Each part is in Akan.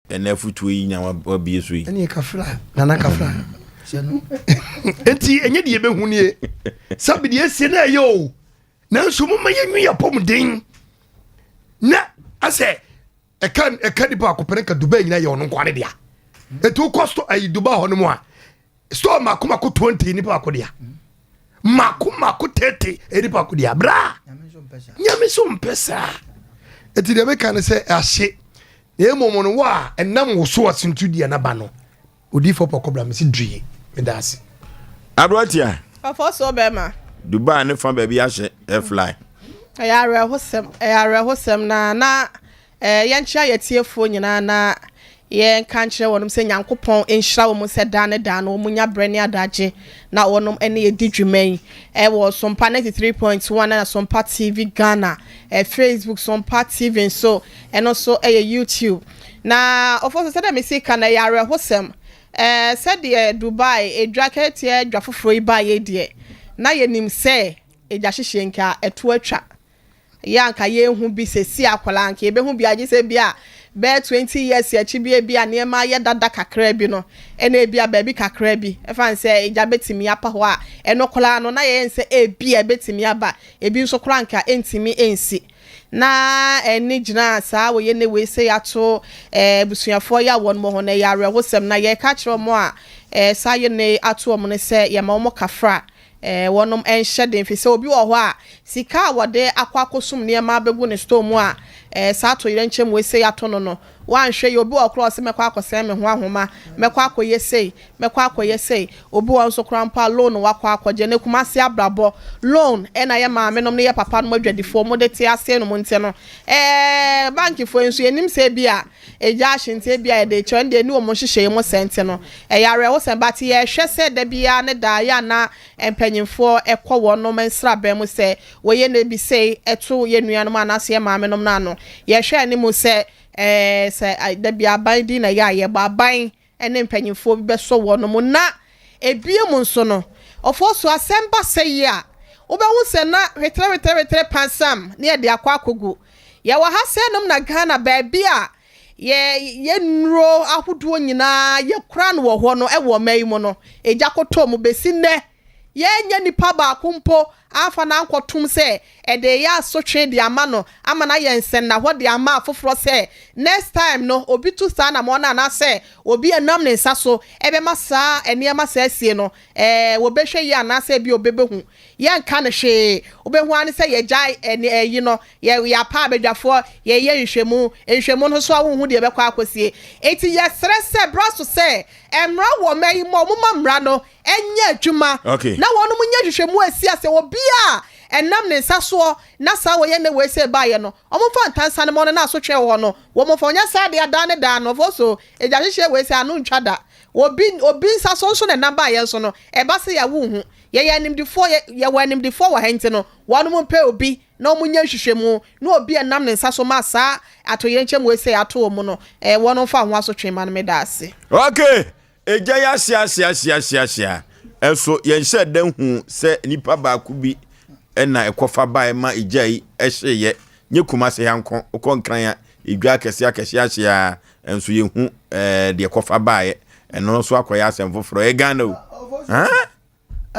enefutu yi nya wa bie so yi ene kafra nana kafra enti enye de behu nie sabi de ese na yo na nso mo ma yenwu ya pom den na ase eka dipa akopere ka Dubai nyina ye ono nkwane dia etu cost ayi Dubai ho no mo a store makoma ko 20 nipa akodia makoma ko 30 nipa akodia bra nyame so mpesa eti de be kan se ahye e momo wa enam wo so asintu dia na ba no odi for pokobla me si drie me dase abrotia afo so be ma Dubai ne fa ba bi ahye fly ayare hosem na yenchia yetiefo nyina na yen kan kire wonum se nyankopon enhira wo mu se dan no omunya brani adaje na wonum ene yedi dwuman wo Sompa 93.1 na Sompa TV Ghana Facebook Sompa TV so eno so YouTube na ofo se da me sika na yare hosem said the Dubai edwakete edwafoforo iba ye de na yenim se ejahihye nka eto atwa yanka ye hu bi sesi akwala nka ebe hu bi age se bia be 20 years achi bia niema ye dada kakra bi no ena bia ba bi kakra bi efan se eja betimi apa ho a eno kola no na ye nse bia betimi aba ebi nso kora nka entimi ensi na eni gina sa wo ye ne we se ato busuafo ya won mo ho na yare hosem na ye ka kire mo a sa ye ne ato mo ne se ye ma mo kafra wonom enhye fi se obi wo ho a sika wode akwakosum ne ma begu ne store mu a sa to yire nchem we se ato no wanhwe ye obi wo cross mekwa akose me ho ahoma mekwa akoye sei obi wo nso krampa loan wakwa akoje ne kuma se abrabo loan na ye ma me nom ne ye papa no madwadifo mo de ti ase no mo nte no bank fo nso yenim se bia eja ahinte bia de chonde ni wo mo hihye mo sente no yare wo se bati ye hwe se da bia ne da ya na empanyimfo ekwo wono mensra ba mu se wo ye na bi sei eto ye nuanom anase ye ma me nom na no ye hwe ani mu se se da bia ban di na ya ye ba ban ene mpanyimfo bi beso wono mu na ebie mu nso no ofo so asemba sei a obehu se na wetre pansam ne de akwa akogu ye wa ha se nom na Ghana ba bia ye nro ahodo nyina ye kura no wo ho no e wo mai mu no ejakoto mu besi ne ye nya nipa ba akumpo afa na ankotum se ede ya sotwe de ama no ama na ye nsen na ho de ama afoforo se next time no obi tu sa na mo na se obi enam ne nsa so ebe masa ene ma sa asie no wo behwe ye ana se bi obebehu ye nka ne hwe obehu ani se ye jai ene yi no ye ya pa abedwafo ye nhwemu no so awu de be kwa akosie eti ye sere se braso se emra wo mai mo mra no enye adwuma na wonu munye hwehwemu asia se obi a enam ne nsaso na sa wo ye ne we se ba ye no omfa ntansa ne mo na so twe wo no wo mo fa onya sa de ada ne da no fo so eja hwehwe we se anu ntwada obi nsaso so ne namba ye so no e ba se ya wu hu ye animdifo ye wa animdifo wa hente no wonu mo pe obi na omunya hwehwemu na obi enam ne nsaso ma sa atoye nchem we se ato mo no wonu fa ho aso twe ma no me da ase okay eja ya sia eso yenhye dan hu se nipa ba ku bi na ekofa ba ma eja yi ehye nye kuma se yanko okonkran ya edwa akese ahye enso ye hu de ekofa ba ye eno so akoya asem foforo e Ghana o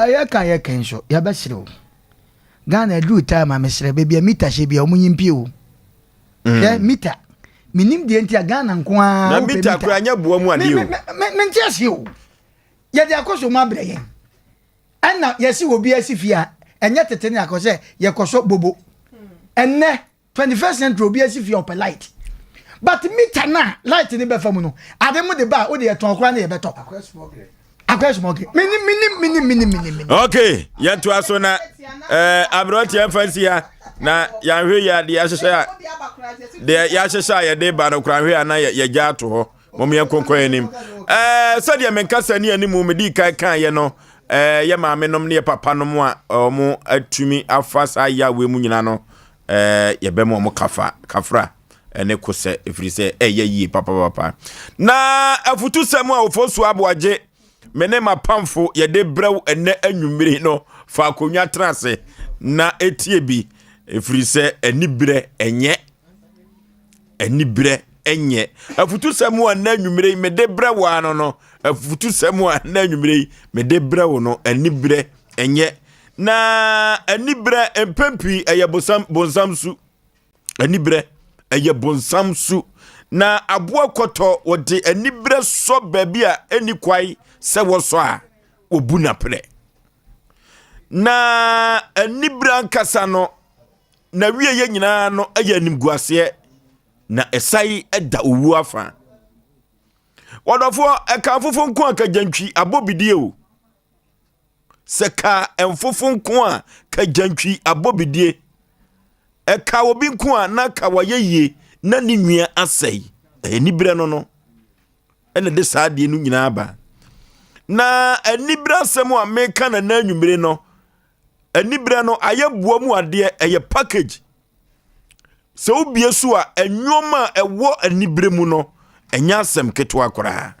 ye kan so ya ba sire o Ghana do time am sire be bia mita hye bia omunyimpi o ye mita minim de ntia Ghana nko a na mita kura anya boa mu ade o me ntia o ye de akoso ma breye ana yesi obi asifia enye tete ne akose ye koso bobo enne 21st century obi asifia op light but mita na light ni be famu no ade mu de ba o de eton kora na ye beto akwesmoke mini okay yentu aso na abroti emfasia na yanhwe ya de ahyehyɛ de ya hyehyɛ ya de ba no kora hwe ana ya gya ato ho mom ye konkon anim sadia menkasa ni animu medi kan ye no ye maame nom ne papa nom a omo atumi afasa ya we mu nyina no ye be mo kafra ene kose efrise ye yi papa na afutu semu a Osei Aboagye mene mapamfo ye de brew ene anwumire no fa konwa trase na etie bi efrise enibre enye enye afutu semu na nwumire me de bre wa no afutu semu na nwumire me de bre wo no anibre enye na anibre empempi eye bonsam su anibre eye bonsam su na aboa koto wode anibre so babia eni kwai se wo so a obu na pre na anibre ankasa no na wie ye nyina no eye animguase na esai eda owu afa wodofo eka fofo nko akagantwi abobidie o seka enfofo nko a kagantwi abobidie eka obi nko a na ka wayeye na ni nwia asai enibre no ene de saade no nyina aba na enibre asem a meka na nanwumire no enibre no ayebua mu ade eye package se ubie so a enwoma ewo enibre mu no enya asem ketwa kora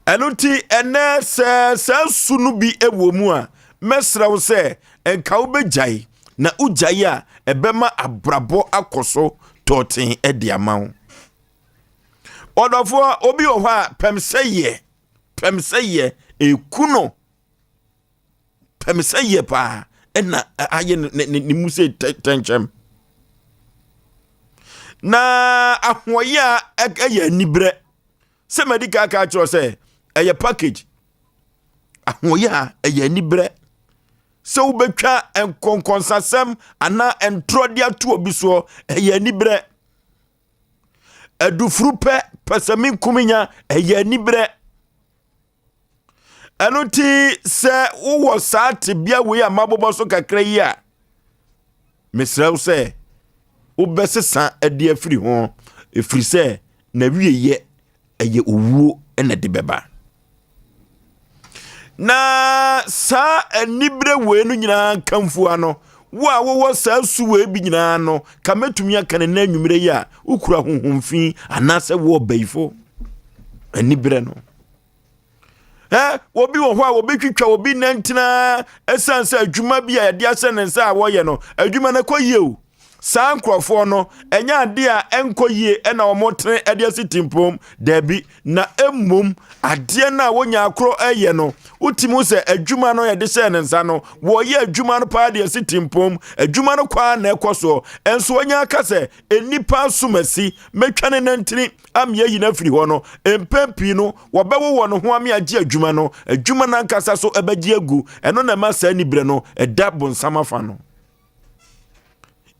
enuti ene se sunu bi ewo mu a mesra wo se enka wo begyae na ugyae a ebema abrabo akoso totin ediamawo odofo obi wo ha pemseye ekuno pemseye pa ena aye ni muse tenchem na ahoya eye nibre se medical ka chro se eye package ahoya eye nibre se ubetwa enkonkonsasem ana entrodia to obi so eye nibre edufrupe pesami kuminya eye nibre anuti se uwo saati bia we amabobo so kakra yi a mesraw se ubesesa ade afiri ho efiri se na wieye eye owuo ena de beba na sa anibre we no nyina kamfu ano wo sa suwe bi nyina no kametumi aka na anwumire yi a ukura honhomfi anase wo baifo anibre no obi wo ho a obi twitwa obi nantina esanse adwuma bi a yade asenense a wo ye no adwuma na koyie o saa nkrofo no enya ade a enkoyie na omotre ade asitimpom dabi na emmom ade na wonya akro eye no utimu se adwuma no yade senense no wo ye adwuma no pa de asitimpom adwuma no kwa na ekoso enso wonya aka se enipa sumasi metwane nantini amye yi na firi ho no empempi no wobewo wo no ho ame age adwuma no adwuma na nkasa so ebagie agu eno na ma sa nibre no edabon samafa no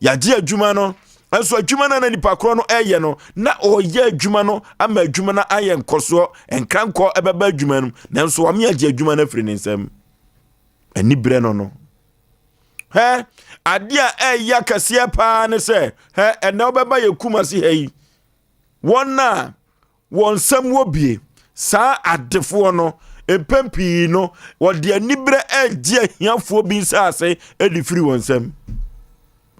yaji adwuma no enso adwuma na nipa kro no eye no na oye adwuma no ama adwuma na aye nkoso enkranko ebeba adwuma no nanso wame age adwuma na firi nsem anibre no adia eya kase pa ne se ena obeba yekuma si hei wona wonsam wobie sa adefo no empempi no wode anibre age ahiafo bi nsase edi firi wonsam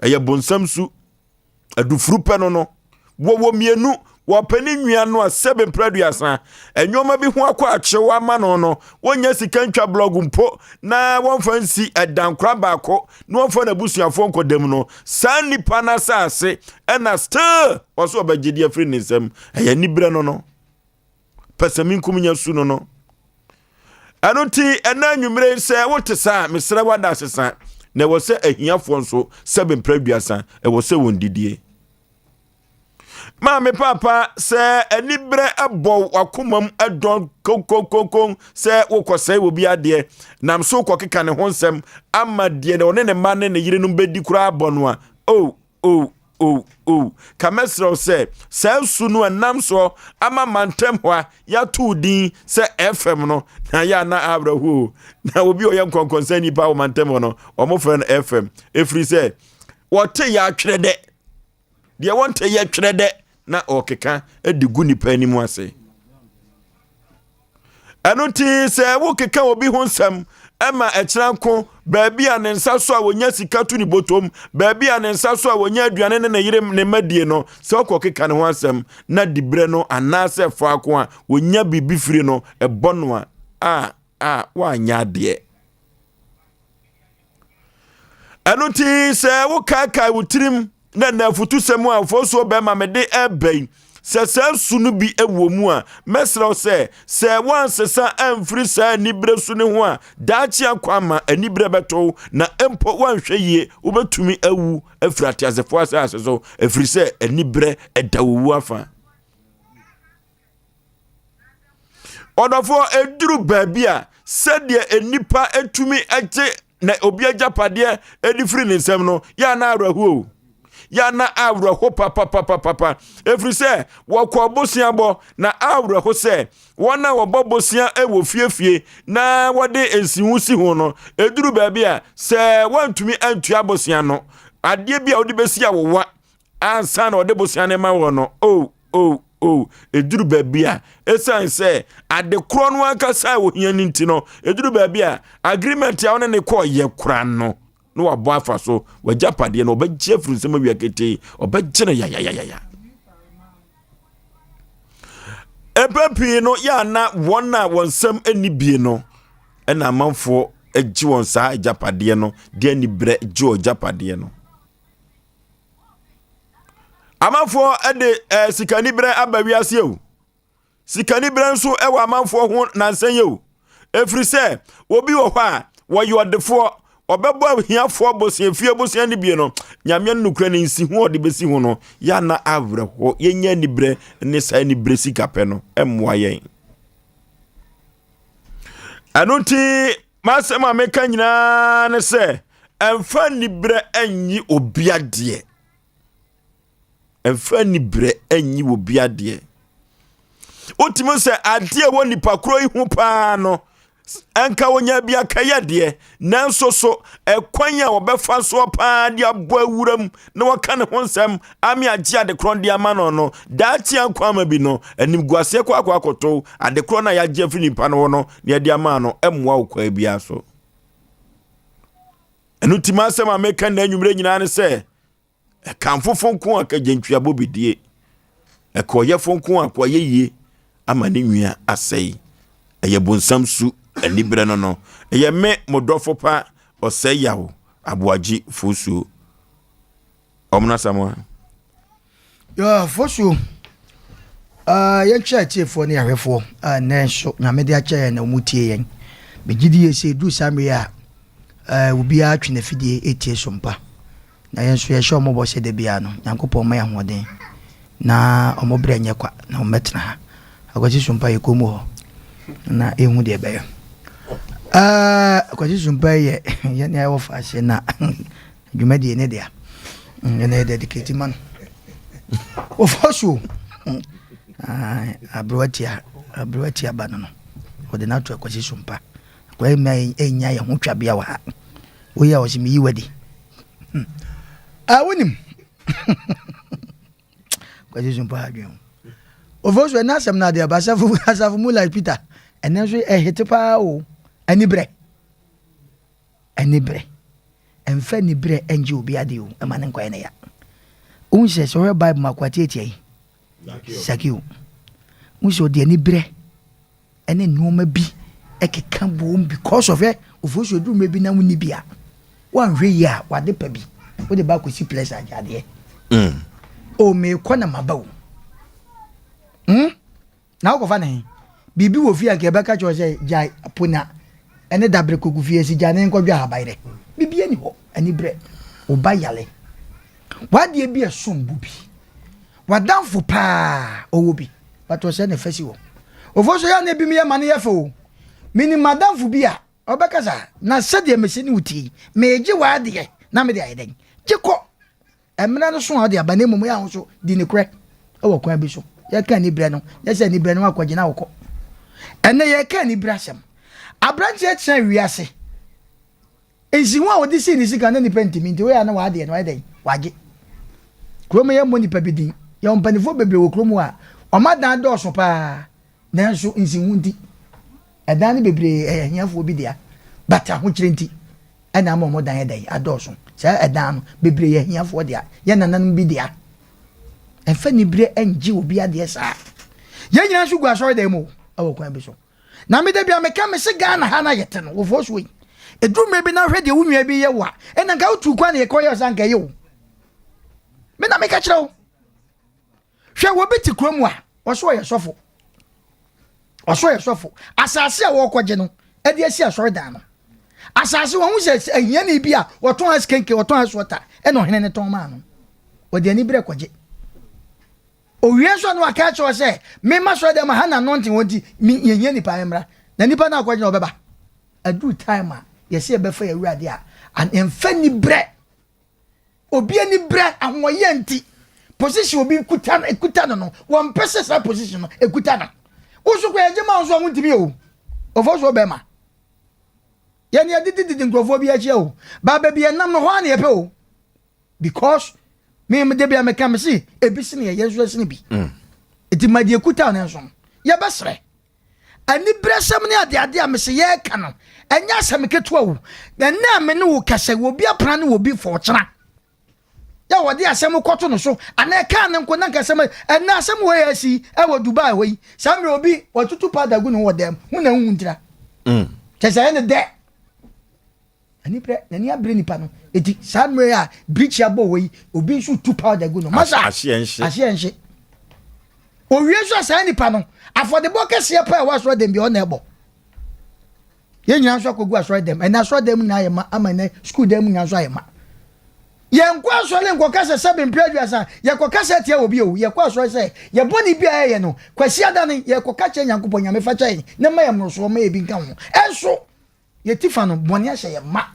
eye bonsam su adufuru pe no wo mienu wo pani nwia no a 7 praduasa enwoma bi ho akwa achewa ma no wonya sika ntwa blog mpo na wonfa nsi edankra baako na wonfa na busuafo nkodam no san nipa na sase ena still oso obagidi afri nsem eye nibre no pesami kumnya su no anoti ena nwumre se wotesa mesra wada asesa na wo se ahiafo nso 7 praduasa e wo se wondidie Mame papa se enibre abo wakomam adon kokokokon se wokosai obi ade nam so kokeka ne honsem amade ne one ne ma ne yire no bedi kura abono a kamesro se sunu anam so ama mantem ho ya tudin se FM no na ya na abrahu na obi oyam konkonsani pa o mantem no omo no FM efri se wote ya twede de wonte ya twede na okeka edigu nipa animu ase anuti se wokeka obi honsam ama echiranko baabi anensa so a wonya sika tu ni botom baabi anensa so a wonya aduane ne yire ne madie no se okokeka ne ho asem na dibre no anase faako a wonya bibi firi no ebono a wanya de anuti se wokaka wutirim na futu semu a foso be ma mede ebei se sunu bi ewo mu a mesra se wan sesa amfiri sa nibre su ne ho a daachi akwama anibre beto na empo wan hweye wobetumi awu afirati asefo asase so afiri se anibre edawu afa odofo eduru babia sede enipa etumi eje na obi ajapade edifiri ne nsem no ya na arahu ya na awraho papa every say wako bosia bo na awraho say wona wo bosia ewo fiefie na wode ensihu si ho no eduru babia se wantumi antu abosia no ade bia wode besia wowa ansa na wode bosia ne ma wo no eduru babia esan say ade kro no akasa wo hiani nti no eduru babia agreement ya wona ne ko ye kra no no wabo afa so wajapade no obagye furu nsema wiakete obagye na ya epepi no ya na wona wonsam anibie no na amanfo agye won sa ajapade no de anibre gye ajapade no amanfo ade sikanibre abawiase o sikanibre nso ewa amanfo ho nansan ye o efrise obi wo hɔ a wo yodefo obebo ahiafo bosia fie bosia ni bie no nyame nukra ne nsi ho ode besi ho no ya na avre ho yenya nibre ne sai nibre sikape no emwa yen anoti masema meka nyina ne se emfa nibre anyi obiade emfa nibre anyi obiade otimo se ade wo nipa kro ihu pa no anka wonya bia kaya de nanso so ekwanya obefa so pa dia bo awuram na waka ne honsam ami agye ade kron dia ma no daati ankwama bi no anim guase kwa akoto ade kron na ya gye fini pa no no ne dia ma no emwa okwa bia so enu timasem ameka na anwumre nyina ne se kanfofo nko akagentwa bobidie ekoye fonko akoye yie ama ne nwia asei eyebonsam su anibre no eye me modofo pa Osei Yaw Aboagye Oforisuo omna samwa ya fosu ye chefo ne ahwefo na so na me de acha na mutie yen begidi ese du samre a obi a twene fidie etie Sompa na yen so ye hye omo bo se de bia no yankopon ma yahoden na omo bre nye kwa na ometna ha agwaji Sompa ye komo na ehu de be agwaji Sompa ye ne ayo fa se na dwumadi ne dia ne dedicate man Oforisuo abroatia banano ode na to agwaji Sompa kwa me enya ye ho twabia wa wo ya osimi yiwadi wonim agwaji Sompa adwen Oforisuo na asem na de asafu mu like Peter enenso ehitepa o anibre emfa nibre enje obi ade o amane nkwa ne ya unse so her bible makwati etie sakio unse odi anibre ene nuoma bi ekeka bom because of Oforisuo du mebi na woni bia wan hwe ya wade pa bi wo de ba kwesi place ajade o me kona mabawo na ko fa ne bibi wo fi ake beka cho se jai apuna ene dabre kogu fi esi jane nko dwa habaire bibi ani ho ani bre oba yale wade bi esombu bi wadanfo pa owo bi but o se ne fesi wo Oforisuo ya na bi me mane yefo mini madamfo bi a obeka sa na sede mesi ni uti meje wade na me de ayeden jeko emna no so wade abane mum ya ho so di ne kure e wo kwa bi so ya ka ni bre no ya se ni bre no akwaje na woko ene ye ka ni bre asem abranche tren wiase enziwa odi si ni sika na ni pentimi nti we ya na wade no ayeden waje kromo ye moni pabidi ya mpanifo bebre wo kromo a omadan do so pa nanso enziwu ndi edan bebre ehiafo bi dia bata ho kire nti ena mo dan edai adoso sa edan bebre ehiafo dia ye nanan bi dia enfa ni bre enji obi ade sa ye nyina so gua so dem awo kwan bi so na me de bia me ka me se Ghana ha na yete no Oforisuo edu me bi na hwe de wunwa bi ye wa ena ga utu kwan ye koyo san ka ye o me na me ka kire o hwe wo beti krom a oso ye sofo asase a wo kwaje no e de asi asori dan no asase wo hu se ahia na bi a woton askenke woton asota e no hene ne ton ma no wo de ani bre kwaje owie so no aka cho se me ma so de ma ha na no ntin wonti yenye nipa emra na nipa na kwaje no beba adu time a yesi e be fa yawurade a an emfa ni bre obi ani bre ahoye nti position obi ekuta no one person sa position no ekuta na usu kwa eje ma nso ntimi o ofo be ma ye ne didi nkrofo bi achi o ba bi enam no ho an ye pe o because me de bia me kam si ebisi ne ye yesu asini bi eti ma de ekuta na nso ye besre ani bresem ne ade a me se ye ka no enya asem ketua o na me ne wo kase wo bi apra ne wo bi fo kyena ya wodi asem kwoto no so ana ka ne nko na kasem na asem wo ya si e wo Dubai wo yi samre obi watutu padagu no wo dem hu na hu ntira kese ne de ani pre na ni abre nipa no eti samre ya bridge abo wo yi obi su tu padagu no masa ahyenhye owie so asa nipa no afode bokese ya pa wa so dem bi o na ebo ye nyina so akogu aso dem na aso dem na ayema amane school dem nyina so ayema yenkwa so le nkwa kase seven prejudice ye kwa kase tie obi o ye kwa so se ye boni bia ye no kwasi adane ye kwa kache nyankopon nyame fa chai na ma ye mroso ma ye bi nka ho enso ye tifa no boni ahye ye ma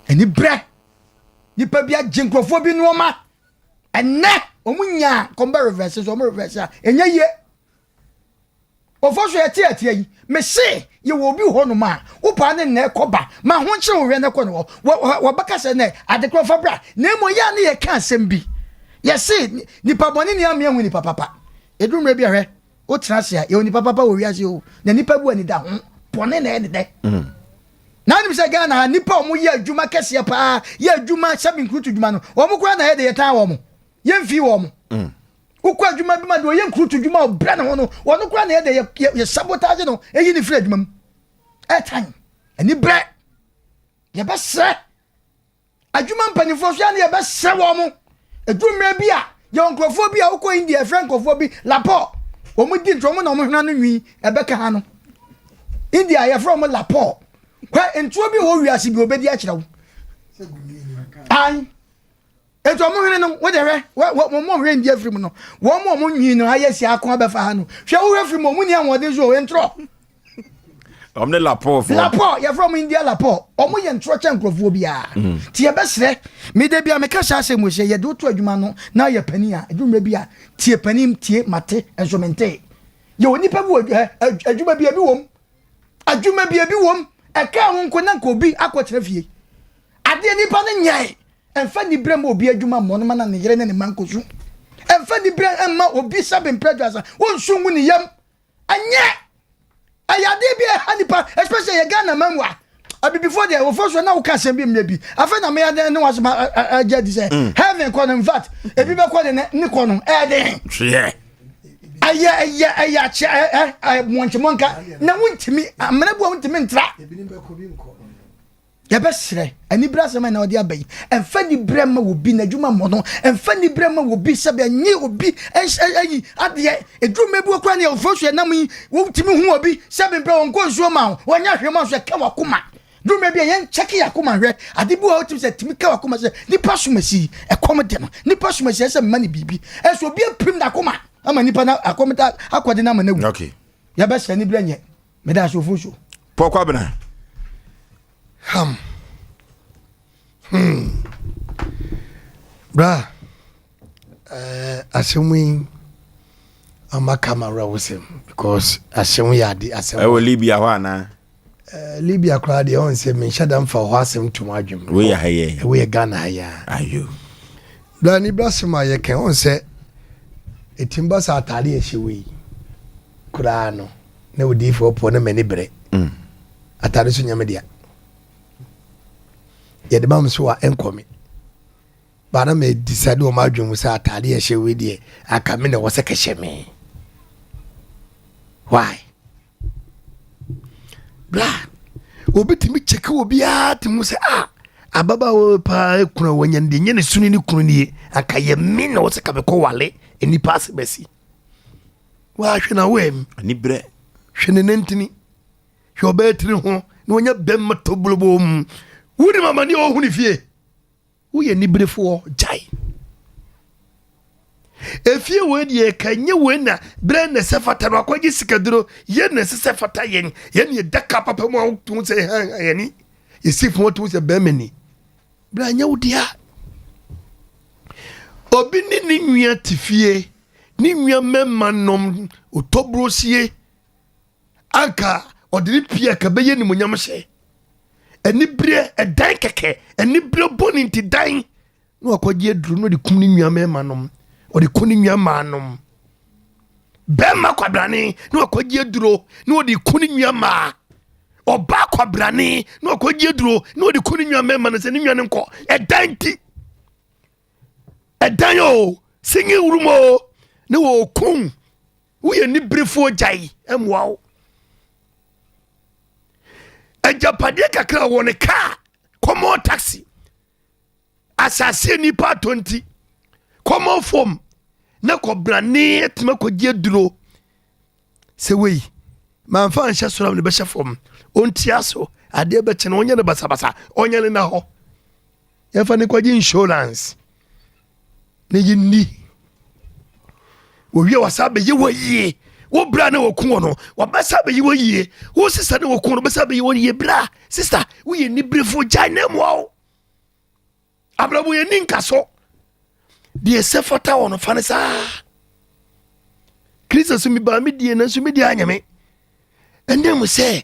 eni bre nipa bia jinkrofo bi no ma enne omunya komba reverse so mo reverse enye ye ofo so ye tie yi me se ye wo bi ho no ma wo pa ne na ekoba ma ho nche wo hwe ne ko no wo baka se ne adekro fa bra na mo ya ne ye ka asem bi ye se nipa boni ne am ye hu nipa papa edumre bi ahwe wo tra se ye nipa papa wo wiase o na nipa bu ani da ho boni na ye de na ni se ga na nipa o mo ye adwuma kese pa ye adwuma sabin krutu adwuma no wo mo kura na ye de ye tan wo mo ye mfi wo mo ukwa adwuma bi ma de ye krutu adwuma o bra na ho no wo no kura na ye de ye sabotage no eyi ni free adwuma etan ani bre ye be sre adwuma mpanifo so ya be sre wo mo adwuma bi a ye onkrofo bi a uko India friend krofo bi lapo wo mu di ntromo na mo hwana no nwi ebe ka ha no India ye from lapo kwa entuo bi wo wiase bi obedi a kire wo an eto mo hwana no wo de hwe wo mo hwe India free mu no wo mo nwi no ayesi akon abefa ha no hwe wo hwe free mo mu ni anwode so entro omne lapo ya from India lapo omo ye ntro cha nkrofo bia ti ye besre me de bia me ka sha asem hye ye do to adwuma no na ye pani a adwuma bia tie panim tie mate ensomente ye oni pa bu adwuma bia bi wom e ka ho nko na nko bi akokyere fie ade nipa ne nyai emfa ni brem obi adwuma mo no ma na ne yere ne ne mankosu emfa ni brem emma obi sabin prejudice won sungu ni yam anye ayade bi hanipa especially ye Ghana manwa abi before there we first na wo ka sem bi mlebi afa na me ya ne was ma ajadi say heaven call in fact ebi be call ne call no den hwe aya che monche monka na wuntimi amana bu wuntimi ntra ya besre ani brasa ma na odi abai emfa ni brema wo bi na djuma mo no emfa ni brema wo bi sabe anyi obi ayi ade edwuma bi okra ne ofosu na mu wuntimi hu obi sabe mpe won ko nsuo ma wonya hwe ma so ka wakoma dwuma bi yen check yakoma hwe ade bu o tim se timi ka wakoma se nipa sumasi ekom de no nipa sumasi se ma ni bibi eso obi aprim da koma ama nipa na akomta akwade na ma na wu okay ya besre ni brenye me da so ofosu pokwa bena Bra, asemi amakamara wosem because asemi yadi asemi. Ewo Libya ho na. Libya kra de on se me shada mfa ho asem tuma adwum. We ya haye. We Ghana haya. Ayo. Bra ni bra sema ye ken on se etimba sa atare ye hyewe. Kra no na odi fo po na mani bre. Atare so nyame dia. Ye de bam so wa enkomi bana me decide o ma dwum sa atade ye hyewe die aka me na wo se kehye me why bra obetimi cheke obi atimu se ababa wo pa kuna wonya ndi nye ne suni ni kunu ni aka ye me na wo se ka be ko wale enipa ase besi wa hwe na wem ani bre hwe ne nantini hwe obetri ho na onya bem to bulubom wuri mama ni o huni fie wo ye ni brefo jai efie we die kanye we na bre na sefata no akwaji sikaduro ye na sefata ye ne daka papa mu tun se ye ni ye sifu tun se bemeni bre anya wudia obi ni nwia tifie ni nwia memma nom otobrosie anka odiri pia ka beye ni munyam hye eni bre edan keke eni bre boni nti dan no akwaji aduru no de kum ni nwia memma nom odi kuni nwia manom bema kwabrani no akwaji aduru no odi kuni nwia ma oba kwabrani no akwaji aduru no odi kuni nwia memma no se ni nwia ne nko edan ti edan yo singi urumo ne wo kun wo ye ni brefo jai emwao ejapade kakra wo ne car komo taxi asase ni pa 20 komo form na ko brane etma ko gieduro se wei man fa anhya so ne be hye form ontia so ade be che na onye ne basabasa onye ne na ho ye fa ne ko gi insurance ne yini wo wie wasabe ye wo yie wo bra na wo kun no wo basabe ye wo yie wo sister na wo kun no basabe ye wo yie bra sister wo ye ni brefo jai na mo abrabo ye ni nkaso de sefata wono fa ne sa Kristo so mi ba mi die na so mi die anyame ende mu se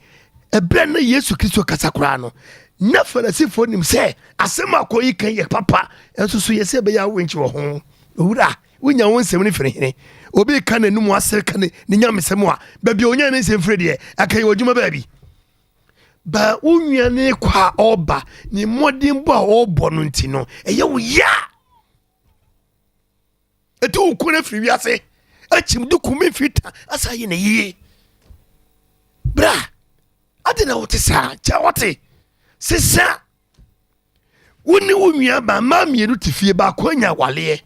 ebra na Yesu Kristo kasakura no na farasifo nim se asem akoyi kan ye papa enso so ye se be ya wenchi wo ho owura wonya won sem ne fere hene obi kan nanum asere kan ne nyamesem a ba bi onya ne sem fere de akai wodwuma ba bi ba onwia ne kwa oba ni modin bo a obo no nti no eye wo ya eto ko na firi wiase achim du kuma fita asaye na yie bra adena wote sa cha wote sisa woni wonwia ba ma mieru tifie ba ko anya wale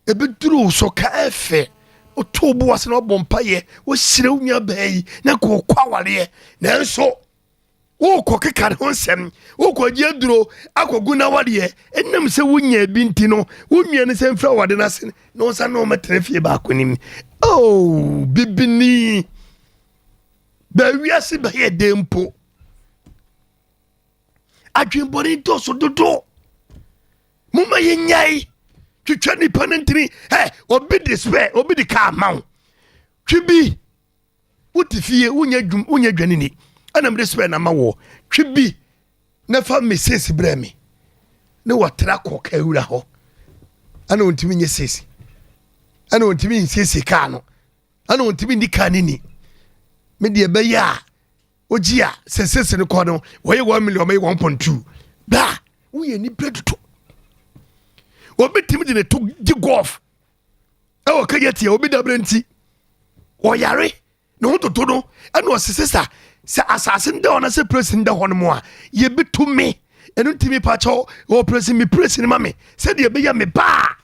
ebe duru so ka efe otobu ase no bompa ye wo hire wonwia ba yi na ko kwa wale na nso wo ko keka ho nsem wo ko gye duro akogu na wale enam se wonya bi nti no wonwia ne se mfra wade na se no sa no matrefie ba ko nim oh bibini ba wiase ba ye dempo adwenbori to so dodo muma ye nyai twetwa nipa ntini obi despair obi de ka maw twibi wotifie wonya dwane ni anam despair na mawo twibi na fa message bremi ne watra ko ka ewura ho ana ontimi nye sesi ana ontimi nsesi ka no ana ontimi ndi ka ni me de be ya ojia sesese ne ko no woye 1 million may 1.2 ba wo ye ni predator obi timi de to gi golf e wo ka yeti obi da brenti wo yare ne ho toto no e no sesesa se assassin de ona se president de ho no mo a ye bitumi enu timi pa cho wo president mi president ma me se de be ya me ba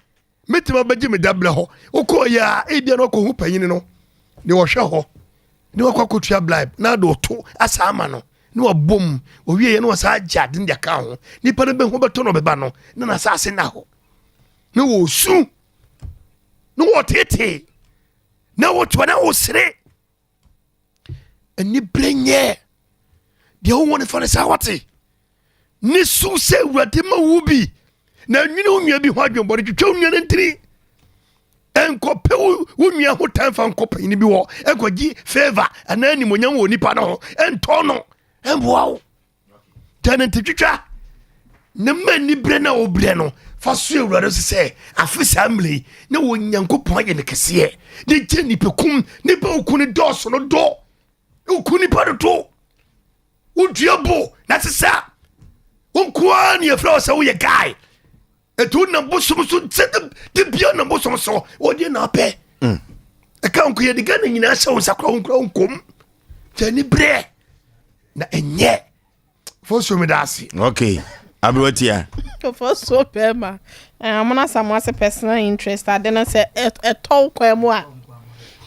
metima ba gi me dable ho wo ko ya e bia no ko hu panyin no ne wo hwe ho ni wakwa kotua bribe na do to asa ama no ni wabom owie ye no wasa agade ndi aka ho nipa no be ho beto no beba no na asase na ho ni wo su ni wo tete na wo to na wo sere eni brenye de wo woni fa ne sa wate ni su se urade ma wubi na nwini onwia bi ho adwonbore twetwa onwia ntiri enko pe wonwia ho tan fa nko pan ni bi wo ekogi favor anani monyam wo nipa no ento no emboawo tenant twitwa ne mani bre na obre no fa so ewurade se afisa amle na wonyankopon aye ne kese de je nipa kum nipa okuni dos no do okuni pa do udiabo na sesa onkoa ne afra wasa wo ye guy etu na bosom so de bia na bosom so odi na pe e kan ko ye diga na nyina hye wo sakra onkom tani bre na enye fo so me dasi okay Abrotia. For so pema. I'm not someone as a personal interest. I didn't say a tall quemwa.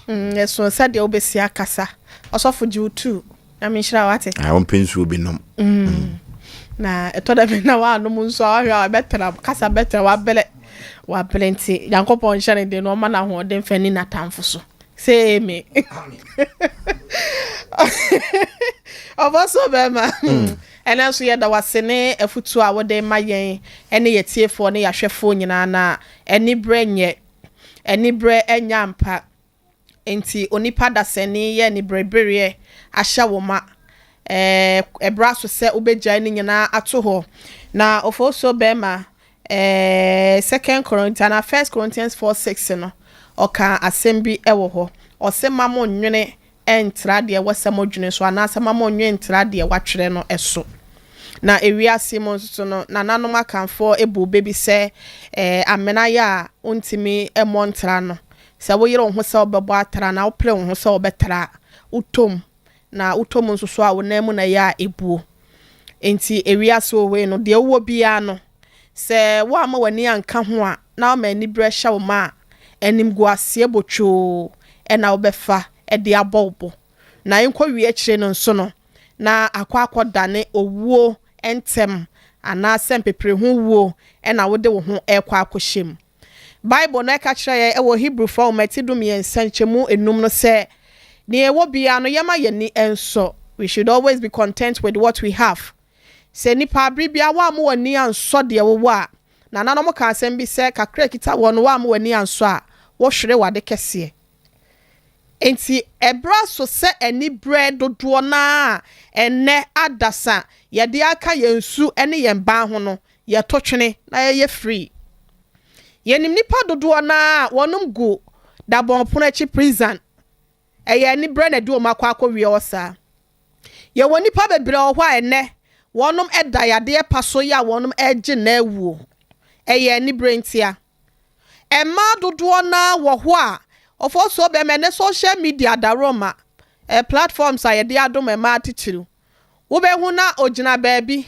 Yes, so said the obesia casa. Also for you too. I mean, sure, what it. I won't pin will be no. Na told them now, no moon saw I better, casa better, what plenty. Yanko Pon sharing the no man who then fending at time for so. Say me. Of also, Bema. And also, yeah, there was a foot hour day, my yen, any a tear for any a chef phone, any brain yet, any bread and yampa. Enti onipa da sene ye ni breberie ahya woma ebraso se obegya ni nyina ato ho na ofoso bema 2 Corinthians na 1 Corinthians 4:6 no oka asem bi ewo ho osema mo nwene entra de wasem dwene so ana asema mo nwene entra de watwere no eso na ewiase mo nso no na nanom akanfo ebu bebi se amena ya ontimi emontra no sa wo yero ho sa obebo atara na wo pre ho sa obetara utom na utom nso so a wo na mu na ya ebuo enti ewiase owe no de wo bia no se wo ama wani anka ho a na o ma ni bre hya wo ma enim guase botwo na wo befa de abobo na enko wi akire no nso no na akwadane owuo entem ana sempepre ho wuo na wo de wo ho akwahyem Bible na ka kire ye ewo Hebrew for metidum ye nsanchemu enum no se ne ewo bia no yema ye ni enso we should always be content with what we have se nipa bibia wa mo wani anso de wo a na nanom ka asem bi se kakra kita wo no wa mo wani anso a wo hwere wade kese enti ebra so se ani bread dodo na enne adasa ye de aka ye nsu ene ye ban ho no ye totwene na ye free yenim nipa dodo na wonum go da bon ponachi prison eye ni bre na di o makwa akwa osa ye woni pa bebre o hwa ene wonum eda yade paso ya wonum eje na awuo eye ni bre ntia emma dodo na wo ho a ofo so be me ne social media da roma platforms ayede adom emma atichiru wo be hu na ogina baabi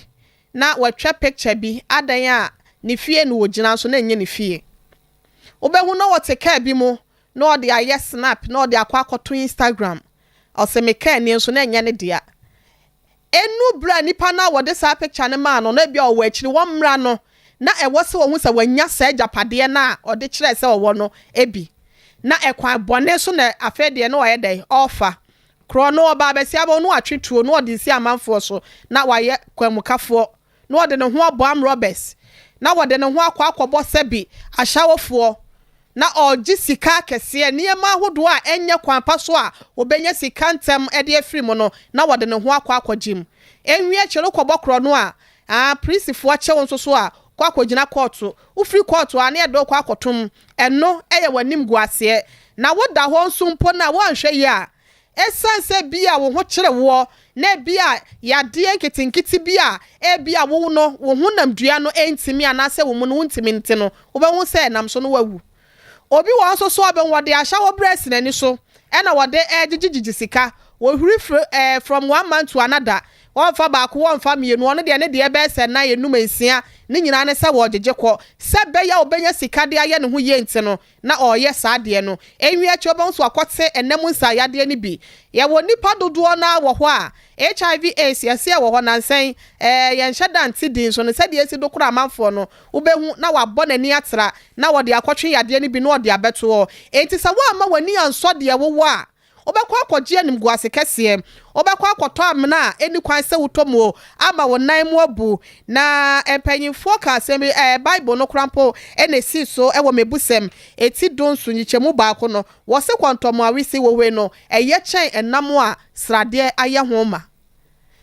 na watwa picture bi adan a ni fie no ogina so na enye ni fie obehu no woteka bi mu no de aye snap no de akwakoto Instagram osemeka ni nso na enya ne dia enu bra nipa na wode sa picture ne ma no na bia owo akiri wo mra no na ewo se wo hu se wanya sa japade na ode kire se wo no ebi na ekwan bone so na afede na waye dai offer kro no oba besia bo no atwetuo no ode si amanfo so na waye kwamukafo no ode ne ho abom robbers na wode ne ho akwakobo sebi ahyawofo na oji sika kese niema hodo a enye kwampa so a obenya sika ntem ede afiri mu no na wode ne ho akwakogim enwie kyere kobokro no a prisifo achewo nso so a kwakogina court ufiri court a na edo kwakotom eno eye wanim guase na woda ho nso mpo na wanhwe ye a esanse bia wo ho kyere wo na bia yade nkitinkiti bia bia wo no wo ho namdua no entimi anase wo mu no ntimi nti no wo be hu se nam so no wawu obi wo nso so obe wode ahya wo breast nani so na wode ejigigi sika wo huri from one month to another won fa ba ko won fa mienu ono de ne de be se na yenum ensia ni nyina ne se wo jeje ko se be ya obenya sika de aye ne ho ye nti no na oye sa de no enwi achi obo nso akote enemu nsa ya de ni bi ye wo nipa dodo na wo ho a HIV AIDS yase wo ho nansen ye nheda nti din so ne se de esi dokura amanfo no ubehu na wabɔ nani atra na wo de akotwe ya de ni bi no wo de abeto enti se wo ama wani anso de wo a obekwa akogye anim guase kese obekwa akoto amna eni kwan se wutomo ama wonan mu abu na empanyimfo ka se Bible no krampo enesi so ewo mebusem eti donsu nyichemu baako no wo se kwantomo awisi wowe no eye chen enam a srade aye homa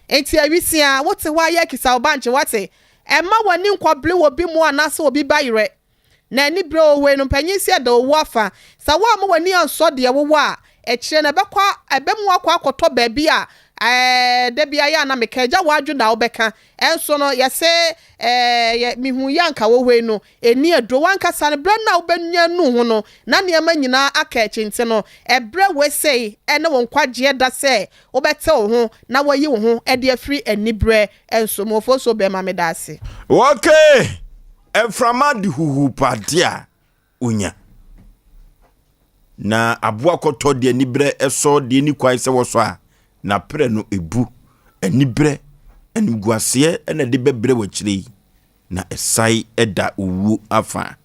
enti awisi a wote wa ye kisa obanche wate emma wani nkwabre wo bi mu anase obi bayire na ni bre owe no panyinsi da owo afa sa wa ma wani anso de wo a ekire na bekwa ebemu akwa akoto baabi a de bia ya na meka ja wadwu na obeka enso no ye se mihu yanka wo we no eni edo wanka sane bre na obenya nu ho no na ne ma nyina aka echinte no ebre we sei ene won kwagye da se obete wo ho na wayi wo ho e de afri eni bre enso mo fo so be ma me da ase okay eframa di huhu padia unya na aboa koto de eni bre eso de eni kwai se wo so a na pre no ebu enibre eniguase ena de bebre wachiri na esai eda owu afa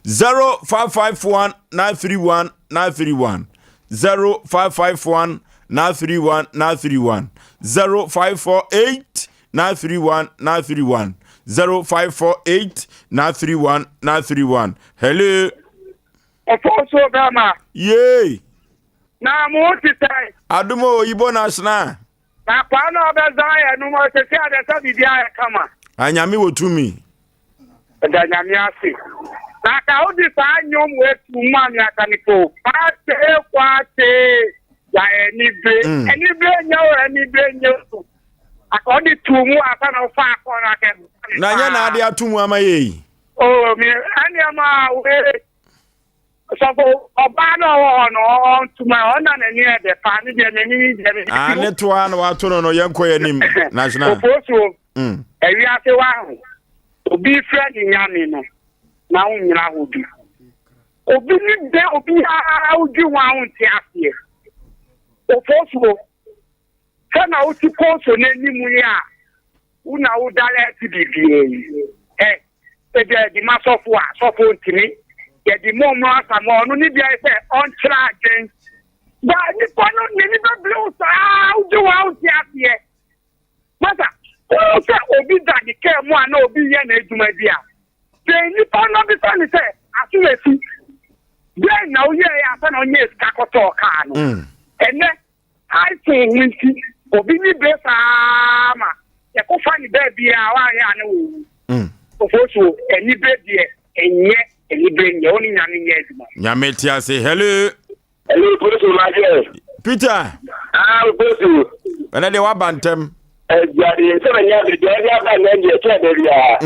0551 931 931 0551 931 931 0548 931 931 0548 931 931 hello Ofoso Gama yay na muti tai adumo yibo nasna na kwano obezaya no mo se se adesa bibia kama anyame wotumi da nyame ase na ka odi sa anyom wetu mami akaniko pate kwate ya enibe nyawo akodi tumu aka na fa akona ke na nya na ade atumu amaye oh mi ani ama we so oba no tuma ona na ni e de pa ni de ni de ne to an wa to no yenko yanim national oposo ewi ase wa ho obi friend nyame no na unyira obi ni de obi a udi wa ho ti ase oposo kana uti poso na nimu ya una udale ti bibie de di masofo a sofo ntimi ye di momo asamo no ni bia se on tra against ba ni kono ni be blue sa udi wa ho ti ase mata o se obi da di ke mu ana obi ye na ejuma bia se ni kono bi so ni se asu efi de na o ye ya sa na onye ska koto ka no ene I say winti obi ni be sama ya ko fani be bia wa ya na wo ofoso eni be die enye eni be nye oni nyame nye ezuma nyame ti ase hello police maje Peter police ana de wa bantem jadi se nya de jadi aba na nje che de bia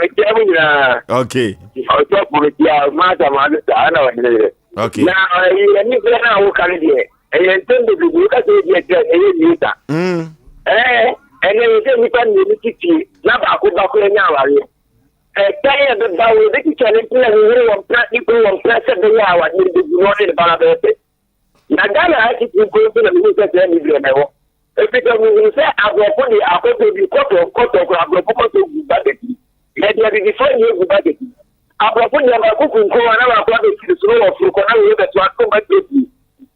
me je mu na okay o to policia mata ma ana wa de okay na eni be na wo kan de entendo que nunca se ele limita ele se nipa ni titi na ba ko nya ware taya de dawo de ki chale pula ni wo pra ni ko wo pra se de ya wa ni de no de bala be na gala ati ko na mi se ni bi na wo e pe ko mi se agbo ni akoto bi koto ko agbo ko to gu ba de ti e de bi fo ni gu ba de ti agbo ni ba ko ko na ba ko de ti so wo fu ko na wo be to ko ba de ti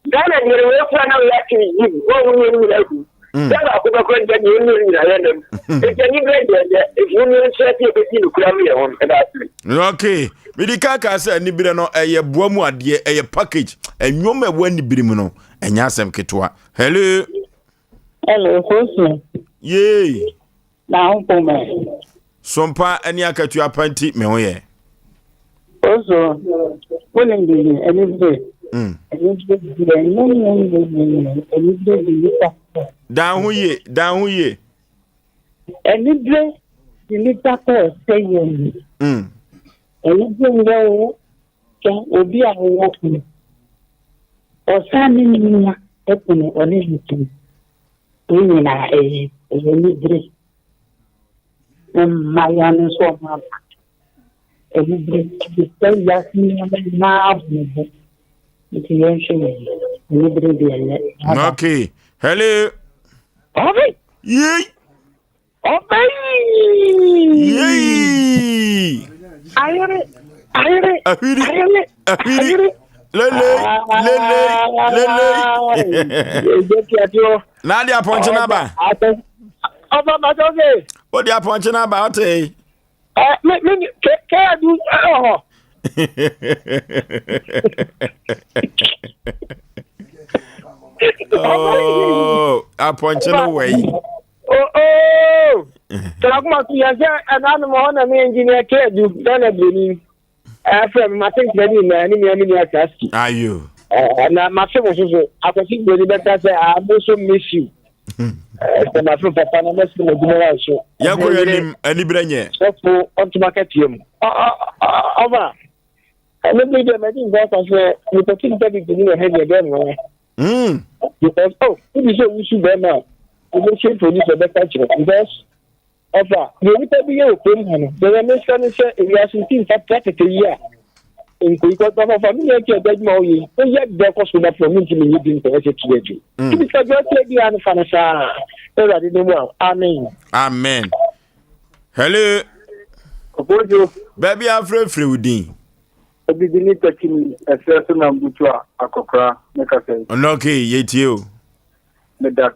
Ghana ni rewe funa na we actually give wo wo ni na ku Ghana ko ba ko nda ni ni na ya dem e je ni grade de if you need to see be ti kura mi e won e da three okay we di kaka say ni bire no eye boa mu ade eye package enwom e wa ni bire mu no enya asem ketwa hello Fosu yey na unpo me Sompa ani akatua panti me ho ye Fosu woni ndi eni bire dan hu ye enibre dilita ko seyen enibre ngo ke obi a wo ku osani ninya epune oni hitu ni na enibre mayanu so ma enibre ki se yasini na abu okay hello okay yey okay yey ayere ahiri lele Nadia ponche na ba oba ma doge o dia ponche na ba ote me ke adu oh aponche no way tara kuma tu ya se ananu mo na me engineer ke du na bini FM ma think ready na ni me ataski ayo na ma se mo so akwasi bini beta se I also miss you na papa na mesu na gumara so Yakoyanim ani brenye. So onto market yem. Ava. I don't believe that we continue to be doing heavy again. Because it is so we should be now. We will change for this better because Ava, we will be able to the American say we are seeing that a year. In Kuiko of family, I can't get more. Yet there was enough for me to be living for it to you. Because you're taking on Fanasa. Amen. Amen. Hello. Baby, I'm free within. Obidini taking a certain ambutua akokra make sense. Okay, yet you. Me that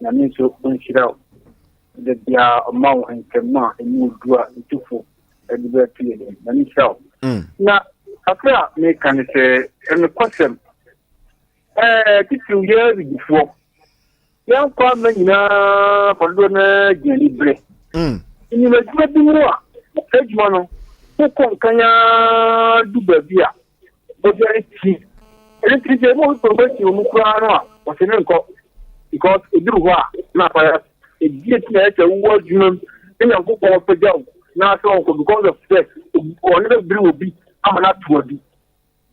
na me so unshira. The dia amount and kema and you do into e be clear na me show. Na after me can say and question titu years before. Yan kwa me na pondo na gelibre. Ni me do bi mo a ejuma no ko kanya du babia bo je ti ele ti mo ko ba ti o mu kura no a o se ne nko because eduru ho a na pa e die ti na e wo adwuma e yan ko ko pa jaw na so ko because of sex o ne be obi amana to obi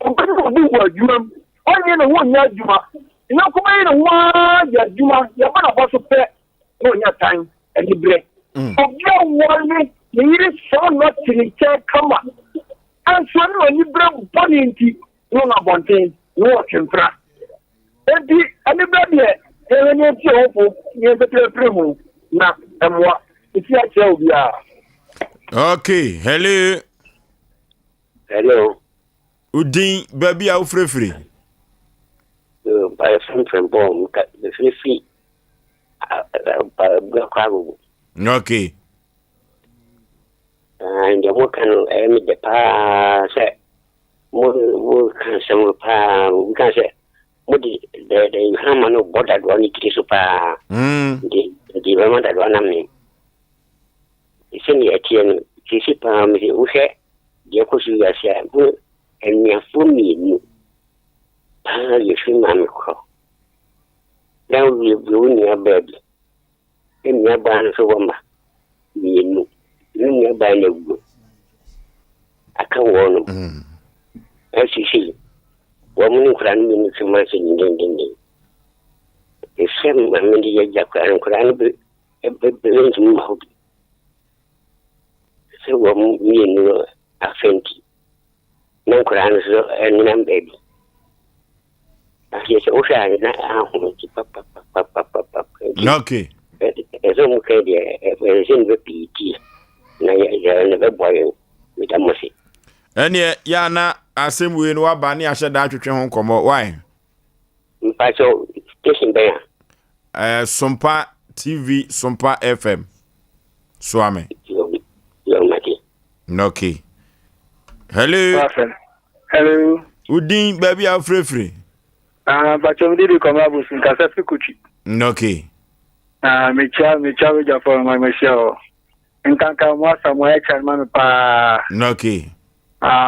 o ba ko bi wo adwuma o ne na wo nya adwuma ina ko ba ne wa ya adwuma ya ba na bo so pe no nya time e bre obi o wo ne you so not to come up. And so when you bring money into no abundant, no infra. And anybody, when you hope, you better prove now and what if you tell we are. Okay, hello. Hello. Udin, baby, I'll free. By a friend from Bomb, the free. Okay. And the work can emit the pa say more can some pa we can say the hammer border one super the moment that one me it's in the ATM Kisipa me uhe the question you say and ya for me you should man call now we near baby in your ban so wamba me you buy no I can't warn them. As you see, woman crying in so much in the the same media and crying a billion mouth. So, woman, me know a fainty. No crying and young baby. Yes, Osei, Okay. As I'm okay, there is in the PT. Na ya never boy with a mercy. Any yana Asem we no aba ne ahye da twetwe ho komo why? Mpacho station there. Sompa TV, Sompa FM. Swame. Yo maki. Okay. Hello. Hello. Udin baby a free. Bacho mdidi kwa mabu sinkasa fikuchi. Okay. Mecha we for my machine. Nkanka mwasa mwacha mami pa okay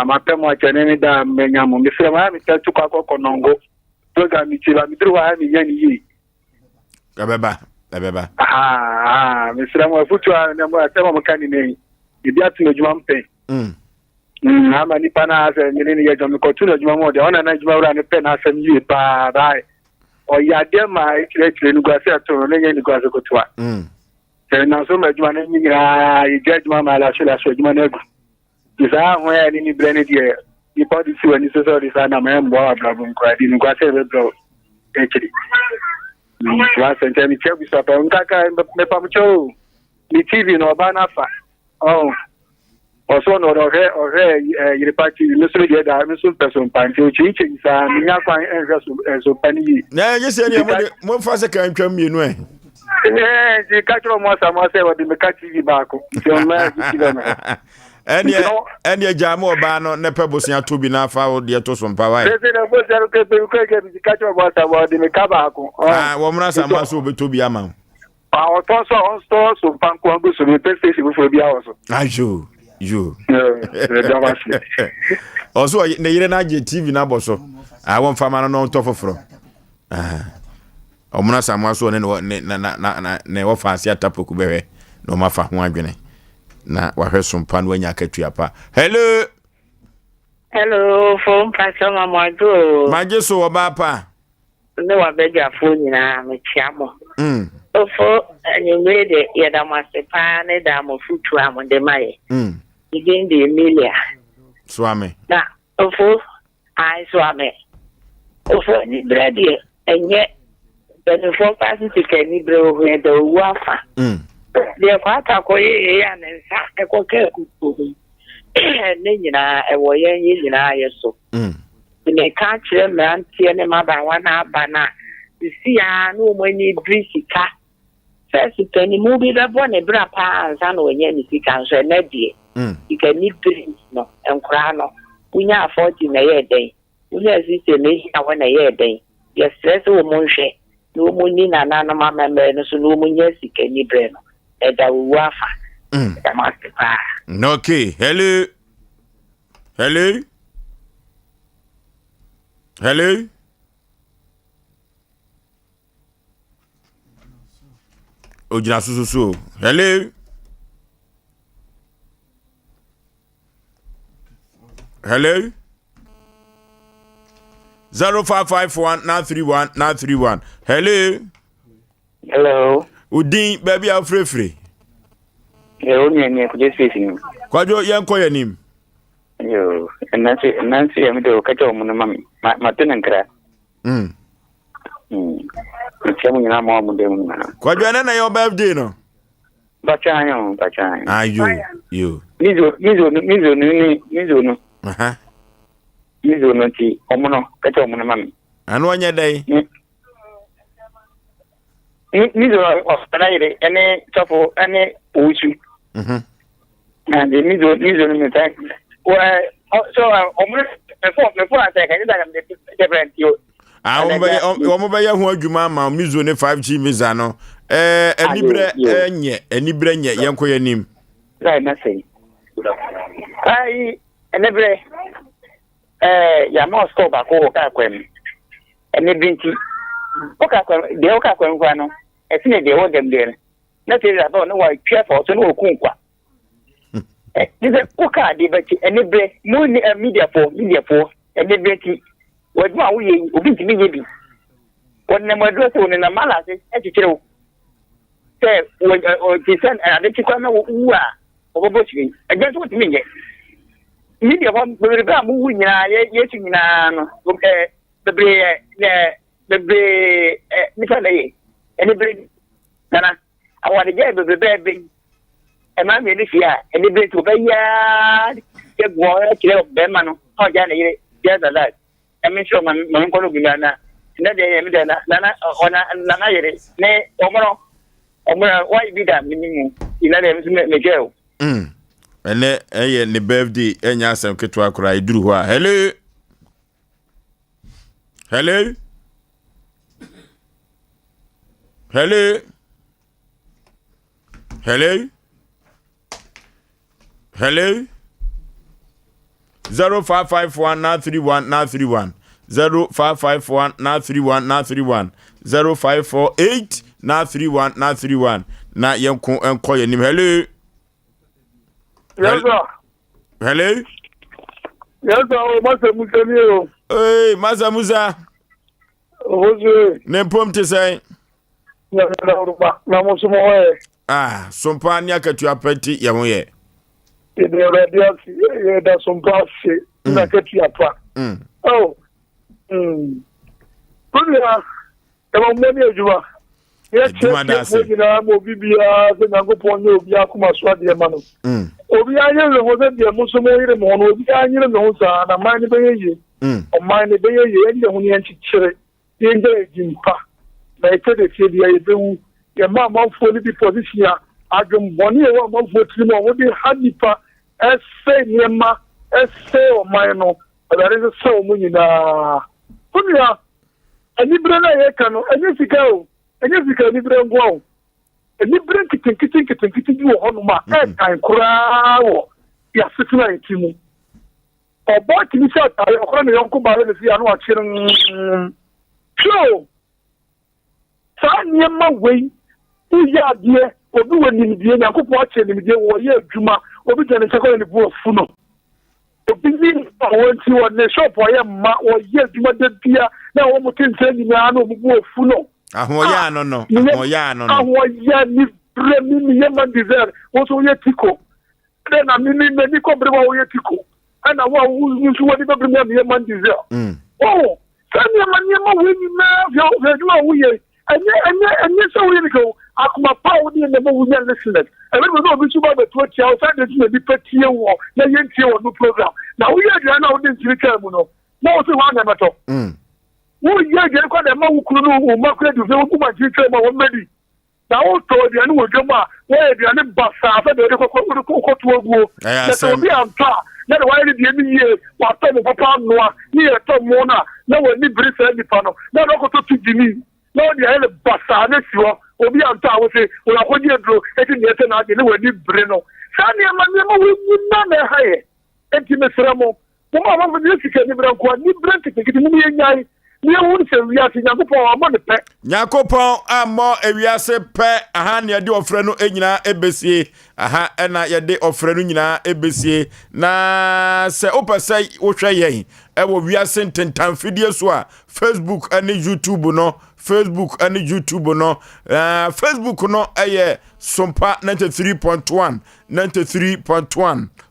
mapema chaneni da menyamu misema mi tatu kwa konongo toga michila midru wa mi yani yi abeba misema futu na mwa sema mkani nei ibia tu juma mpe ama ni pana ase nini ya jomi ko tu juma mo de ona na juma ura ni pe na asem yi pa dai o ya de ma ikire ni gwase ato ne ni gwase ko tuwa na so majuma na nyira ijajuma mala shula so juma na gu isa ho ya ni brene die ni podi si wani so so isa na me mbo abrabun kwa di ni kwa se be bro ekiri wa sente mi chebu so pa nkaka me pa mcho ni TV no ba na fa oso no ore yire party mi so die da mi so person panti o chi isa mi nya kwa so pani na yesi ni mo fa se kan twam mienu the catcher was a master of the catchy barco. And your jamo bano ne pebbles to be now found the to some power. The catcher was about the Macabaco. Woman, I must be to be a man. Our toss on stores of Panquango, so the best station will be also. I you. Also, the TV number so I won't find no top of from. omuna samwa so ne na wo fancy atapoku behwe no mafa ho adwene na wahwe Sompa no anya akatua pa. Hello phone pastor mamado maje so oba pa ne wa beja phone na me chiamo ofo anyway de yadamase pa ne da mo futu amode mai igin de Emilia swame na ofo ai swame ofo ni bredi enye the phone pastor ticket ni bro ho de wafa de kwata ko ye ya ne sa e ko ke ku ne nyina e wo ye nyina yeso ne ka kire mantie ne mabawa na abana si ya no mo ni brisika first tani mu bi da bo ne bra pa ansa no nye ni sika nso na die ika ni bris no enkura no unya 40 na ye den unya sise ne hi awa na ye den ye stress wo mo hwe no mo ni na na mama me no so no mo nya sika ni bre no e da wo afa da master pa. Okay, hello. Ojina sususu. Hello. 0551-931-931. Hello. Udin baby afrefre. Onye ku just facing. Kwajo yanko yanim. Yo, nansi amido kacho mun matun nkra. Ntiamu nyina mo amude mun na. Kwajo na your birthday no. Bachanyo. You. Mizo no. Aha. Mizo no ti omuno kacho mun mami. Anu anya dai. Mizo ostanaire ene chofo ene uchu. And the mizo me thank. Well, so before I say, can you tell them different you? Omo ya ho adwuma ma mizo ne 5G visa no. Enibre nye yenko yanim. Right, nothing. Enibre ya mo stop ako ka kwem. Enibinti. Oka kwem, de oka kwem kwa no. Esine de ho dem there. Na tell you about no wa careful so no okunkwa. Dize uka de beti enibre mu ni media for enibre ti wadwa wo ye obi ti bi bi wonna madro se wonna mala se etikire se o ti sen ade ti kwa na wo a obobo chi agba so ti minye media for be ba mu wu nyina ye ti nyina no bebre mi fa le enibre nana awade je bebre ema mi ni fia eni be to be ya ye gwo kire be ma no o ja na yire ya da la emi sho ma ko no gina na de ye mi da na ona na yire ne omro why be that minimum ina de me gel ene eye ne birthday enya asem keto akora iduru ho a hello Hello 0551-931-931 0551-931-931 0548-931-931 na yenko enko yenim hello Yes sir, Masa Musa ni o. Hey, Masa Musa. Oje. Ne pom te sai. Na mo so mo e. Sompa ni akatua pati ya mo ye. The radio da Sompa se na akatua pa. Kunya e mo mo ni ejuwa. Ye che na mo bibia se na go ponye obi akoma so ade ma no. Obi anye le ho se de mo so mo yire mo no obi anye le ho sa na man ni be ye. O man ni be ye ye ho ni anchichire. Ye nje jimpa. Na ite de tie dia ye be wu. Ye ma fo ni bi position a adwom boni e wa fo tri mo wo de hadipa ese niema ese o man no. Adare se so mo nyina. Kunya ani bre na ye ka no ani sika o. Enye sika ni bre ngwa. Ni bre kitin bi wo hono ma kan kura wo ya fitina itimu. Obo kini sha ta yo kora ne yonko ba le fi anu a chirin. So saa nneɛma wei woyɛ adeɛ obi wɔ nimdeɛ nyankopɔn akyɛ nimdeɛ wɔyɛ adwuma obi gyɛ ne sɛkɔ ne bu afu no obi yi wɔnti wɔ ne shop ɔyɛ mma wɔyɛ adwuma da bia na wɔn mo tenten nyinaa na ɔmo bu afu no ahoyɛ ano no ahoyɛ ni bre mi yɛ man desert wo so yɛ tiko na mi ni ko bre wo yɛ tiko ana wo nso wɔ ni bre mi yɛ man desert oh sani ma wo ni na vya adwuma wo yɛ ɛnyɛ sɛ wo yɛ niko akoma pa wo ni na wo nya listeners ɛbɛ mo no bi suba beto tia o sa de ti bi petie wo na yɛ ntie wo no program na wo yɛ adua na wo de ntiri ka mu no na wo se wa na meto wo yɛ adua ko na ma wo kunu no wo ma kura du fe wo kuma ntiri ka ma wo medi na wo to adua no wo dwom a wo yɛ adua ne basa fa de ko to aguo na so bi ampa na de wa yɛ de ni yɛ wa to mo papa noa ni yɛ to mo na wo ni bri fa nipa no na ko to tudini na wo de yɛ basa na siwo obi anta wo se wo akodi edro eti ne ete na ade ne wani bre no sa ne ma wo nyina na ha ye enti me sra mo mo ma ne sika ni bre nko ni bre tikiti ni ye nyai ni e won se wi ati nyakopon amo ne pe nyakopon amo ewiase pe aha ne de ofre no enyina ebesie aha ena ye de ofre no nyina ebesie na se opese wo hwe yen e wo wiase ntentan fidie so a Facebook and YouTube no Facebook and YouTube no Facebook no eye Sompa 93.1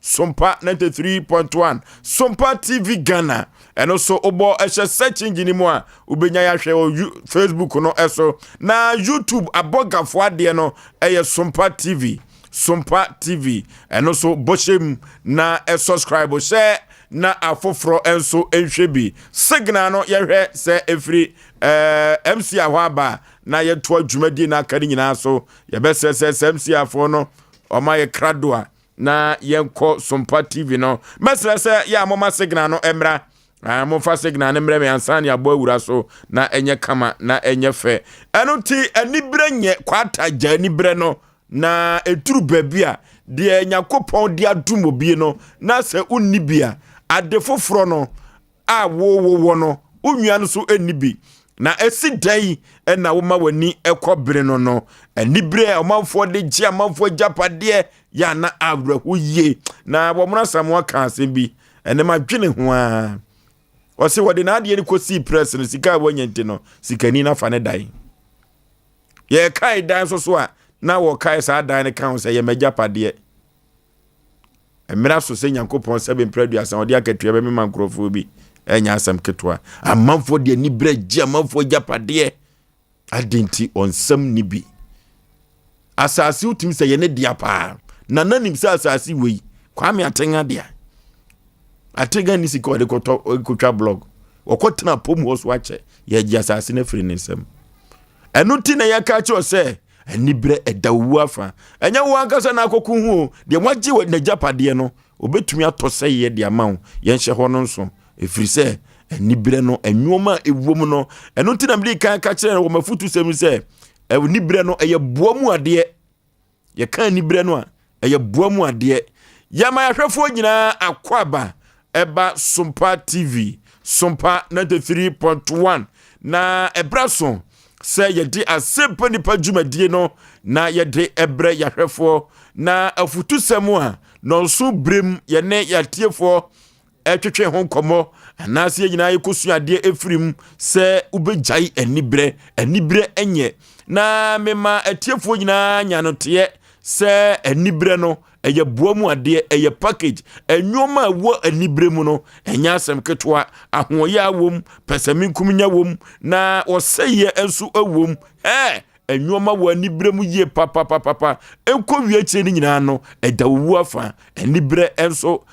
Sompa 93.1 Sompa TV Ghana and also obo ehye search engine mu a ubenya ya hwe Facebook no eso na YouTube abogafo ade no eye Sompa TV and also boshem na subscribe share na afoforo enso enhwebi signal no yehwe se efri MC ahwaba na yeto adwumadi na akari nyina so yebesese MC afo no omaye kradoa na yenko Sompa TV no mesese ya moma signal no emra mo fa signal ne mre me ansan ya bo awura so na enye kama na enye fe eno ti anibre nye kwata jani bre no na eturu babia de nyakopon de adum obie no na se unibia ade foforo no a wo no unwia no so enibi na esi dai na wo ma wani ekobere no enibre omanfo de gia manfo japade ya na awrahu ye na wo mra samwa ka asem ene ma dwene ho a o se wode na ade ni kosi press no sika wonyente no sikani na fa ne dai ye kai dan so a na wo kai sa dan ne kan se ye majapade emira so se nyankopon sebe mpradu asan odi akatua be mema nkrofo bi enya asem ketwa amanfo de ni breji amanfo japade adenti onsam ni bi asasi utim se ye ne dia pa na nanim se asasi wei kwame atenga dia atega ni siko de kotwa blog okotena pom ho so ache ye ji asasi na firi nsam enuti na yaka cho se anibre edawu afa enya wo ankasa na akoku hu de mwagye na japade no obetumi atose ye de amawo ye nhye ho no nso efiri se anibre no enwoma ewom no enuti na mdi kan ka kire wo mafutu sem se anibre no eye boamu ade ye kan anibre no a eye boamu ade ya ma yahwefo nyina akwaba eba Sompa TV Sompa 93.1 na ebraso se yedi Asem Mpe Nipa dwumadie no na yedi ebre yahwefo na afutu semu a no so brem ye ne yatiefo etwetwe ho komo na se nyina yekosu ade efrim se ubejai anibre enye na mema atiefo nyina nyanote se anibre no eye boamu ade eye package enwoma wo anibre mu no enya asem ketwa ahoye awom pesami nkumnya wom na oseye enso awom enwoma wo anibre mu ye papa enko wiache ni nyina no edawu afa anibre enso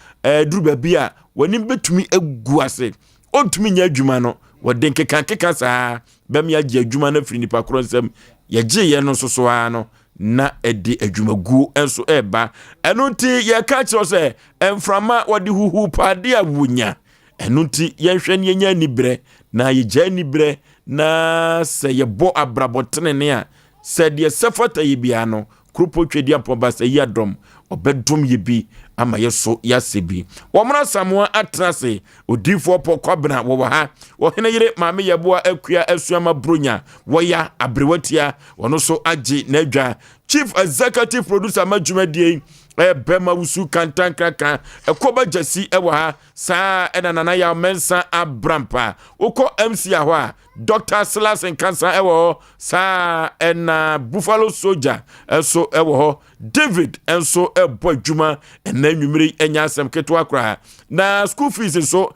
druba bia wani betumi aguase ontumi nya adwuma no woden keka saa bem ya gye adwuma na firi nipa kronsem ye gye ye no soso no na edi adwumaguo enso eba enunti ye ka kiro se emframa wodi huhu pade awunya enunti ye hwe ne nya nibre na ye gya nibre na se ye bo abrabotene ne a se de sefata ye bia no krupo twedi apo basa yi adom obedom ye bi ama yeso yasebi womra samoa atrase odifo pokobna wo ha wo hene yire maame yeboa akua asuama bronya woya abrewatia wono so agi na adwa chief executive producer madwumadie bema wusu kantan kraka ekoba jasi ewa ha saa enana ya mensa abrampa uko MC ahwa Dr. Silas and Cancer ewo saa ena Buffalo Soldier so ewo David enso ebo djuma ena nwumiri enya asem ketwa kra na school fees so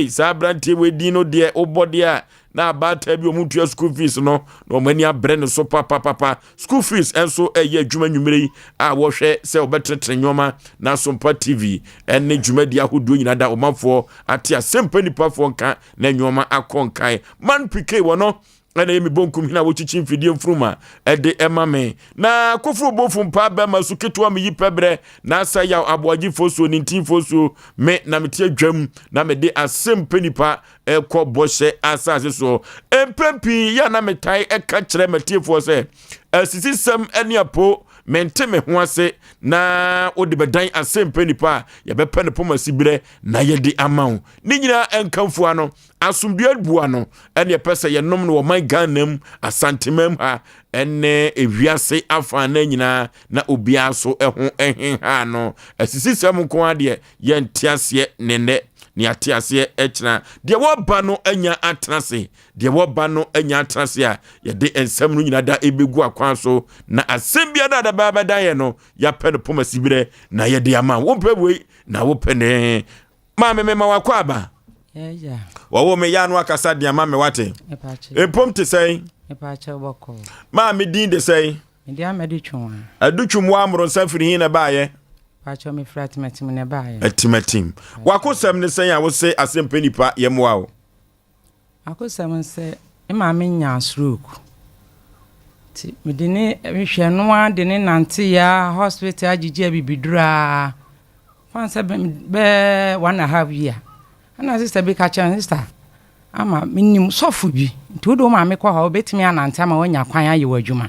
saa brantie wedi no de obode a na abata bi omutua school fees no no mani abrene so papa school fees enso eye adwuma nwumiri a wo hwe se obetetre nyoma na Sompa TV enne dwuma di ahodo nyina da omafo ate Asem Mpe Nipa fo nka na nyoma akonkan man pk wono ana yemi bonkum hina wo chichi mfidie mfruma ede emame na kofuru bofu mpa ba masuketu am yipebre na asa Yaw Aboagye Oforisuo ni ntimfosuo me na mete adwam na mede Asem Mpe Nipa ekọ boshe asase so empempi ya na metai eka kire metiefo se asisisem ene apo mente me ho ase na odi bedan Asem Mpe Nipa ya bepe ne poma sibire na yedi amaw ni nyina enkamfu ano asumdua bua no ene pese ye nom no man ganam asantemam ha ene ewiase afa na nyina na obia so eho ehenha no asisisem nko ade ye ntiase nene ni atiase echna de woba no anya atrase de woba no anya atrase a ye de ensam no nyina da ebegu akwan so na asem bia da baba da ye no ya pe no poma sibire na ye de ama wo pebwe na wo pene ma me wakwa aba yeah wo me ya no akasa de ama me wate empom te sei epache boko ma me din de sei me dia me ditwwa adutwum wa amro safiri hin na baaye pacho me fratmetim ne baaye atimatim wakosam ne sei a wo se Asem Mpe Nipa yemwa wo akosam se e ma me nya stroke ti me dine hwe no a de ne nante ya hospital agige bibidura fansa be 1.5 year ana sister be kacha sister ama minim sofu bi ntudo ma me kwa ha obetimi anante ama wanya kwan aye wadwuma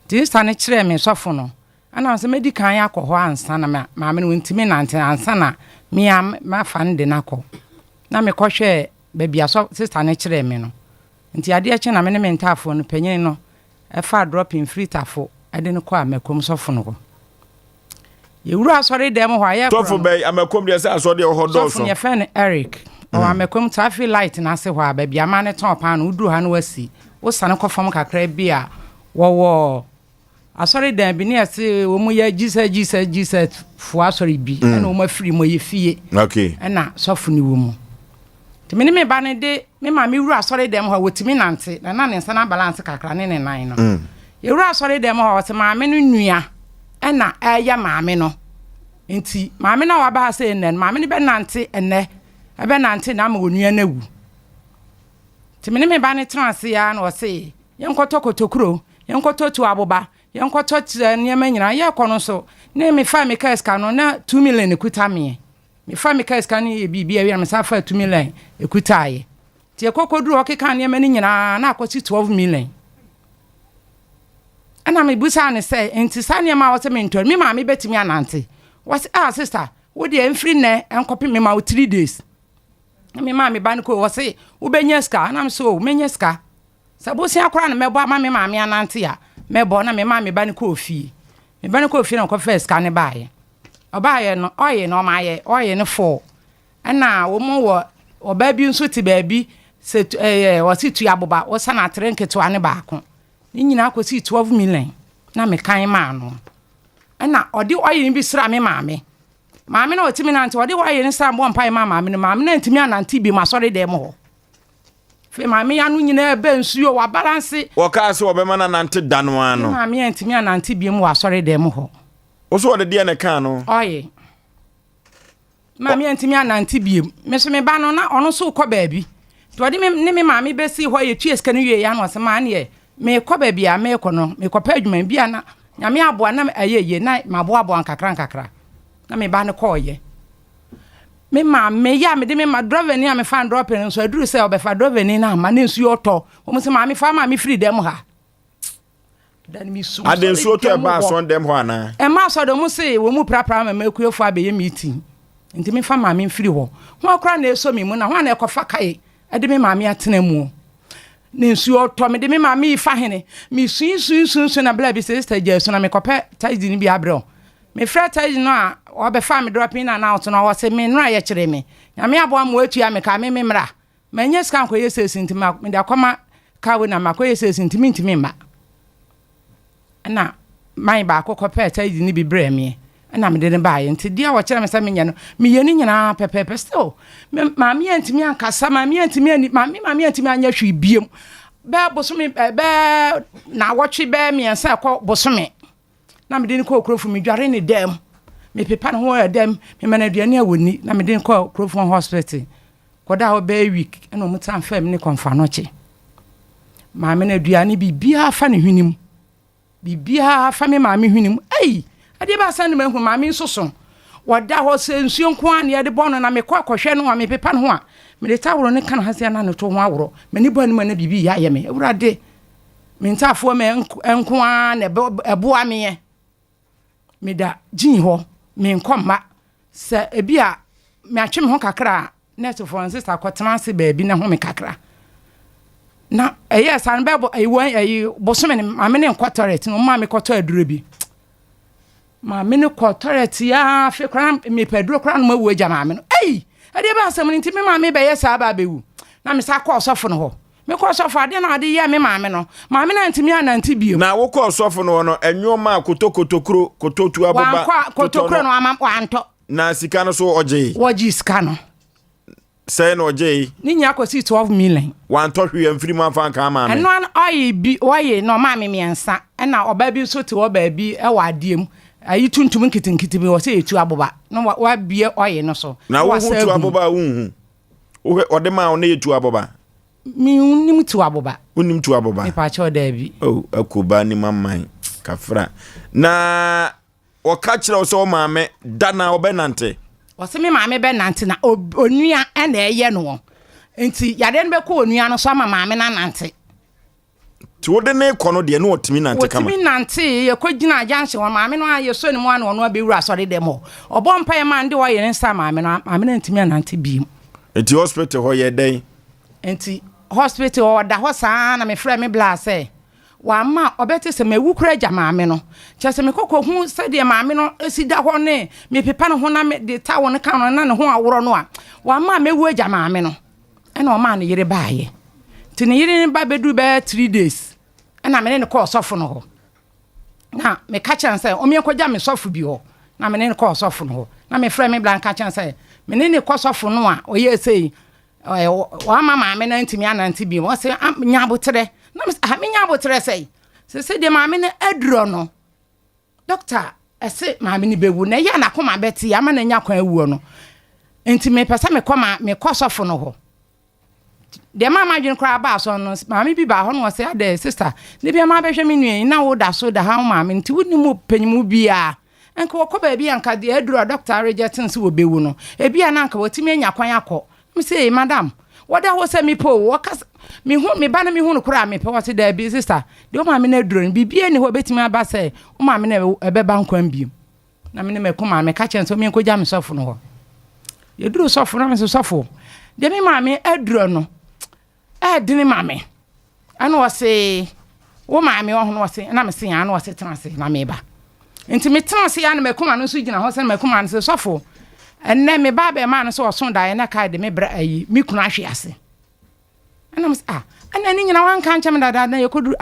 ti sister ne kire me sofu no ana se medical ya akọ ansa na ma me ntimi nante ansa na me ma fa nde nakọ na me kọhwe bebia so sister ne kire me no nti ade eche na me ne mentafo no panyin no e fa drop in free tafo ade ne kọ amekom sofu no ye wura asori dem ho aye tofu be amekom de se asori ho do so ye fen Eric o amekom traffic light na se ho ababia ma ne ton pan no udu ha no wasi wo sane kofam kakra bia wo asori dem bi ne ase wo mu ya Jesus fu asori bi na wo ma firi mo ye fie okay na sofu ni wo mu timi me ba ne de me ma me wura asori dem ho wotimi nante na ne nsa na balance kakra ne nan no ye wura asori dem ho wo se ma me no nua ena eya maame no enti maame na waba se enen maame ni be nante ene ebe nante na ma onua na wu timene me ba ne trance ya na o se yenkoto kotokuro yenkoto tu aboba yenkoto niema nyina ye kono so ne me fa me kaska no na 2 million ekuta me fa me kaska ni bibia wi na me sa fa 2 million ekuta aye ti ekokoduru okeka niema ni nyina na akosi 12 million ana me busa ne say enti sane ma wo se me ntor me ma me betimi anante was sister wo de emfiri ne enkope me ma 3 days me ma me ban ko wo se wo benya ska na me so menya ska sabosi akora na mebo ama me ma me anante ya mebo na me ma me ban ko ofie me ban ko ofie na ko first ska ne baaye obaaye no oye no ma ye oye ne 4 ana wo mo wo oba bi nso ti baabi se wo si tu aboba wo sana trenketo ane baako ni nyina akosi 12 million na me kan ma no na odi oye bi sra me maame na otimi nante odi oye ni sra mbo mpa maame na ntimi anante bi ma sori dem ho fe maame ya no nyina ebe nsuo wa balance wo ka se wo be mana nante dano ano maame ntimi anante bi mu wa sori dem ho wo so de de ne kan no oye maame ntimi anante bi me so me ba no na ono so kọ baabi to odi me maame be si ho ye tueska no wie ya no se ma ne me kọ baabi a me kọ no me kọ pa adwuma bia na nyame aboa na ayeye na maboa nkakra na me ba ne kọ ye me ma me ya me de me ma driver ni a me fan drop in so aduru se obefa driver ni na ma ne nsu yoto o mo se ma me fa ma me free dem ha dan mi su aden so to ba so dem ho ana e ma so do mu se wo mu prapra ma makuefo abeye meeting nti me fa maame mfiri ho akra na eso mi mu na ho na ekofa kai e de me maame atena mu ne nsu oto me de me maame ifa hene mi su na bla bi sister Jesu na me kope taidi ni bi abrɛ me fra taidi no a obefa me dropping na out no wo se me nra ye kire me nyame aboa mo atua me ka me mra manye ska nkoye sesi ntima me da koma kawo na makoye sesi ntimi mba na mai ba akokɔ pɛ taidi ni bi brɛ me na me de ne ba ye nti dia wo kire me se me nya no me ye ni nyina pepepe still maame antimi ankasa maame antimi anya hwe biem be bosome be na wotwe be me ensa kɔ bosome na me de ne kɔ krofu me dware ne dem me pepa ne ho dem me mana aduane awoni na me de ne kɔ krofu hospital koda ho be week na mu tan fam ne konfa no che maame na aduane bibia fa ne hwenim bibia fa me maame hwenim ai ade ba san me hu maame nsoso wada ho se nsuo nko an ye de bono na me kɔ akɔhwɛ no me pepa ne ho a me de taworo ne kan ha se na ne to ho aworo me ni bɔ ne ma na bibi ya ye me ewurade me ntafo me nko an na eboa me me da gin ho me nkɔma se ebia me atwe me ho kakra net for sister kwotena se baabi na ho me kakra na yes an bebo ayi bosome ne ma me ne nkɔtɔret no ma me kɔtɔ aduro bi ma me ne kɔtɔret ya fe kran me paduro kran no ma wo agya ma me no ei ade ba asem nti me ma me be yes aba bewu na me sa kɔ sɔfo no ho me kɔ sɔfo ade na ade ye me ma me no ma me na ntimi ananti bio na wo kɔ sɔfo no no enwoma kotokotokro kototu aboba kotokro no ama kwanto na sika no so oje woji sika no say no oje ni nya kosi 12 million wan to hwe amfiri man fan kan ma me eno an oye no ma me miensa na oba bi so te oba bi e wa adiem ayi tuntum nkitinkiti bi wo se etu aboba no wa bie oye no so na wo tu aboba hu wo ode ma wo na etu aboba mi unim tu aboba mi pa cho da bi akoba ni mamman kafra na o ka kire o so maame dana obenante o se me maame benante na onua na eye no enti yade no be ko onua no so maame na nante ti wode ne kono de no otimi nante kama otimi nante ye kogina ajanse wo maame no aye so ni mo ana ono abewura asore dem obo mpa ye man de wo ye nsa maame no na ntimi anante bi enti hospital ho ye den enti hospital o da ho saa na me frɛ me blase wa ma obete se mewu kura agya maame no kyese me kokko hu se de maame no esi da ho ne me pepa no ho na me de ta wo ne kan no na ne ho aworo no a wa ma mewu agya maame no ena o ma ne yire baaye ti ne yire ba bedu be 3 days ena me ne ko sofo no ho na me ka chan se o me kogya me sofo bi ho na me ne ko sofo no ho na me frɛ me blanka chan se me ne ko sofo no a o ye sei wa mama me na ntimi ananti bi wo se nya botere na me nya botere sei se de mama ne aduro no doctor ese mama ni bewu na ya na koma beti ya ma na nya kwan awuo no enti me pesa me koma me kosofo no ho de mama dwen kra ba so no mama bi ba ho no se ade sister ne bi ma behwe me nuen na wo da so da ha mama nti woni mu panyimu bia enka wo ba bi anka de aduro doctor rejectin se wo bewu no e bia na anka wotimi anya kwan akọ me say madam what that was me po wakas me hu me ba na me hu no kura me pe what da bi sister de o ma me na duro bibia ni ho betimi aba say o ma me na ebe ba nkwan bi na me ne me kuma me ka chen so me ko ja me sofo no ho ye duro sofo na me so sofo de me ma me aduro no dini ma me ana wo say wo ma me ho no wo say na me say ana wo say tena say na me ba enti me tena say ana me kuma no so gina ho say me kuma no so sofo enne me ba be ma no so oson da na kai de me bra ayi me kunu ahwe ase ana mus ana ni nyina wan kan chem dada na yekodu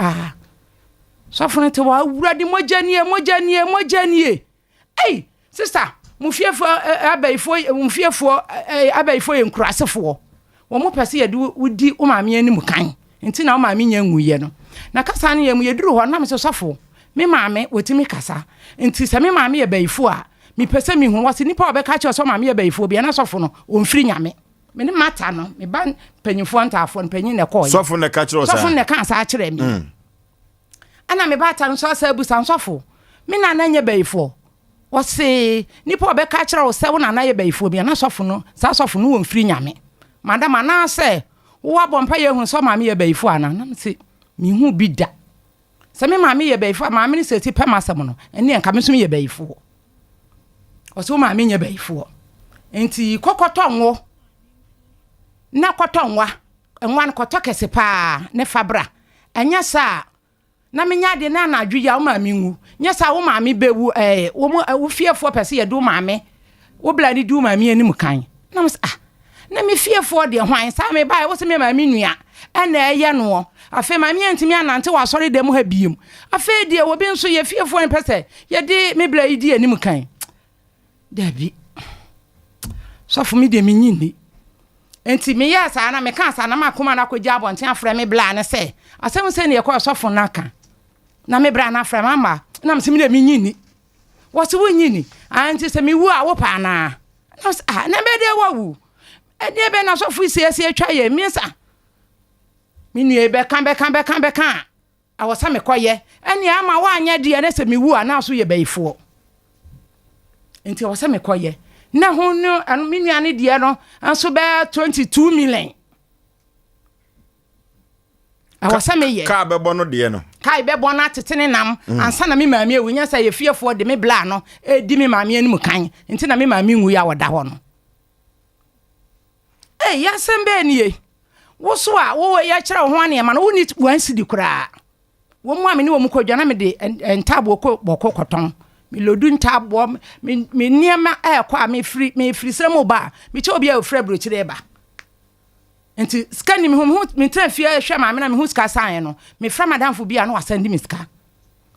sofo ne te wa wurade mojanie ei sister mufiefo abaifo yenkurasefo wo mo pese ye du wudi o maame ani mu kan enti na o maame nya nwuye no na kasa ne ye mu yeduru ho na me sofo me maame wotimi kasa enti se me maame ye baifo a mi pese mi hu wase nipa obeka che so maame ye baifo bia na sofo no o mfiri nyame me ne mata no me ba panyimfo ntafo panyin ne ko sofo ne ka kire o sa sofo ne kan sa kire mi ana me ba ta no so sa bu san sofo me na na nya baifo wase nipa obeka kire o se wo na na ye baifo bia na sofo no sa sofo no o mfiri nyame madam ana se wo abompa ye hu so maame ye baifo ana na me se mi hu bi da se me maame ye bayifo maame ni se ti pem asem no ene enka me so ye bayifo o so maame nye bayifo enti kokotonwo na kotonwa enwan koto kese pa ne fabra enya sa na menya de na anadwu ya wo maame ngu nya sa wo maame bewu wo fiefo pese ye do maame wo bla ni du maame anim kan na me na me fiefo de hwan sa me bai wo se me maame nua ena eye no afa maame antimi anante wa sori dem ha biem afa de wo bi nso ye fiefo ne pese ye de me bla idi anim kan dabi so for me de me nyini enti me ya sa na me kan sa na makoma na kwaji abonten afra me bla ne se asem se ne ye kwa sofo na kan na me bra na afra mama na me se me de me nyini wo se wo nyini anti se me wu a wo pa na na be de wo wu e de be na sofo isi atwa ye mi sa me nue be kan awosa me koye eni ama wa anya de ne se me wu a na so ye bayifo enti awosa me koye na ho no anu me nua ne de no anso be 22 million awosa me ye ka be bono de no kai be bona tetene nam ansa na me maame ewu nya sa ye fiefo de me bla no di me maame anim kan enti na me maame nwu ya woda ho no Asem Mpe Nipa wo so a wo ya kire ho ane ma no wo ni wansi di kura wo mu ame ni wo mu kwadwa na me de entabo boko koton me lodu ntabo me niema kwa me free sremo ba me che obi a ofra bro kire ba enti skani me hu me trafie hwe ma me na me hu ska san no me fra madamfo bia no wasandi me ska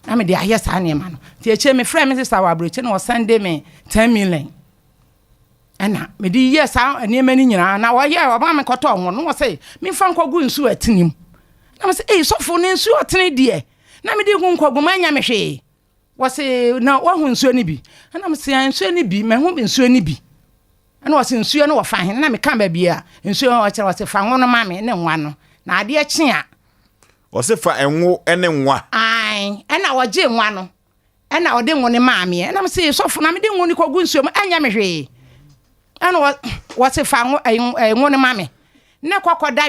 na me de aye sa ane ma no ti e che me fra me sister wa bro kire no wasande me 10 million ana me di yes ane ma ni nyina na wo ye oba me koto ho no wo say me fa nkogu nsu atinim na me say sofo ne nsu atene de na me di hu nkogu ma nya me hwe wo say na wo hu nsu ani bi na me say nsu ani bi me hu nsu ani bi ana wo say nsu no wo fa hen na me kan ba bia nsu wo kire wo say fa ho no ma me ne nwa no na ade akye a wo say fa enwo ene nwa ai ana wo je nwa no ana wo de nwo ne ma me na me say sofo na me de nwo ni kogu nsu ma anya me hwe ana wase fa ngone mame ne kokoda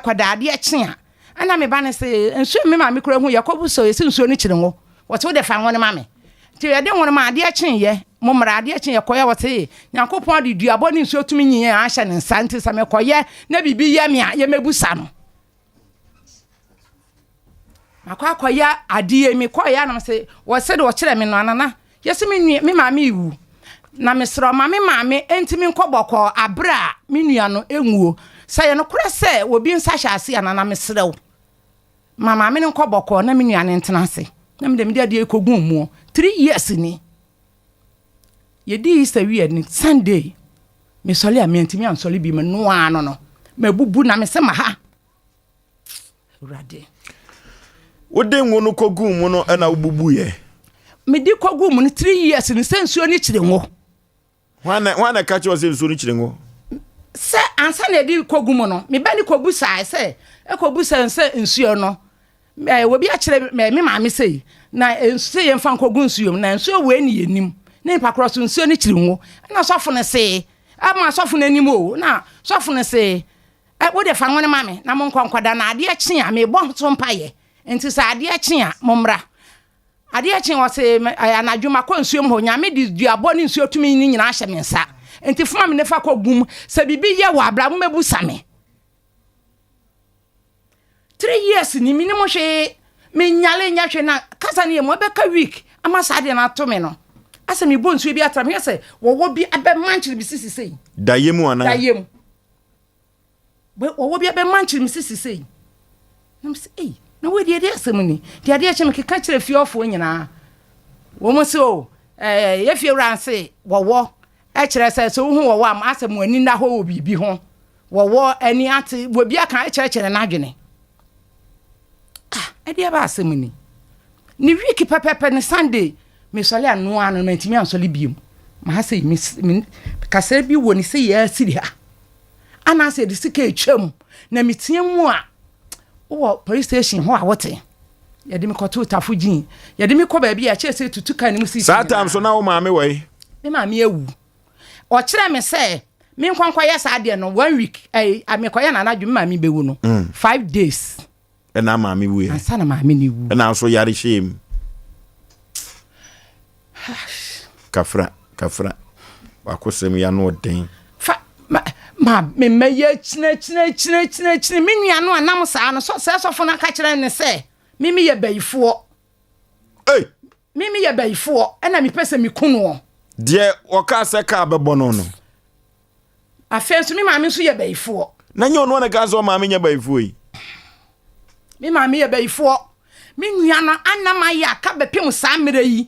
koda ade akye ana me ba ne se nsu me mame kura hu yakobu so esi nsu ni kire ngo wase wo de fa ngone mame ti ye de ngone ma ade akye ye mo mra ade akye ye koye wase Nyankopon de duabo ni nsu otumi nyin a hye ne nsa nti sa me koye na bibi ye me a ye mebusa no akwa koya ade ye me koye na me se wase de wo kire me no anana yesi me mame iwu na mesro mame entimi nkoboko abra menua no enwuo saye no kure se obi nsa hyase ana na mesrew mama me nkoboko na menua ne ntenase na me de ade ekogun mu 3 years ni yedi is a weird ni Sunday me sole a me entimi ansole bi me no ano no mabubu na me se ma ha urade wode nwo no kogun mu no na ububu ye me di kogun mu 3 years ni sensuo ni kire ngo wana kachi wase nsu ni kire ngo se ansa na di kogu mu no me ba ni kogu sai se ekogu se nsuo no wo bi a kire me maame sei na nsuo ye mfa kogu nsuo na nsuo we ni yenim na mpa cross nsuo ni kire ngo na sofo ne se ama sofo na nim o na sofo ne se wo de fa ngone mame na mo nkonkwada na ade akye a me bo so mpa ye enti sa ade akye a mo mra ade akye wo se anadwuma ko nsuo ho nyame di duabo ni nsuo tumi ni nyina ahye me nsa enti fuma me ne fa kogum se bibi ye wa abra mo mebusa me 3 years ni minimum hwe me nyale nya hwe na kasa ne mo be ka week ama sa de na to me no asa me bo nsuo bi atra me se wo bi abe manchiri bi sisisei dayemu ana dayemu wo bi abe manchiri mi sisisei na se na we de asem ni de ade ache me keka kire fiofo nyina wo mo se o ye fie ranse wo e kire se so hu wo am asem ani na ho obi bi ho wo ani ate wo bi aka e kire na adwene e de ba asem ni week pepepe ni Sunday me sole anu anu na ntimi ansole biem ma ha se mi kase bi wo ni se ya siri ha ana se de sika etwam na mitiemu a wo police station ho a wote ye de me koto tafo gin ye de me ko ba bi a chese tutu kan mu sisi satam so na wo maame wai me maame ewu o kire me se me nkwankwa ya sa de no 1 week me koya na anadwu me maame bewu no 5 days ɛna maame wu ansa na maame ni wu ɛna so yare shame kafra wakosem ya no den fa ma me meye chine me nua no anam saa no so sefo na ka kire ne se mimi ye bayifo mimi ye bayifo na me pese me kunu de woka se ka bebo no afenso mi maame so ye bayifo na nye ono na ka so maame nye bayifo yi mi maame ye bayifo mi nua no anam aya ka bepem saa mere yi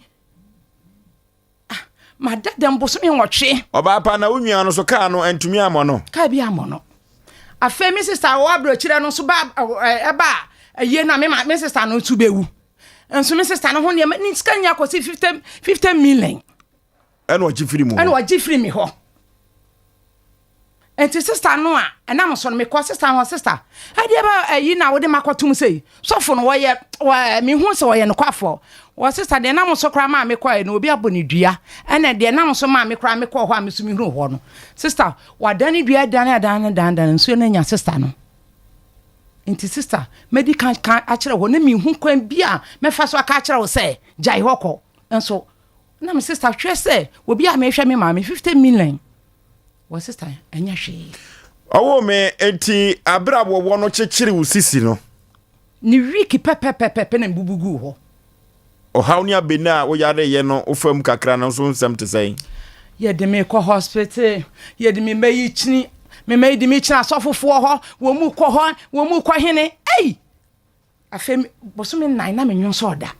ma dadam boso mi nwotwe oba pa na unua no so ka no antumi amono ka bi amono afa mi sister wo abro kire no so ba eba aye na me sister no tu bewu enso mi sister no ho ne ni sika nya kosi 50 million eno agifiri mu eno agifiri mi ho enti sister no a enam so no me ko sister ho sister ade ba ayi na wo de makotum sei sofo no wo ye mi hu se wo ye no kwafo wo sister de nam so kra ma me kwa no obi aboni dua ene de nam so ma me kra me kwa ho a me so mi hu ho no sister wadani dua dan so na nya sister no enti sister medical kan a kire ho na mi hu kwan bia me fa so aka kire wo se jai hoko enso na me sister hwe se obi a me hwe me ma me 50 million wo sister enya hwe owo me enti abrabo wo no kekere usisi no ni wiki pepe na mbubugu ho o hawni abena wo yare ye no ofam kakra na so nsem te sei ye de me ko hospital ye de me mayi chini me mayi de me china sofofo ho wo mu ko hene ei afem bosome 9 na me nwon so oda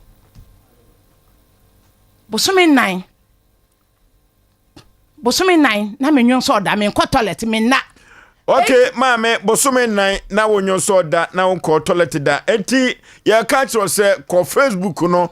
bosome 9 na me nwon so oda me ko toilet me na okay mame bosome 9 na wo nwon so oda na wo ko toilet da enti ye ka kiro se ko Facebook no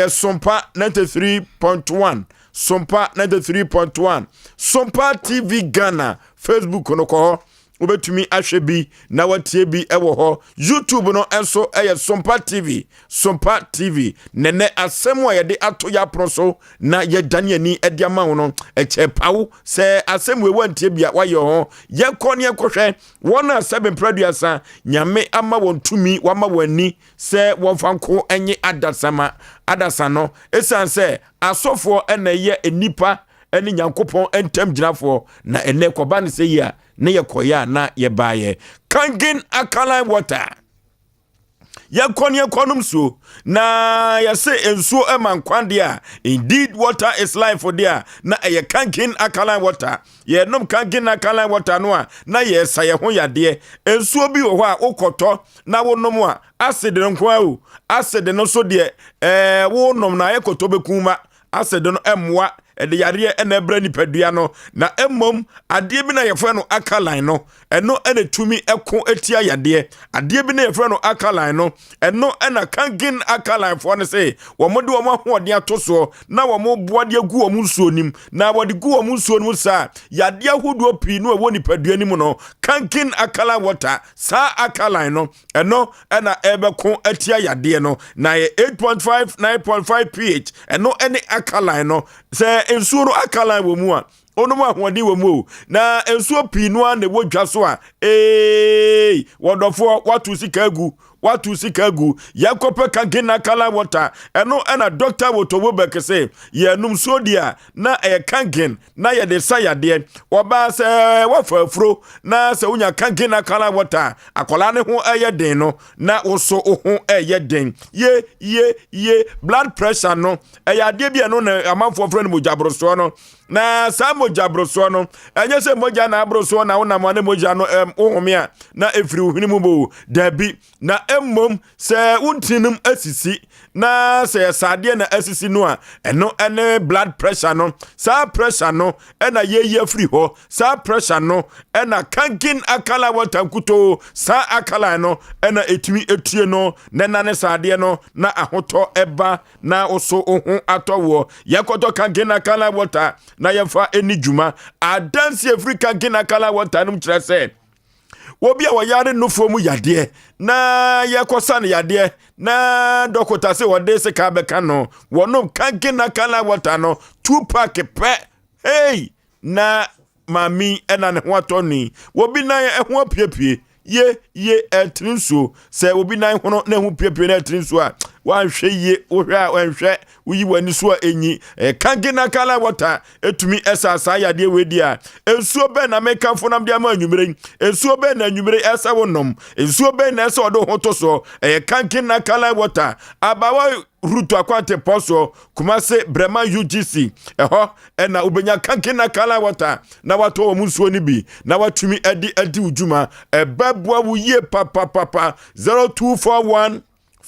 Sompa 93.1 Sompa 93.1 Sompa TV Ghana Facebook no ko obetumi ahwe bi na watie bi ewo ho YouTube no enso Sompa TV nene asem wa yede ato ya proso na ye daniani edi ama wo no eche pawo se asem we wantie bi a waye ho ye kone ekohwe wona 7 producer nyame ama won tumi wama wani se wonfanko enye adasano esanse asofo ena ye enipa eni nyankopon entem ginafo na ene koba ne se ya ne ye koya na ye baye kangin alkaline water ye konye konum so na ye se ensuo emankwande a indeed water is life for there na ye kangin alkaline water ye nom kangin alkaline water no a na ye saye ho yade ensuo bi wo ho a ukoto na wo nom a acid nko a acid no so de wo nom na ye koto bekuma acid no emwa ede yare ena bra nipadua no na emmom ade bi na yefo no alkaline no eno ene tumi eko etia yade ade bi na yefo no alkaline no eno ena kangin alkaline fo ne say wo mode wo mahode atoso na wo mo boade agu wo nsuo nim na wo de gu wo nsuo nim sa yade ahodo pi no wo nipadua nim no kangin alkaline water sa alkaline no eno ena ebeko etia yade no na 8.5 9.5 pH eno ene alkaline no say ensuo no alkaline wo mu a onum ahodi wo mu na ensuo pi no a ne wodwa so a wodofo watu sika agu yakope kangin alkaline water eno ena doctor wotowo bekese ye num so dia na kangin na ye de sayade oba se wafafuro na se unya kangin alkaline water akola ne ho den no na oso ho den ye blood pressure no ade bia no na amanfo frɛ no mojabroso no na sa mojabroso no enye se moja na abroso na wona mo ne moja no ohomia na efiri ohini mu bo dabi na emmom se untinum asisi na se sade na asisi no a eno ene blood pressure no sa pressure no ena ye free ho sa pressure no ena kangin alkaline water kuto sa alkaline no ena etumi etie no nena ne sade no na ahoto eba na oso ohun atowo yakoto kangin alkaline water na yemfa eni juma adansi every kangin alkaline water num kire se wobi a wayare nofo mu yade na yekosa ne yade na dokota se wode se ka beka no wonom kangin alkaline water no 2 pack pe hey na mami ena ne ho atoni wobi na ho apiepie ye etrinsuo se obi nan hono na hu piepie na etrinsuo a wan hwe ye ohwe a wan hwe uyi wani so enyi kangina kala water etumi esasa yade wedi a ensuo be na mekamfo nam de ama anwumere ensuo be na anwumere esa wonom ensuo be na esa odo hoto so kangina kala water abawa ruto akwante poso kumase brema UGC na ubenya kankina kala wata na watu wa musuo ni bi na watumi edi ujuma ebabua wuye papa 0241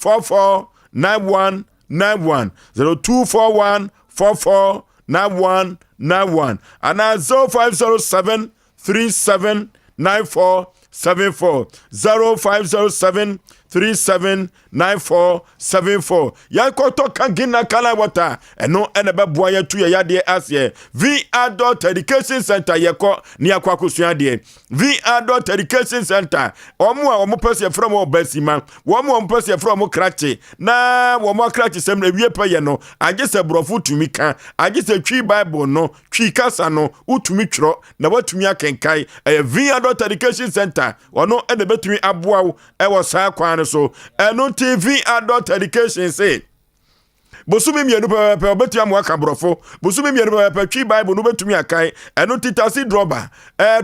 44 9191 0241 44 9191 ana 0507 37 94 74 0507 379474 yankoto kangina kala wata eno enebe bua ya tu ya de asye V Adult Education Center yeko ni akwa kosua de V Adult Education Center omo pese from obasima omo pese from krache na omo krache semre wie peye no agese brofu tumi kan agese twi bible no twi kasa no utumi twro na watumi akenkai V Adult Education Center ono enebe tumi aboa ewo saa kwan so eno TV Adult Education say bosumi mienu pepe obetu amwa kabrofo bosumi mienu pepe twi bible no betumi akai eno titasi droba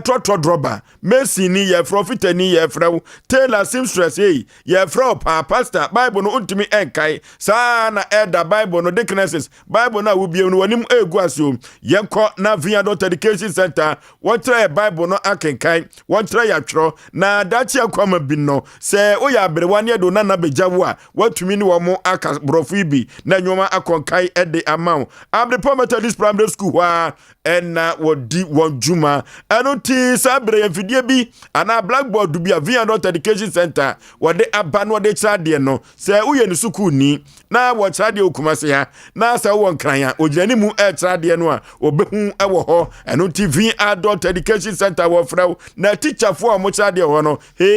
trotro droba Messi ni ye profit ni ye frew Taylor Simstress ye frew pa pastor bible no untimi enkai sa na elder bible no deaconesses bible na wubie no wanim egu aso yenko na V Adult Education Center wotre bible no akenkai wotre ya twro na dachi akwama bi no se oya berewane do na bejawo a watumi ni wo mo aka brofo ibi na nyoma akonkai ede amount Abrepo Methodist Primary School wa ena wodi wonjuma enoti sabre mfidie bi ana blackboard bi a V Adult Education Center wode abano de chade no se uye ni suku ni na wo chade okumase ha na se wo nkran ya ogirani mu chade no a obehu ewo ho enoti V Adult Education Center wo frau na teacher fo mo chade ho no hey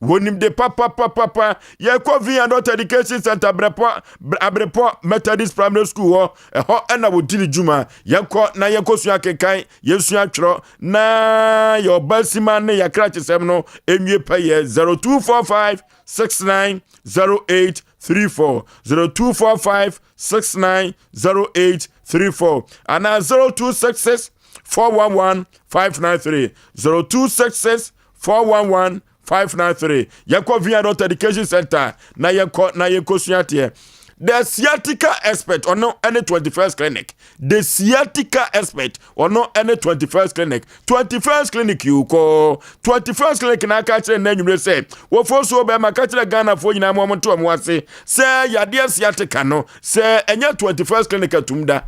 wonim de papa ye ko V Adult Education Center Abrepo Methodist Primary School ho na wodini juma ye ko na ye ko sua kenkan ye sua twro na your basima ne ya krache sem no enwie paye 0245 690834 0245 690834 ana 0266 411 593 0266 411 593 yeko V Adult Education Center na yeko suate the sciatica expert or no any 21st clinic the sciatica expert or no any 21st clinic 21st clinic you ko 21st clinic na ka kire na nwure say wo fo so be ma ka kire Ghana fo nyina mo to mo ase say yade sciatica no say enya 21st clinic atumda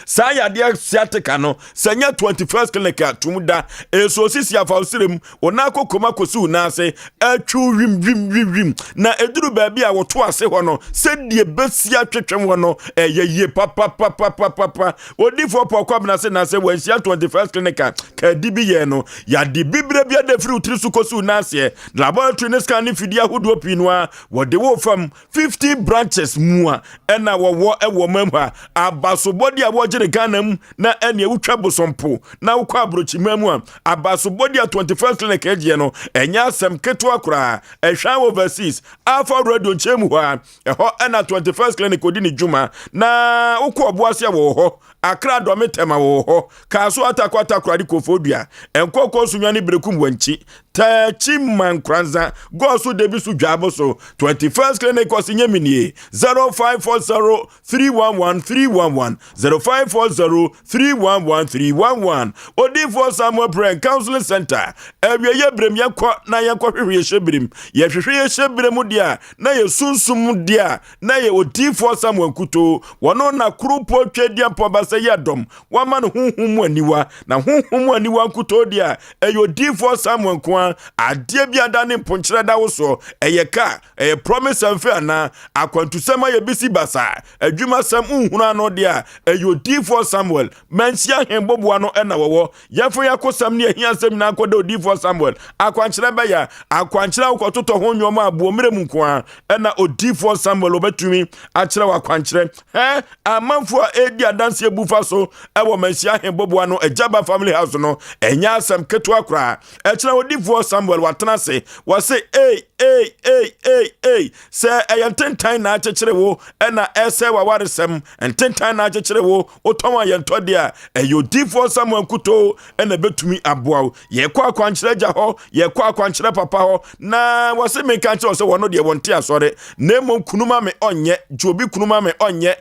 sa ya dia siatika no sanya 21st clinic atumda eso sisi afawsirem onako koma kosu na ase atwu rim na eduru ba bia woto ase ho no sedie besia twetwem ho no yeye papa odifo pokwa na se wansia 21st clinic ka dibi ye no ya di bibre bia de free utri kosu na ase laboratory ne scan fidi ahodo pinwa wode wo fam 50 branches mua ena wo ewo memha abasobodi awogere Ghana na ene wutwa bosompo na wukwa abrochi mamu a abasobodi 21st clinic eje no enya asem keto akura ehwan overseas alpha radio chemu ha eho ena 21st clinic odini juma na wukwa oboase wo ho akra do metema wo ho kaso atakwata akura di kofodua enkoko sunwani brekum wanchi tachi mankranza go so debi su dwabo so 21st clinic osinye minie 0540 311 311 0540 311 311 odifo Samuel Brain Counseling Center ewiye brem yakọ na yakọ hwehwe shebrim ye hwehwe shebrim dia na ye sunsum dia na ye odifo Samuel Kuto wono na krupo twedia pobase yadom wama no hunhum aniwa na hunhum aniwa Kuto dia e odifo Samuel kwa adie bia da ne ponkyere da wo so eyeka promise amfa na akwantusema ye bisi basa adwuma sam unhunu ano dia e odifor Samuel mansia hemboboa no na wo yefo yakosam ne ahiasam na akoda odifor Samuel akwankyere beya akwankyere ukototo ho nwoma abuo mrem nko a na odifor Samuel obetumi akyere wakwankyere amanfo edi adanse ebufa so ewo mansia hemboboa no Ejaba family house no enya asem keto akra ekyere odifor Samuel watena se wase se ayantentan na akyekere wo na ese wawaresem ententan na akyekere wo otonwa yentode a odifor Samuel kuto na betumi aboa ye kwa akwankyere ja ho ye kwa akwankyere papa ho na wase meka kyerɛ so wono de wonte asɔre na emom kunuma me onye jobi kunuma me onye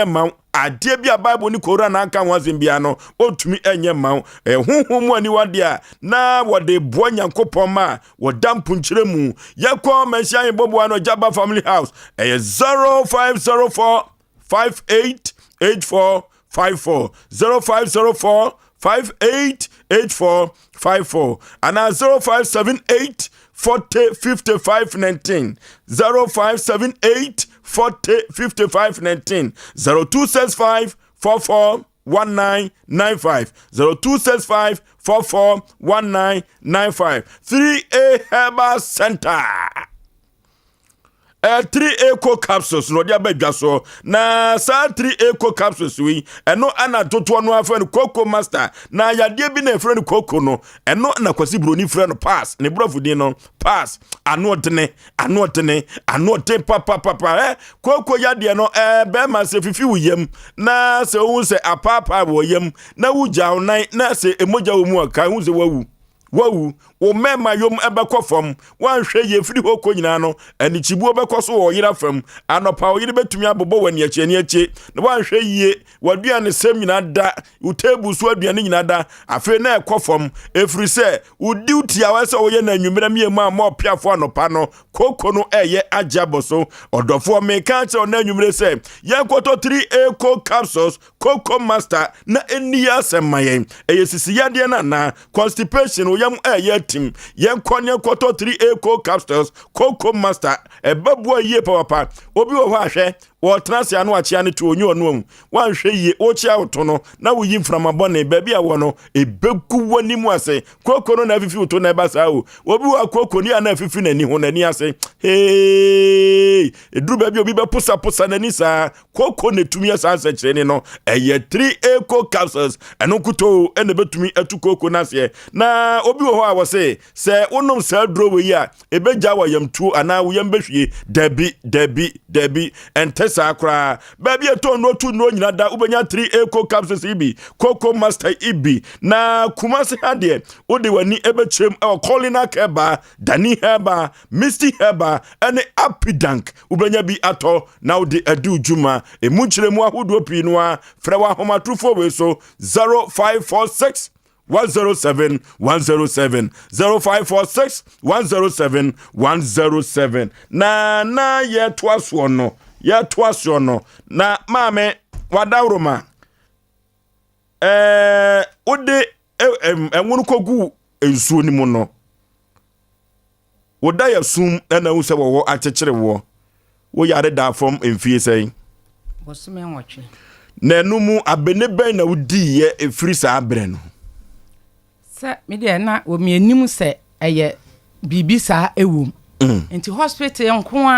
ma ade bia Bible ni kora na aka wazin bia no otumi enye ma huhum ani wade a na wode boa Nyankopɔn ma wodampunkyere mu yakɔ mansia yebobo ano Ejaba family house 0504 588454 0504 588454 and 0578 40 55 19 0578 40 55 19 0265 44 1995 0265 44 1995 3A Herbal Center 3 Eco capsules no dia badwa so na sa 3 Eco capsules wi eno ana toto no afa no Coco Master na yade bi na efre no Coco no eno na kwasi broni fre no pass ne brofudin no pass ano tene papa Coco yade no be ma se fifi wuyem na se hu se apapa woyem na wugya onan na se emoja wo mu aka hu se wawu o mema yom ebekɔ fam wan hwɛ ye firi ho ko nyina no ani chibu obekɔ so wo yira fam anopa o yire betumi abobɔ wani achi na wan hwɛ ye wadua ne sem nyina da utebu so aduane nyina da afi na ekɔ fam efiri sɛ udi uti awa sɛ wo ye na nwumera miemu a ma opiafo anopa no koko no eye ajabo so odofo me ka che na nwumere sɛ ye kɔtɔ 3 Eco capsules Coco Master na eni asem mayen eye sisi yade na constipation yam eye tim yen konye kwoto 3 Eco capsules Coco Master ebabu ye papa obi wo ahwe wo transi anu achia ne to onyi onu wan hwe ye o chia oto no na wo yi mframabone baabi a wo no ebeku wani mu ase Coco no na fifi oto na ebasa o obi wa Coco ni ana fifi nani ho nani ase eduru baabi obi be pusa nani sa Coco ne tumi asa kyerɛ ni no eye 3 Eco capsules eno kuto ene betumi atu Coco na se na obi wo ho a wo se wonom sa duro we ya ebeja wa yamtu ana wo yam behwie dabi entesa akra baabi eto no tu no nyina da ubenya 3 Eco capsules ibi Coco Master ibi na kumase hade ode wani ebechrem Colina Keba Dani Heba Misty Heba ene Apidank ubenya bi ato na ode adu juma emunkyeremu ahodo pi no a frewa homatrufo we so 0546 107 0546 107 107 na ye twaso no na mame wadawroma ode enwunu kogu ensuo ni mu no woda ya sum na hu se wo akyekere wo yare da fom emfie sei bosome nwotwe na numu abene ben na wodi ye efiri sa abre no se me de na wo me anim se eye bibi sa ewum enti hospital nko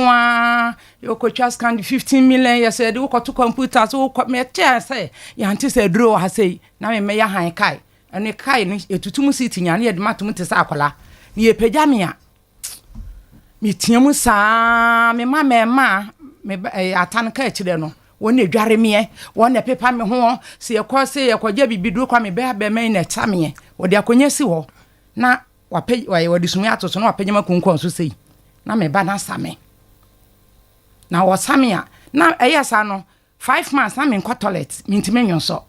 a yokotwa scan 15 million yes e de wokoto computer so me tia se ya nti se duro ha sei na me ya han kai ene kai ni etutum city nya na ye de matum te sa akola ni ye pagya me a me tiamu sa me ma me atan ka akire no won edware me won ne pepa me ho se ye kogya bibidu kwa me be me na cha me wo de akonya si ho na wadi sumi atoto na wapegyama kunkon so sei na me ba na same na wo same a na eyesa no 5 months na me nkɔ toilet me ntime nwonso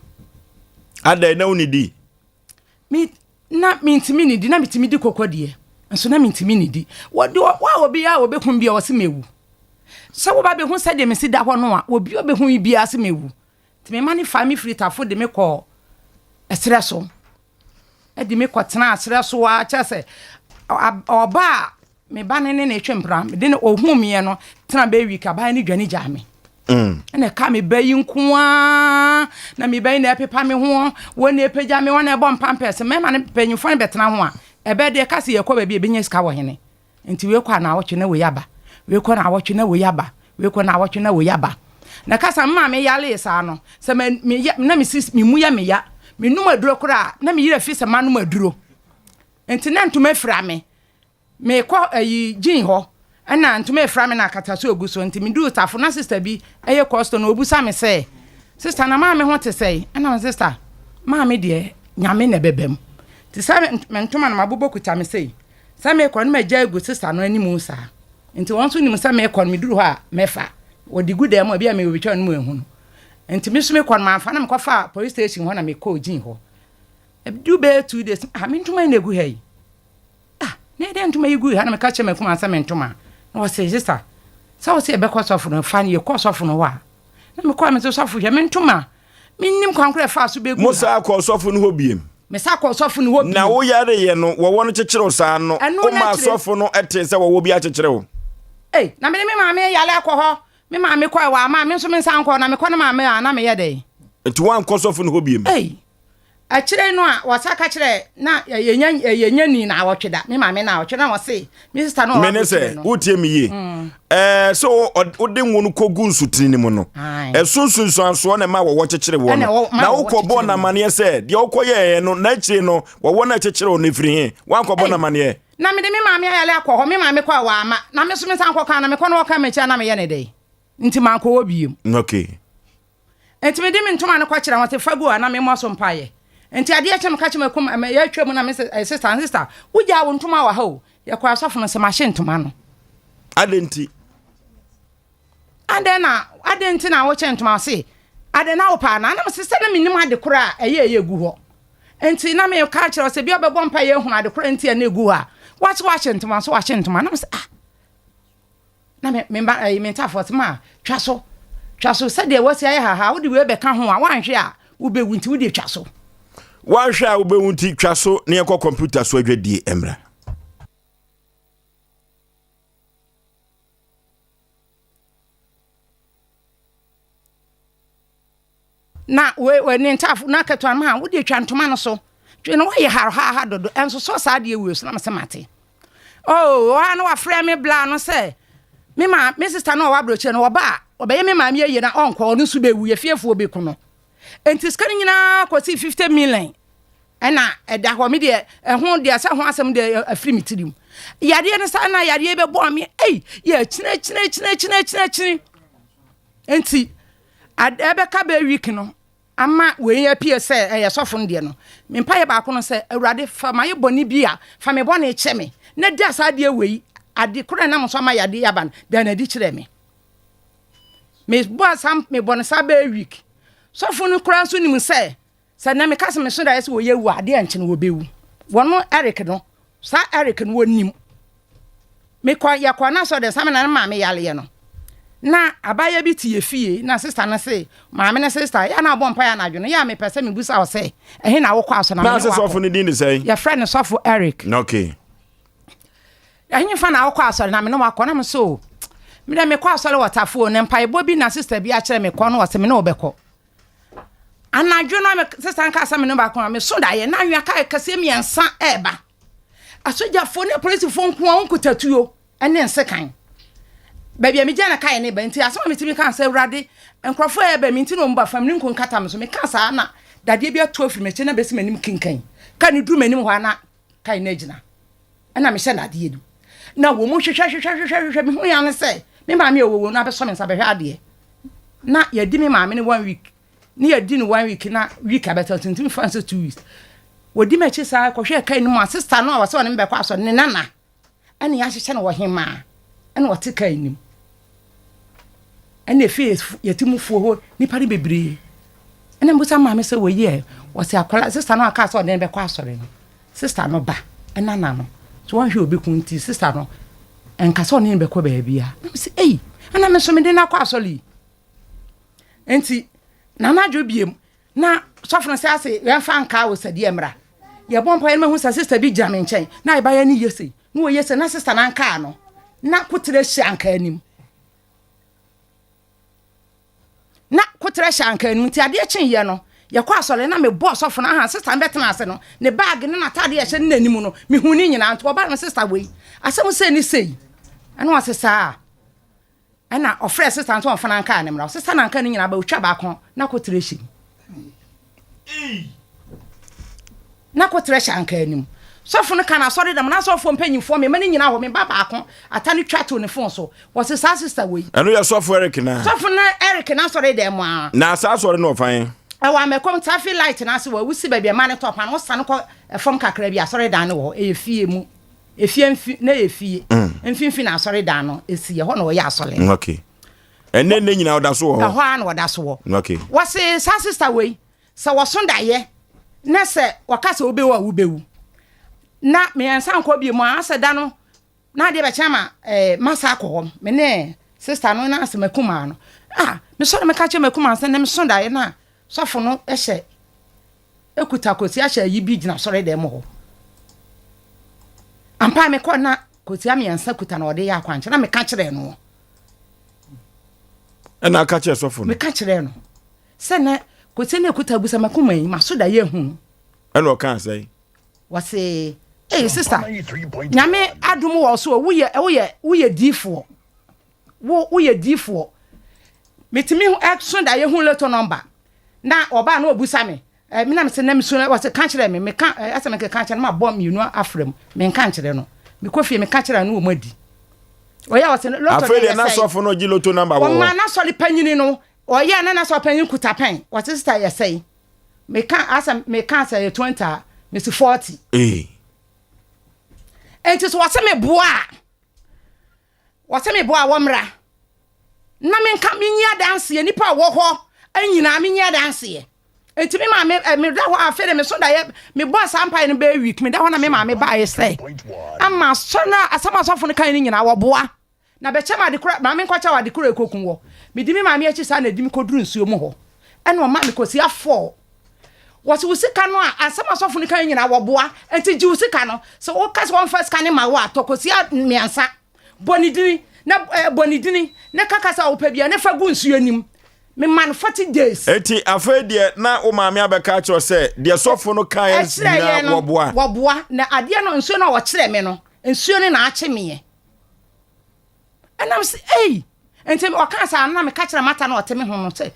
ada na unidi me ntime ni di na me ntime di kokodie nso na me ntime ni di wodi wa obi a obekun bia wo se mewu so wo ba be hu se de me si da ho no a obi obehun bia se mewu ti me mani fa me fritafo de me kɔ esre so edi me kwatena asre so wa kyese oba me ba ne twempra me de ohumie no tena be wi ka ba ne dwane jame ene ka me bayi nkoa na me bayi na pepa me ho woni epeja me wona ebom pampers me ma ne panyimfo ne betena ho a ebe de ka se ye ko ba bi ebenye sika wo hene nti we kwa na awotwe na we yaba we ko na awotwe na we yaba we ko na awotwe na we yaba na kasa mma me yale sa no se me na me sis me mu ya me ya me num aduro kura na me yire fi se manum aduro nti na ntuma fra me ko ayi gin ho ana ntuma fra me na kataso oguso nti me du tafo na sister bi eye costo na obusa me se sister na ma me ho te sei ana sister ma me de nyame na bebem ti sa me ntuma na mabobo kuta me sei sa me ko na ma ja egu sister no animu sa nti won so nim sa me ko me duru ho a mefa wodi gude mo bia me obi twa no mu ehunu nti me so me ko ma fa na me ko fa police station ho na me ko gin ho du be 2 days me ntuma na egu hai na de ntuma egu ha na me ka che me kuma sa me ntuma na wose sister sa wose be ko sofo no fa ne ko sofo no wa na me ko me sofo hwe me ntuma me nim kwankra fa so be egu musa ko sofo no ho biem me sa ko sofo no ho biem na wo yare ye no wo won kyekyere sa no o ma sofo no ete se wo bi a kyekyere wo na me ma me yale akọ me ma me kwa wa ma me so me san ko na me ko na ma me na me ye dey enti wan ko sofo no ho biem a kire no a wasaka kire na yenya ni na awotweda me ma me na awotweda na wose me sister no me ne se utie me ye so ode nwonu kogu nsutini ni mu no sunsun anso na ma wo kyekyere wo no na wo ko bo na mane se de wo ko ye no na kire no wo na kyekyere wo ne firi he wan ko bo na mane na me de me ma me yale akọ me ma me kwa wa ama na me so me san ko kan na me ko no ka me kya na me ye ne dey nti man ko obiem okay enti me de me ntoma ne kwa kire wate fagu na me mo so mpaye enti ade akyem ka kyem akum ya twam na me sister wugya wo ntoma wa ha o ya kwa asofo no se ma hye ntoma no adenti na wo kye ntoma se ade na wo pa na me sister na minim ade kora eye egu ho enti na me ka kyerɛ se bia obebɔ mpaye hu ade kora enti na egu ha what watch ntoma so watch ntoma na me se na me ba me tafot ma twaso se de wasi aye ha wo de we be ka ho a wanhwe a wo be wunti wo de twaso wanhwe a wo be wunti twaso ne ekọ computer so adwadie emra na we ne tafo na ketwa ma wo de twa ntoma no so twe no wo ye ha dodo enso so sa de ewu so na me se mate wa na wa frɛ me bla no se me sister no wa broche no oba obeye me ma me ye na onko no su be wu ye fiefo be ku no enti skani nyina kwasi 50 million ena eda ho me de ho de asa ho asem de afri mitirim yade ne sa na yade be bo me ye chine enti ebe ka be week no ama we ye pie se ye sofo de no me mpa ye ba ko no se awurade fa ma ye boni bia fa me boni che me na di asa de we ade kura na so ma yade yaban da na di kire me bo sam me bon sa be week so funu kura so nim se na me kase me so da se wo ye wu ade anche no wo bewu wono Eric no sa Eric no wonim me kwa ya kwa na so de sam na ma me yale ye no na abaya bi tie fie na sister na se ma me na sister ya na bompa ya na adweno ya me pese me busa wo se ehe na wo kwa so na me na se so funu din say ya friend so for Eric okay ehe fa na wo kwa so na me no wakọ na me so me me kwa so le watafo ne mpa ebo bi na sister bi a kire me kọ no wase me na obekọ anadwo na me sister nka asa me no ba kọ me so da ye na nwa ka kase miensa eba asoja fo ne police fo nko a onkutatuo ene nsekan baby me jana kai ne ba nti asoma me timi kan sa urade enkrofo e ba me nti no mba fam ne nkon kata me so me ka sa na dade bia to afiri me che na besi manim kinkan ka ne du manim ho ana kai na gina ana me hye na ade edu na wo mu hwehwehwehwehwehwe me hu ya ne se me ma me owo na be so me nsa behwe ade na ya di me ma me ne 1 week ni ya di ne 1 week na week abeta tintim fancy 2 weeks wo di me che sa ko hwe kai no ma sister no a wase ne be kwa so ne nana ana ya hye na wo hema ana wo te kai nim ene fe yetimufuo ho nipa ni bebre ene mbusa ma me se wo ye wo se akwala sister no aka so de be kwa asore no sister no ba ena na no so wan hwe obi kunti sister no enka so ne be kwa ba bia na me se ana me so me de na kwa asole enti na na dwo biem na sofo no se ase we fa nka wo sadi emra ye bon pa ye me hu sa sister bi jame nchen na e ba ya ni yese no wo yese na sister na nka no na kutre hye anka anim kotre shanka nu ti ade chen ye no ye kwa asole na me boss of na ha sister betena ase no ne bag ne na tade ye hye ne nanim no me huni nyina nto oba no sister we asem se ni sei eno asesa ana ofre sister nto ofana nka ne mra sister na nka ne nyina ba otwa ba kon na kotre shi na kotre shanka anim sofo no kana sorry dem na sofo mpanyimfo me mani nyina ho me ba akon atani twato ne phone so was sa sister we eno ya sofo Eric na sofo na Eric na sorry dem a na sa sorry no fan wa me kom traffic light na se wa wusi ba bia man top an wo san ko fom kakra bia sorry dan ne wo e fie mu e fie na e fie mfimfi na sorry dan no esi ye ho na wo ya sorry okay enne ne nyina oda so wo ho an wo da so wo okay was sa sister we sa wo so da ye na se wakase obewu a wubewu na me ansan ko bi mu aseda no na de be chama masa akọ me ne sister no na asemakuma no me so me ka che makuma san na me so da ye na sofo no ehye ekuta kosi ahye yi bi gina sore dem ho ampa me ko na kosi am yansa kuta na ode ya akwanche na me ka kire no na ka kire sofo no me ka kire no se na kosi na ekuta busa makuma yi maso da ye hu eno kan sai wase sister nyame adum wo so wo ye difo wo ye difo metimi action da ye hu leto number na oba na obusa me me na me se na me so wase kan kire me kan asem ke kan kire ma bom yinu afrem me kan kire no me kofie me kan kire no wo madi oya wase loto afele na sofo no gi loto number wo ma na so le panyini no oya na so panyin kuta pen wase sister ye say me kan asem me kan say 20 me 40 enti so wase me boa womra na me nka me nyia dance ye nipa wo ho anyina me nyia dance ye enti me ma me da ho afere me so da ye me boss ampa no be week me da ho na me ma me ba ye say ama so na asama so fo kan nyina wo boa na be chema de kura ma me nkwacha wa de kura ekokun wo me di me ma me achi sa na di me koduru nsuo mu ho ene o ma me kosi afọ wasi usika no a asama sofo ni kan nyina wo boa enti ji usika no so wo kase won first kan ma wo atokosi miansa bonidini na kakasa wo pa bia na fa gu nsuo nim me man 40 days enti afa de na wo maame abeka cho se de sofo no kan nyina wo boa na ade no nsuo no wo kire me no nsuo ni na ache me enam se enti o kan sa na me ka kire mata na o teme ho no se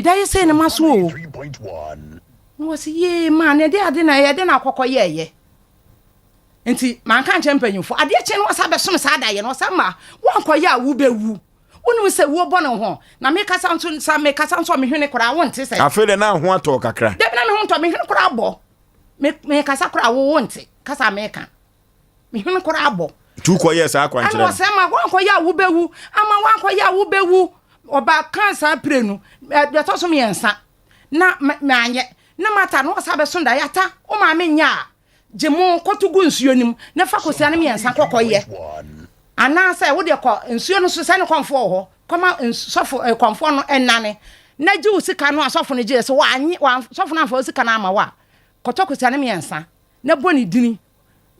da ye se ne maso o 3.1 was ye man e de na ye de na akokọ ye enti man kan champanyimfo ade che no wasa be som sa da ye no wasa ma wankọ ye a wo bewu wonu se wo bọ no ho na me kasa nso sa me kasa nso me hwene kora wo nte se afele na ho ato kakra de na me ho nto me hwene kora abọ me kasa kora wo nte kasa me ka me hwene kora abọ tu ko ye sa akwankyere no wasa ma wankọ ye a wo bewu ama wankọ ye a wo bewu oba kansa prenu de to so me yansa na me anye na mata no sabe sonda yata o ma me nya jemu kotugu nsuo nim na fa kosia ne miensa kokoye ana say wo de ko nsuo no so se ne konfo ho koma sofo konfo no enane na ji usika no asofo ne je se wa anyi sofo na fa usika na ama wa kotokosia ne miensa na boni dini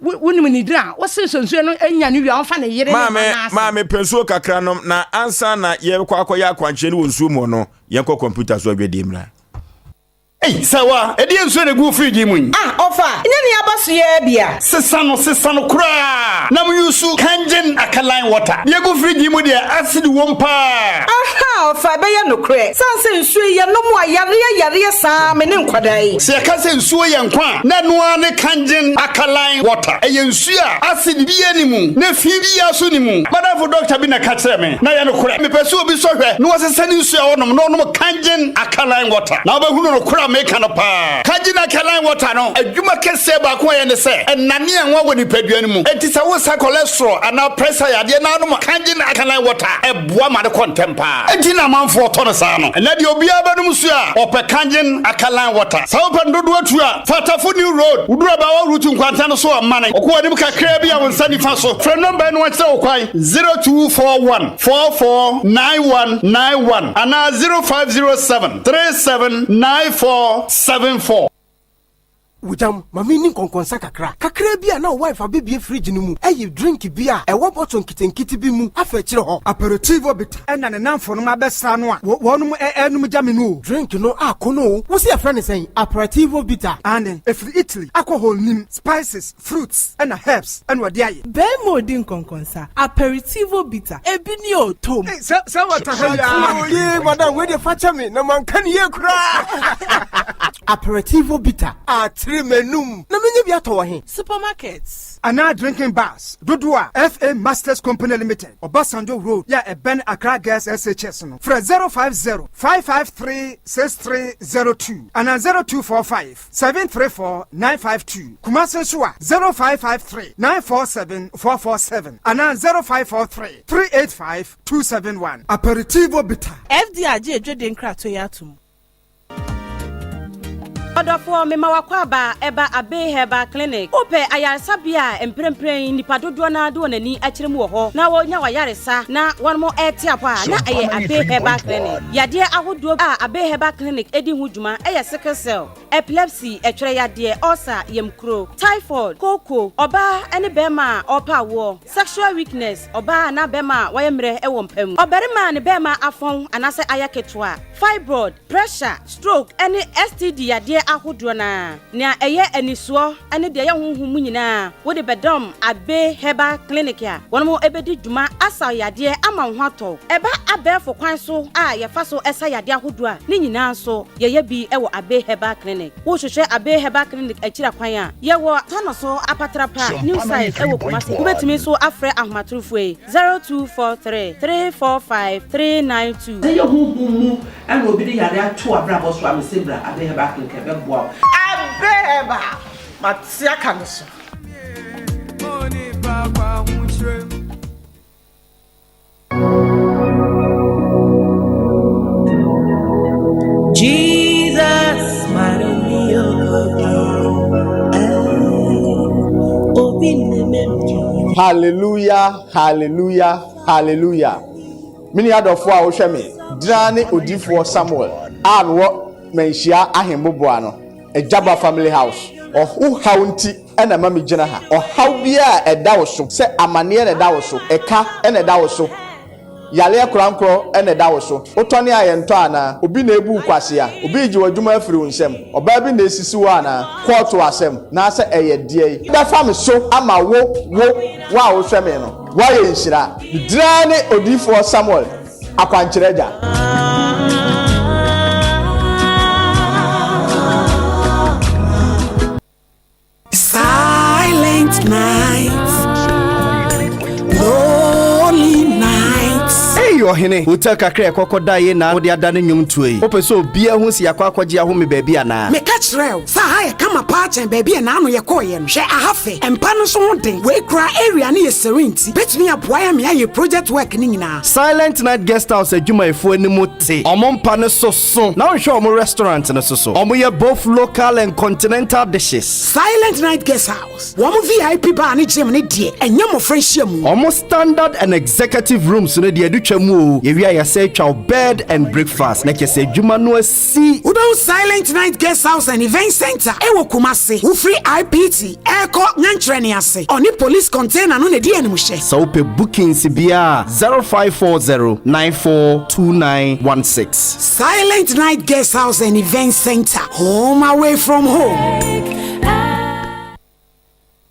wonim ni dira wo se nsuo no enya ne wi fa ne yire ne ma me pensuo kakra no na ansa na ye kwakoya akwanche ne wo nsuo mo no ye ko computer so adwedi mra sawa edi enso ne gu friji mu ofa nya ne abaso ye bia sesa no kura na mu yusu kangen akalan water ye gu friji mu de acid wompa aha ofa be ye no kure sanse nsuo ye no mu ayare sa me ne nkwadai se ka se nsuo ye nkwa na noa ne kangen akalan water e ye nsuo a acid bi ye ni mu na fi bi ya so ni mu madafo doctor bi na ka kire me na ye no kure me pese obi so hwe no wose ni nsuo a wonom no kangen akalan water na ba hunu no kura make no pa kagina kalan water no adwuma kese ba ko ye ne se enane enwa woni paduan mu enti se wo sa cholesterol ana pressure ya de na no kagina kalan water eboa ma de contempa enti na manfo to no sa no na de obi abanum su a ope kagin akalan water sa open dodo atu a fatafo new road udura ba wa route nkwanta no so amane okwo nim kakra bi a won sani fa so friend number no wachira okwan 0241 449191 ana 0507 379474 wujam mami ni konkonsa kakra bi a na wife abebie fridge no mu eyi drink bi a e wo bottle nkitenkiti bi mu afa kire ho aperitivo bit na ne namfo no mabesa no a wonum enum jame no drink no akono wo se afra ne sen aperitivo bitter and if Italy alcohol nim spices fruits and herbs and what dey be mo din konkonsa aperitivo bitter ebi ni o tom so what yeah madam we dey facha me na man kan ye kura aperitivo bitter atremenum na menye bi ato he supermarkets ana drinking bars Dodua FA Masters Company Limited Obasanjo Road ya Eben Accra Gas SHS no fra 050-553-6302 ana 0245-734-952 Kumasi Suwa 0553-947-447 ana 0543-385-271 aperitivo bitter FDAG edwede nkrato ya atum Odofo mema wakwaba eba abe heba clinic ope ayarsabia emprempren nipa dodo na do nani akiremu wo ho na wonya wayaresa na wonmo etiapa na aye abe heba clinic yade ahodo a abe heba clinic edi hudwuma eye sickle cell epilepsy etwere yade ulcer yemkro typhoid koko oba ene bema opa wo sexual weakness oba na bema wayemre ewo mpam oberima ne bema afon anase ayaketwa fibroid pressure stroke ene STD yade ahodo na eye anisuo ene de ye honhum nyina wo de bedom abe heba clinic ya wonmo ebedi dwuma asa yade ama hwato eba abefo kwan so a ye fa so esa yade ahodo a ni nyina so ye bi ewo abe heba clinic wo hwehwe abe heba clinic akira kwan a ye wo tano so apatrapa new site ewo Kumasi ubetimi so afre ahomatrofo 0243 345 392 ye honhum ene obi de yade ato abrabo so amesebra abe heba clinic ebebo abeba matia kaniso Jesus, hallelujah, hallelujah, hallelujah. Mini adofo a wo hwe me drane odifo Samuel anwo menhia ahembobo ano Ejaba family house ohu haunti ena mami gina ha ohaw bia eda wo so se amane eda wo so eka eda wo so yale krankro eda wo so otone ayento ana obi na ebu kwase a obi ji wadwuma afiri nsem oba bi na esisi wo ana court asem na se eye die da fam so ama wo wa wo hwe me no wa ye nhira drane odifo Samuel akwanchereja Silent nights, lonely nights. Hey, you're hene. Utaka kre kokoda ye na odi adane nyum tuei. Opeso bia hu si yakwa kwaji ahome baby ana. Me catch real. Sa ha kama pachen baby na anu ye koye no. Hwe ahafe. Empa no so hoden. We kra area na ye serenti. Betumi aboa me aye project work ni nyina. Silent Night Guest House adwuma efo animu te. Omompa ne soso. Na nhwe omo restaurant ne soso. Omo ye both local and continental dishes. Silent Night Guest House. Womo VIP bar ni gym ni die. Enya mo friendship mu. Omo standard and executive rooms ne de adutwa mu o. Ye wi ya say twa bed and breakfast. Na kese adwuma no asi. Udo Silent Night Guest House and Event Center. Ewo Kumasi. Wo free IPT. Eko nyantreni ase. Oni police container no ne die animu hye. So pe bookings bia 0540942916. Silent Night Guest House and Event Center. Home away from home.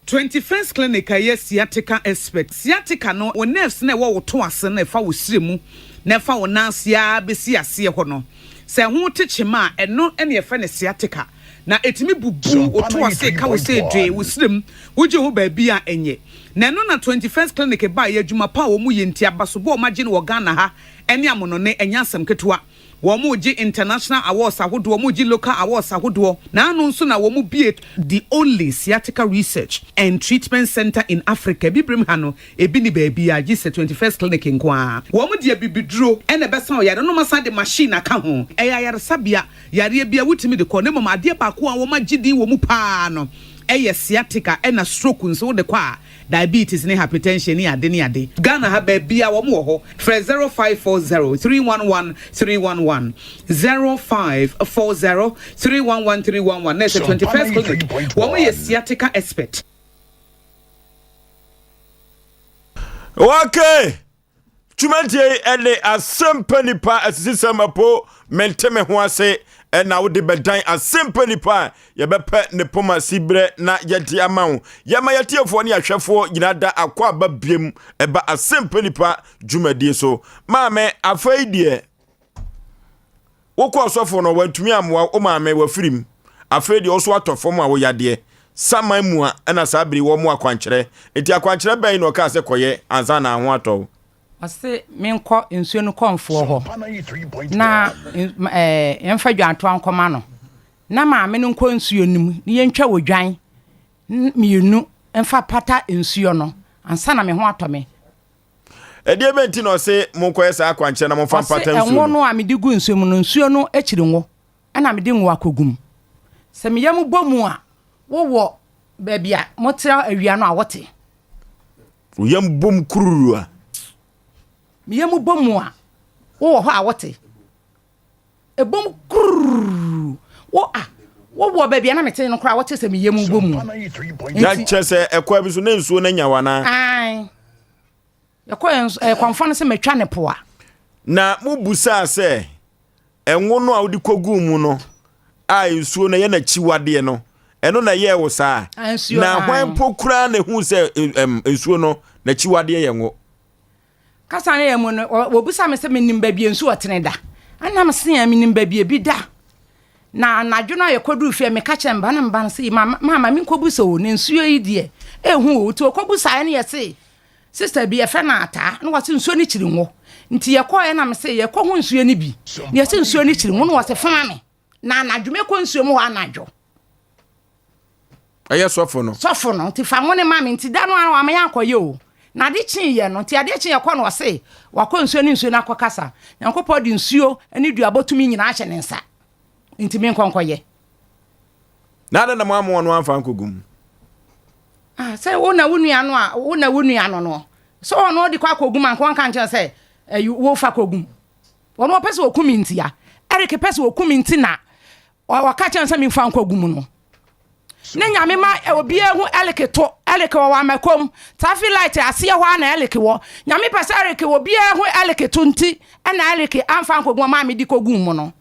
21st Clinic aye sciatica expert. Sciatica no o nerves na wo to ase na fa wo siremu na fa wo nansia besi ase ho no. Se ho techema eno ene ye fa ne sciatica. Na etimi bubu o to ase ka wo se dwe wo sirem wo je ho ba bi a enye. Na no na 21st Clinic ba ye adwuma pa wo mu ye ntia baso bo ma gye no Ghana ha ene amono ne enya asem ketewa. Womuji international awards ahodo womuji local awards ahodo na anu nso na womu be the only sciatica research and treatment center in Africa bibrim ha no ebi ni baabi a gise 21st Clinic nkwa womu de bibidro ene besa o yare no masa de machine aka ho eya yare sabia yare bia wutimi de ko ne mama ade ba ko a womu gidi womu pa no eye sciatica ena stroke nso de kwa diabetes ne hypertension ne ade Ghana ha bia wo mo ho for 0540 311 311 0540 311 311 next 21st clinic wo mo ye sciatica expert. Okay, Chumantie ele Asem Mpe Nipa asisamapo menteme ho ase na wo de bedan Asem Mpe Nipa ye bepe ne poma sibre na yedi amawo yama yetiefo ne ahwefo yinada akwa babiem eba Asem Mpe Nipa dwumadi so maame afai de wokọ sofo no watumi amwa o maame wafirim afai de oso atofo mu a wo yade saman mu a na sabiri wo mu akwankyere enti akwankyere bɛn no ka se koye anza na ho atɔ ɔse menkɔ nsuo no kɔnfoɔ hɔ na yɛmfa dwanto ankɔma no na maame no nkɔ nsuo nim ne yɛntwa wodwan mienu ɛmfa pata nsuo no ansa na me ho atɔ me ɛdeɛ bɛnti no ɔse monkɔyɛ saa akwankyere na momfa pata nsuo ɛnwo no a mede gu nsuo mu no nsuo no akyiri ngo ɛna mede ngo akɔgum sɛ meyam bɔ mu a wo babia motra awia no a wote yam bom kururu a miyam bom a wo ho a wote e bom kururu wo babia na mete no kra wote se miyam bom ya chese ekwa bi so na nsuo na nyawana ai yakwa kwamfa no se metwa ne poa na mubusa se enwo no a wodi kogu mu no a nsuo na ye na chiwade no eno na ye wo saa na hwan pokura na hu se nsuo no na chiwade ye ngo kasa na ye mu no obusa me se menim babie nsuo tene da anam se ya menim babie bi da na anadwo na ye kodu fie me ka chemba na mba se mama me kobusa o ne nsuo yi de ehu o to kobusa ne ye se sister bi ye fe na ata na wase nsuo ni chiri ngo nti ye ko ye na me se ye ko hu nsuo ni bi ye se nsuo ni chiri ngo na wase fama me na anadwo me ko nsuo mu wa anadwo aya sofo no ti fa ngone mama nti da no wa me yankoye o na de chin ye no ti ade chin ye ko no se wakọ nsuo ni nsuo na akọkasa yankopọ di nsuo ani duabotumi nyina ahye ne nsa nti me nkonkoye na da na mamu no anfa nkogum say wona wunua no a wona wunua no so ono di kwa akogum anko anka nche say wo fa kogum ono pese okumi nti ya erike pese okumi nti na waka chen say me fa nkogum no ne nyame ma obi ehu eleke to eleke wa makom tafi light ase ho ana eleke wo nyame pese eleke obi ehu eleke to nti na eleke amfa nkogum ma me di kogum mu no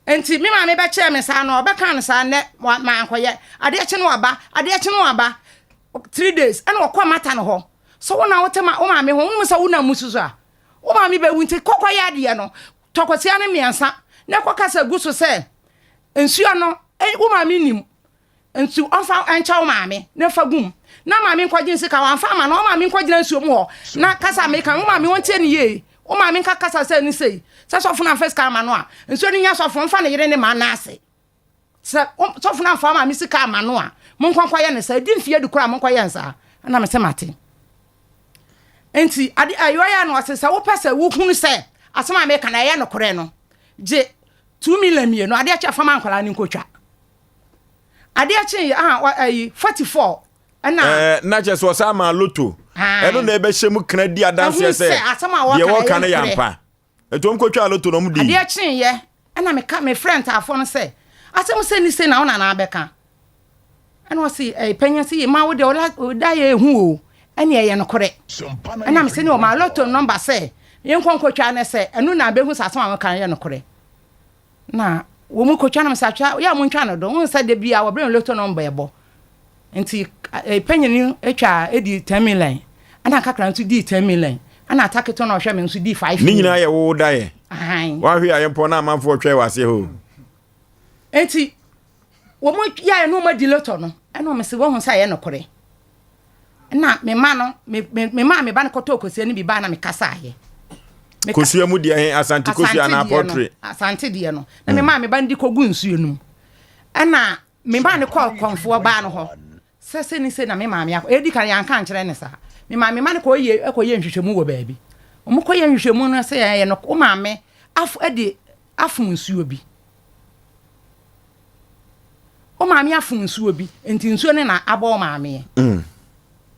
enti me ma me be che me sa no obeka no sa ne ma ankoye ade eche no aba 3 days and okwa mata no ho so wona wotema o ma me ho wonu sa wona mususu a o ma me be wunti kokwa ya de no tokosia ne miensa ne kokasa guso se ensuo no o ma me nim ensu onfa encha o ma me ne fa gum na ma me nkwaje nsika wan fa ma na o ma me nkwaje nsuo mu ho na kasa me kan o ma me wonte ne ye o ma me nka kasa se ni sei se sofo na first kama no a nsuo ni nya sofo mfa ne yere ne ma na ase se sofo na fa ma me sika ma no a monkwankwa ye ne sa di mfie dukura monkwa ye nsa na me se mate enti ade ayoya no ase sa wo pese wo hunu se asema me kana ye no kore no je 2 million mie no ade acha fama nkwala ni nkotwa ade achi 44 na na je so sa ma loto eno na ebe hyemu kana di adanse se ye wo kana yampa eto nkotwa loto no mu di ade achi ye na me friend afo no se asem se ni se na ona na abeka ana wasi penya si ma wo de oda ye hu o ene ye no kore ana me se ni o ma loto number se ye nkonkotwa ne se enu na be hu sasem am kan ye no kore na wo mu kotwa na me sa twa ya mu ntwa no do won sa de bia wo bre loto number ebo nti penya ni etwa edi 10 million ana kakra ntu di 10 million ana ataketo na ohwe me nsu di 5 ni nyina ye wo da ye wa hwe ayempo na amanfo twa wase ho enti wo mu ya no ma di loto no eno me se wo hu sa ye no kore na me ma no me ma me ba ne koto kosia ni bi ba na me kasa ye kosia mu di ahen asante kosia na portrait asante die no na me ma me ba ndi kogu nsuo num na me ba ne ko konfo ba no ho sese ni se na me ma me edi kan yan kan kire ne sa me ma me ko ye nhwehwemu wo baabi o mu ko ye nhwehwemu no se ye no o ma me afu nsuo bi o ma me afu nsuo bi enti nsuo ne na aba o ma me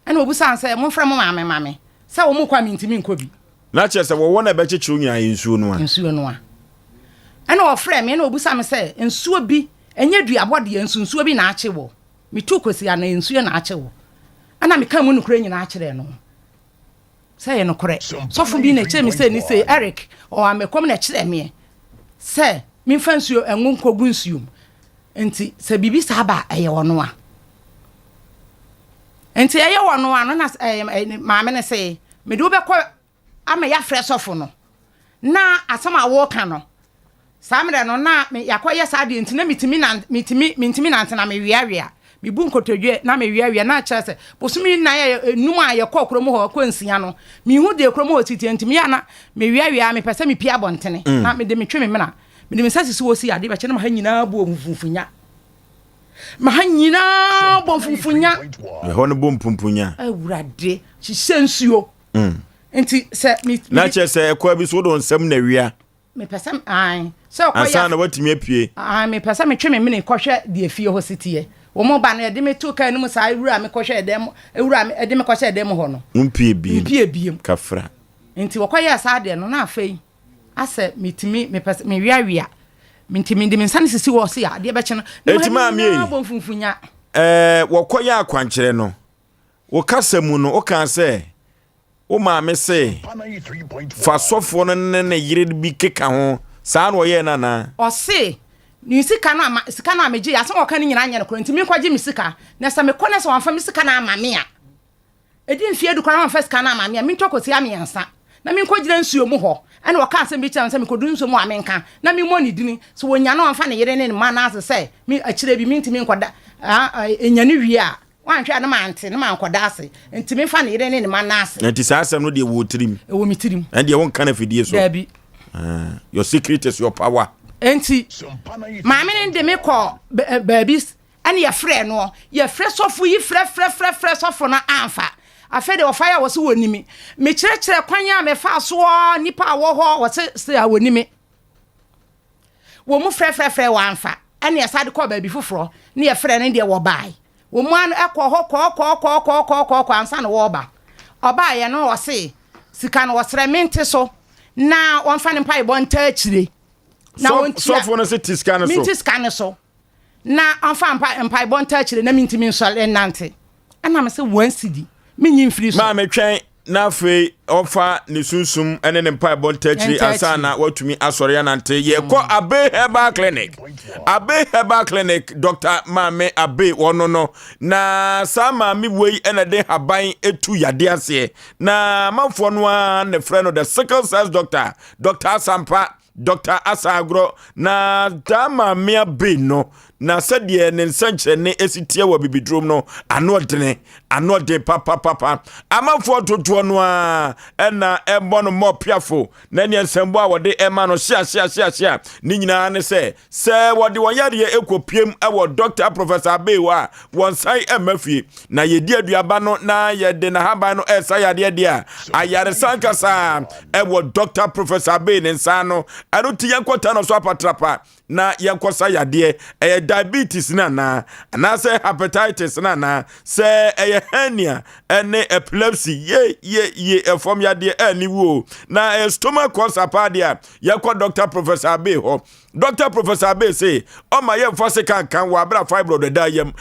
ana obusan say mo frɛ mo maame say wo mo kwa mintimi nkobi na che se wo wona be chechiru nya nsuo no a ana wo frɛ me na obusan me say nsuo bi enye duabode nsuo bi na ache wo me tu kosi ana nsuo na ache wo ana me kan mu nukure nyina akyere no say no kore sofo bi na che me say ni say Eric o amekom na kyere me say me fa nsuo enwo nkogu nsuo enti say bibi sa ba eye wono a enti eye wono a no na maame ne say me do be ko ama ya frɛ sofo no na asama wo ka no samre no na me yakoye sade enti na mitimi na na me wiawia me bu nkotodwe na me wiawia na kya se bosumi na ye num a ye kokro mu ho kwansia no me hu de kro mu ho titi enti me ya na me wiawia me pese me pia bontene na me de me twe me mena me de me sasisi wo si ade be kye na ma hanyina bo mfufunya ma hanyina bo mfufunya me ho no bo mpumpunya awurade hyesensuo enti se me na kye se ekwa bi so do nsam na wia me pese ai so kwa ya na watimi apie me pese me twe me mene kohwe de afie ho sitie wo mo ba na de me to kan no sa ewura me kohwe edem ewura me de me kohwe edem ho no mpie biem kafra enti wo kwaye sa de no na afei ase mitimi me pese me wiawia mitimi de me nsane sisi wo se ya de be kye no enti ma mi bo mfunfunya wo kwaye akwankyere no wo kasamu no wo kan se wo ma me se fa sofo no ne yire bi keka ho saa no ye na o se ni sika na meji ya so oka ni nyina anya no kro ntimi kwaje mi sika na sa me kona so wanfa mi sika na amame a edi mfie du kwa wanfa sika na amame a mi ntokosi amiansa na mi nkojira nsuo mu ho ana waka asem bi kyan sa mi kodu nsuo mu amenka na mi mo ni dini so wonya na wanfa ne yire ne ma na ase mi akire bi mi ntimi nkoda enyane wie a wanhwe na mante na mankoda ase ntimi fa ne yire ne ma na ase enti saa asem no de wo tirim wo mi tirim and de won kana fidie so dabi your secret is your power enti maame ne de me ko babies ane ye frɛ no ye frɛ sofo yi frɛ sofo na amfa afa de ofaya wo se wonimi me kyerɛkyerɛ kwan ya me fa so nipa wo ho wo se awonimi wo mu frɛ wo amfa ane ye sade ko baabi foforo ne ye frɛ ne de wo bai wo mu an ekɔ ho kɔ ansa na wo ba oba ye no wo se sika no wo srɛ mente so na won fa ne mpa ibon ta akire na won so for no se tiska no so minti scan so na on fa mpa ibon ta akire na minti min so nante ana me se wan sidi minyi mfiri so ma me twɛn na afei ofa ne sunsum ene ne mpa ibon ta akire asa na watumi asɔre anante ye kɔ Abe Herbal Clinic Dr. Mame Abe wono no na sa mame wei ene de haban etu yade ase na manfo no a ne frɛ no the sickle cells doctor Sampa Dr. Asagro na dama mea be no na sadie ne nsanche ne esitie wa bibidrom no anodene papa amafo totoɔ no a ɛna ɛbɔ no mo piafo na ne nsambo a wɔde ɛma no hia ni nyina ne sɛ wɔde wɔyare ekopiem ɛwɔ Dr. Professor Abewa wɔnsai ɛmafie na yedi aduaba no na yɛde na haban no ɛsa yade dia ayare sankasa ɛwɔ Dr. Professor Abe ne nsa no ɛno ti yankɔta no so apatrapa na yankosa yade diabetes na say hepatitis na say hernia ene epilepsy ye from yade ani wo na stomach cancer padia yakwa Dr. Professor Abe ho Dr. Professor Abe say o ma ye fose kan wa bra fibroid da yam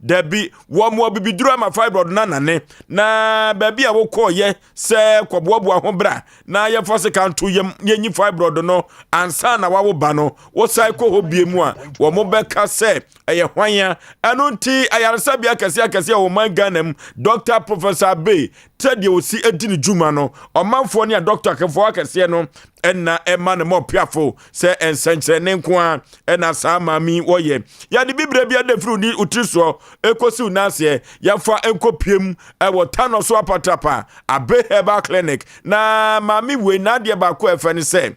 Debbie wo bibiduru ama fibroid nane na baby a wo koye se kwoboabo ho bra na ye fose kan to yem yenyi fibroid no ansa na wawo ba no wo sai ko hobiemu a wo mo beka se eye hwanya anu nti ayaresa bia kase wo man Ganam Dr. Professor Abe tedi osi edini juma no omanfo ne doctor kefo akase no enna ema ne mo piafo se ensenche ne nko a ena sa mami woye ya de bibre bia de fru ni utriso ekosi unase ya fa enkopiem ewo tano so apatapa Abe Herbal Clinic na mami we na de ba ko efe ne se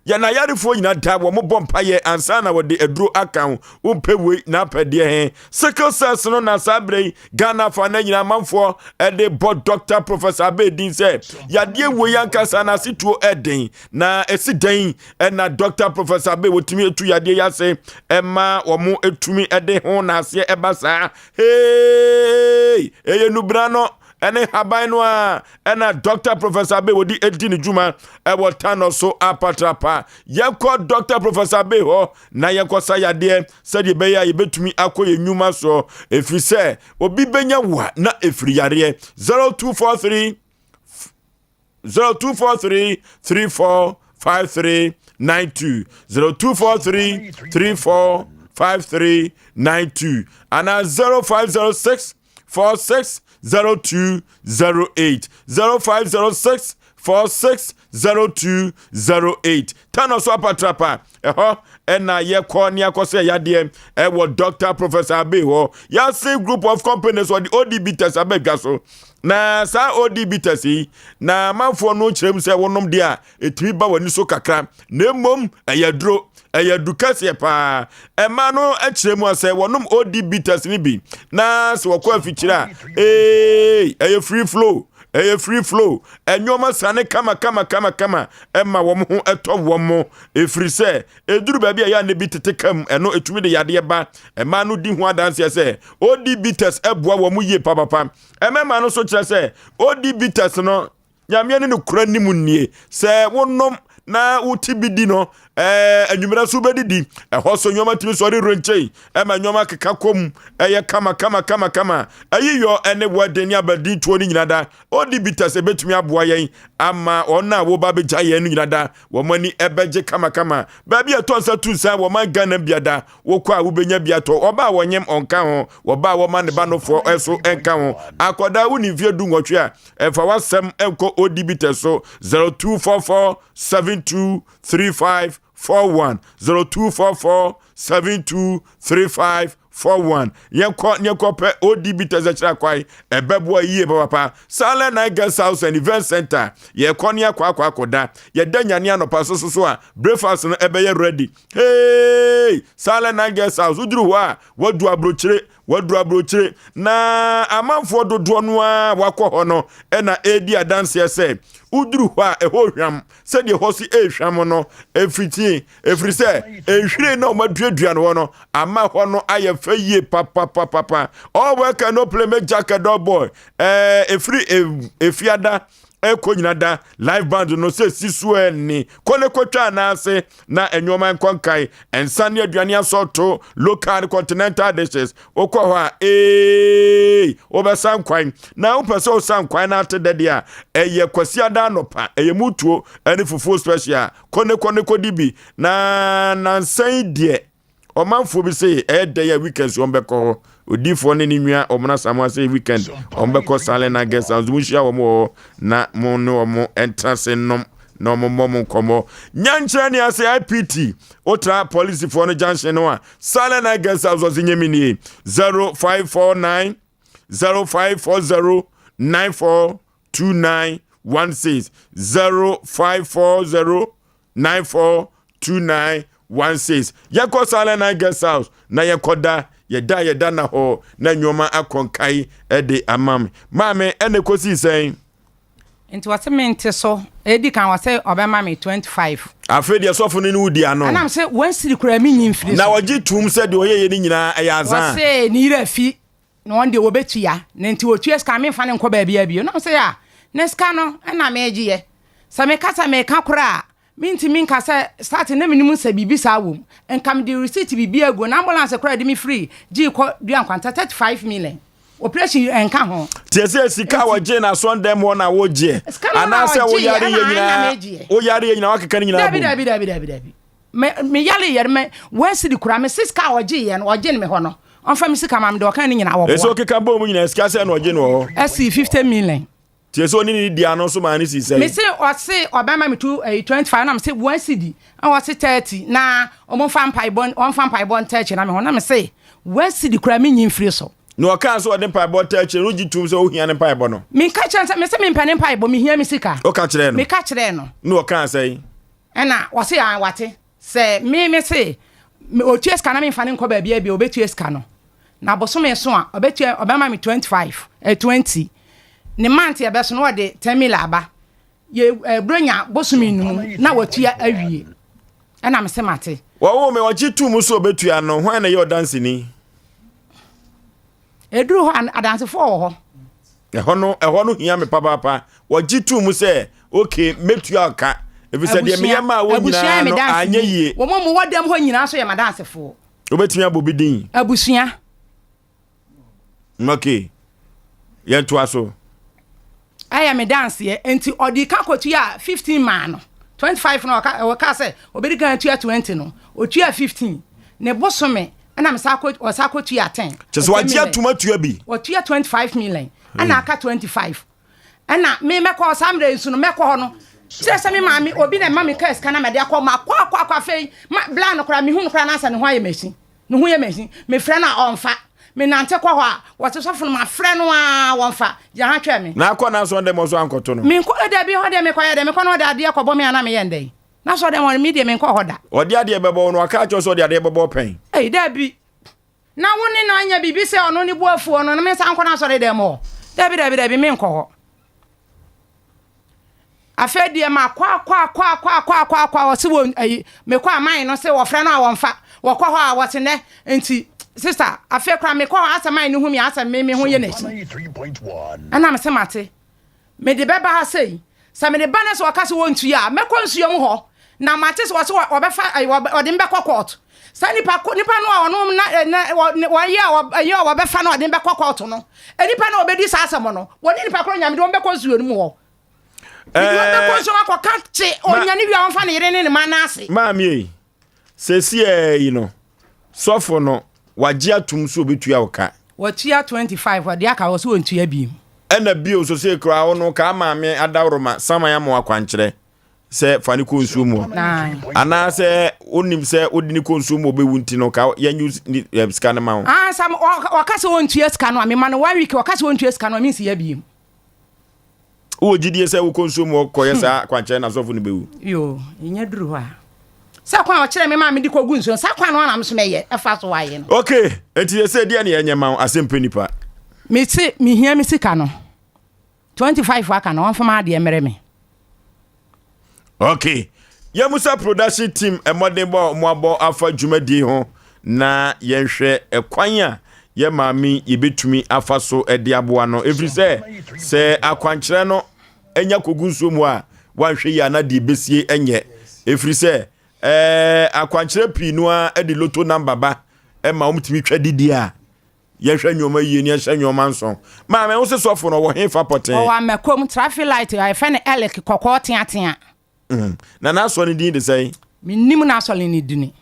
ya na yarifo nyina da wo mo bompa ye ansa na wo de aduro akan wo pewe na pede he sickle cells no na sabre Ghana fa na nyina manfo e de bod Dr. Professor Abe din se ya de we yankasa na situo eden na esiden e na Dr. Professor Abe wotumi etu ya de yase e ma wo mo etumi e de ho na ase e basa hey eye nubrano ene haban no a ena Dr. Professor Abe wodi edini juma e wotano so apatrapa yekọ Dr. Professor Abe ho na yekọ sayade se de be ya yebetumi akoye nyuma so efise obi benya wa na efiri yare 0243 345392 0243 345392 and 0506 460208 0506 460208 Tano so apatrapa ena ye konia kose yade wo Dr. Professor Abe ho ya same group of companies or the ODB test abega so na sa ODB test na manfo no kirem se wonom dia etimi ba wani so kakra na mom eyadro eyadukase pa ema no akirem ase wonom ODB test ni bi na se wokọ afikira free flow free flow enyoma sane kama emma wo ho eto wo mo efrise eduru ba bia ya ne bi tetekam eno etumi de yade ba emma no di ho adanse se ODB test eboa wo mu ye papa emma no so kire se ODB test no nyame ne kura nimu nie se wonom na utibidi no anwumra so bedidi hoso nyoma timi so renchei ema nyoma keka kom eye kama ayiyo ene wadeni abadi tuo ni nyinada ODB se betumi aboa yen ama ona wo ba beja yen nyinada wo mani ebeje kama baabi atonsa tunsa wo man Ghana biada wo kwa wo benya biato oba wonyem onka ho wo ba wo man ba no fo eso enka ho akoda wo ni vie du nwotwe a efa wasem enko ODB so 0244 723541 0244 723541 yenko pe ODB tezachira kwai ebebo yiye papa Sale Niger House and Event Center ye koni akwa akoda ye danyane anopa so a breakfast no ebeye ready hey Sale Niger House uduru ho a wadu abrochire na amanfo dodo no a wakọ ho no na edi adanse ese uduru ho a ehohwam se de hosi ehwam no efrise ehwire na omaduadua no no ama ho no aye feye papa all work no play make jacket dog boy efiada ekonyinada live band no se sisu ni kone kwatwa na ase na enwoma nkonkai ensane aduane asoto local continental dishes okọ ho a obesan kwan na upese osan kwan na atedede a eye kwasi ada anopa eye mutuo ene fufu special kone kodibi na nansan die omanfo bi say dey ya weekends ombeko odifo ne ninwa omna samwa say weekend ombeko Sale na guest house mushia wo na mo no mo entrance nom no mo komo nyanchira ni ase IPT otra police for no junction no Sale na guest house ozinyemini 0549 0540 942916 0540 942916 yako Sale na guest house na yakoda yeda na ho na nyoma akonkai ede amam mame ene kosi sen nti wasemente so edi kan wase obema me 25 afedi asofo ni udi ano anam se wansiri kura mi nyimfiri na waji tum se de oyeye ni nyina ayazan wase ni rafi no onde obetua na nti otua ska me fa ne nkọ ba bia bio na se ya na ska no na meji ye sa me kasa me ka kura minti minka se start na minimum se bibi sa wom enkam di receipt bibi ego na ambulance kura de me free gi ko duan kwanta 35 million operation enka ho tiese sika waje na Sunday mo na woje anase wo yare ye nyina wakeka ni nyina dabi me yale yare me wansi di kura me sika waje ye no waje me ho no onfa me sika mam de wakan ni nyina wo bo eso keka bo mu nyina sika se na waje no asi 50 million tiese oni ni di ano so ma ni si say me se o se obama me 25 na me se wansi di o se 30 na o mo fa mpai bon 30 na me ho na me se wansi di kura me nyimfiri so no kan so de pipe bot touch no gitum so ohia ne pipe no me ka chance me se me mpane pipe bo me hia me sika o ka kire no me ka kire no kan say na wo se an wate se me se o tueska na me mfane nko ba bia o betueska no na boso me so a obetua obema me 25 20 ne mante e be so no de 10 mil aba ye bronya boso me num na watua awie na me se mate wo me wachi tum so obetua no hwan na ye o dance ni Edru ho adanse fo ho. Ehɔ no hia me papa. Wogi tu mu say okay metu aka. Efise de me yama wo nyina no anya yie. Wo mo wodam ho nyina so ye madanse fo. Obetumi abobi din. Abusua. Okay. Yen to aso. Aya me dance ye enti odi ka kotu ya 15 man no. 25 no waka say obedi kan tu 20 no. Otu ya 15. Ne bosome na me sakotu ya 10. Cheso wagi atuma tu abi. Otu ya 25 million. Ana aka 25. Ana me mekọ samre nsu no mekọ ho no. Se me maami obi na mami ka eska na me de akọ ma kwa fei ma bla no kra me hu no kra na asa ne ho aye machine. No hu ye machine. Me frɛ na onfa. Me nante kwa ho a wote so funu ma frɛ no a wonfa. Ja ha twa me. Na akọ na so ndem so ankoto no. Me nko da bi ho de me koye de me kono de ade akọbọ me ana me yendai. Na so de won me de me nko ho da. Ode ade bebo no aka cho so de ade bebo pen. Da bi. Na woni na anya bibi se ono ni buafu ono no me san ko na so de mo. Da bi me nko ho. Afedie ma kwa wosibo me kwa aman no se wo frɛ no a wonfa wo kɔ hɔ a wote ne enti sister afe kra me kɔ asaman no hu me asam me ho ye nachi ana me se mate me de beba ha sei sa me de ba na se wo kase wo ntu ya me kɔ nsuo mu hɔ na mate se wo se wo befa wo de mbekɔ court sa nipa no a ono na wo ye wo befa no de mbekɔ court no nipa na obedi sa asam no wo nipa kro nyame de wo mbekɔ nsuo no mu hɔ Mami, you know, so for no, wajia tumso bitu ya oka. Wachia 25, wadiaka was won to your beam. And a bill so say crown no kama me adauroma, sama ya mwa kwanchre, se fani konsumo. Ana se unim se udini konsumo be wuntino ka ya use scan amount. Some wakasa won to your scan, I mean, man, 1 week wakasa won to your scan, I mean, see a beam. Wo gidie se wo consume koye sa kwanche na sofo ni bewu yo nya duru ha sa kwan o kire me ma me di kogu nso sa kwan no na me so meye efa so waye no okay enti se dia na yenye ma Asem Mpe Nipa me ti me hia me sika no 25 waka no won ma de mere me okay ya musa production team e modern bo mo abo afa dwumadi ho na yenhwe ekwan a ye maami ye betumi afa so e de aboa no every se akwankyere no enya kogu nso mu a wanhwe ya na de besie enye every se akwankyere pi no a e de lotto number ba e ma umtimi twa didi a ye hwa nyoma yie ni hwa nyoma nso ma me wo se sofo no wo hefa poten o wa makom traffic light I fe ne elek kokko tia na so ni din de sei minnim na so ni dini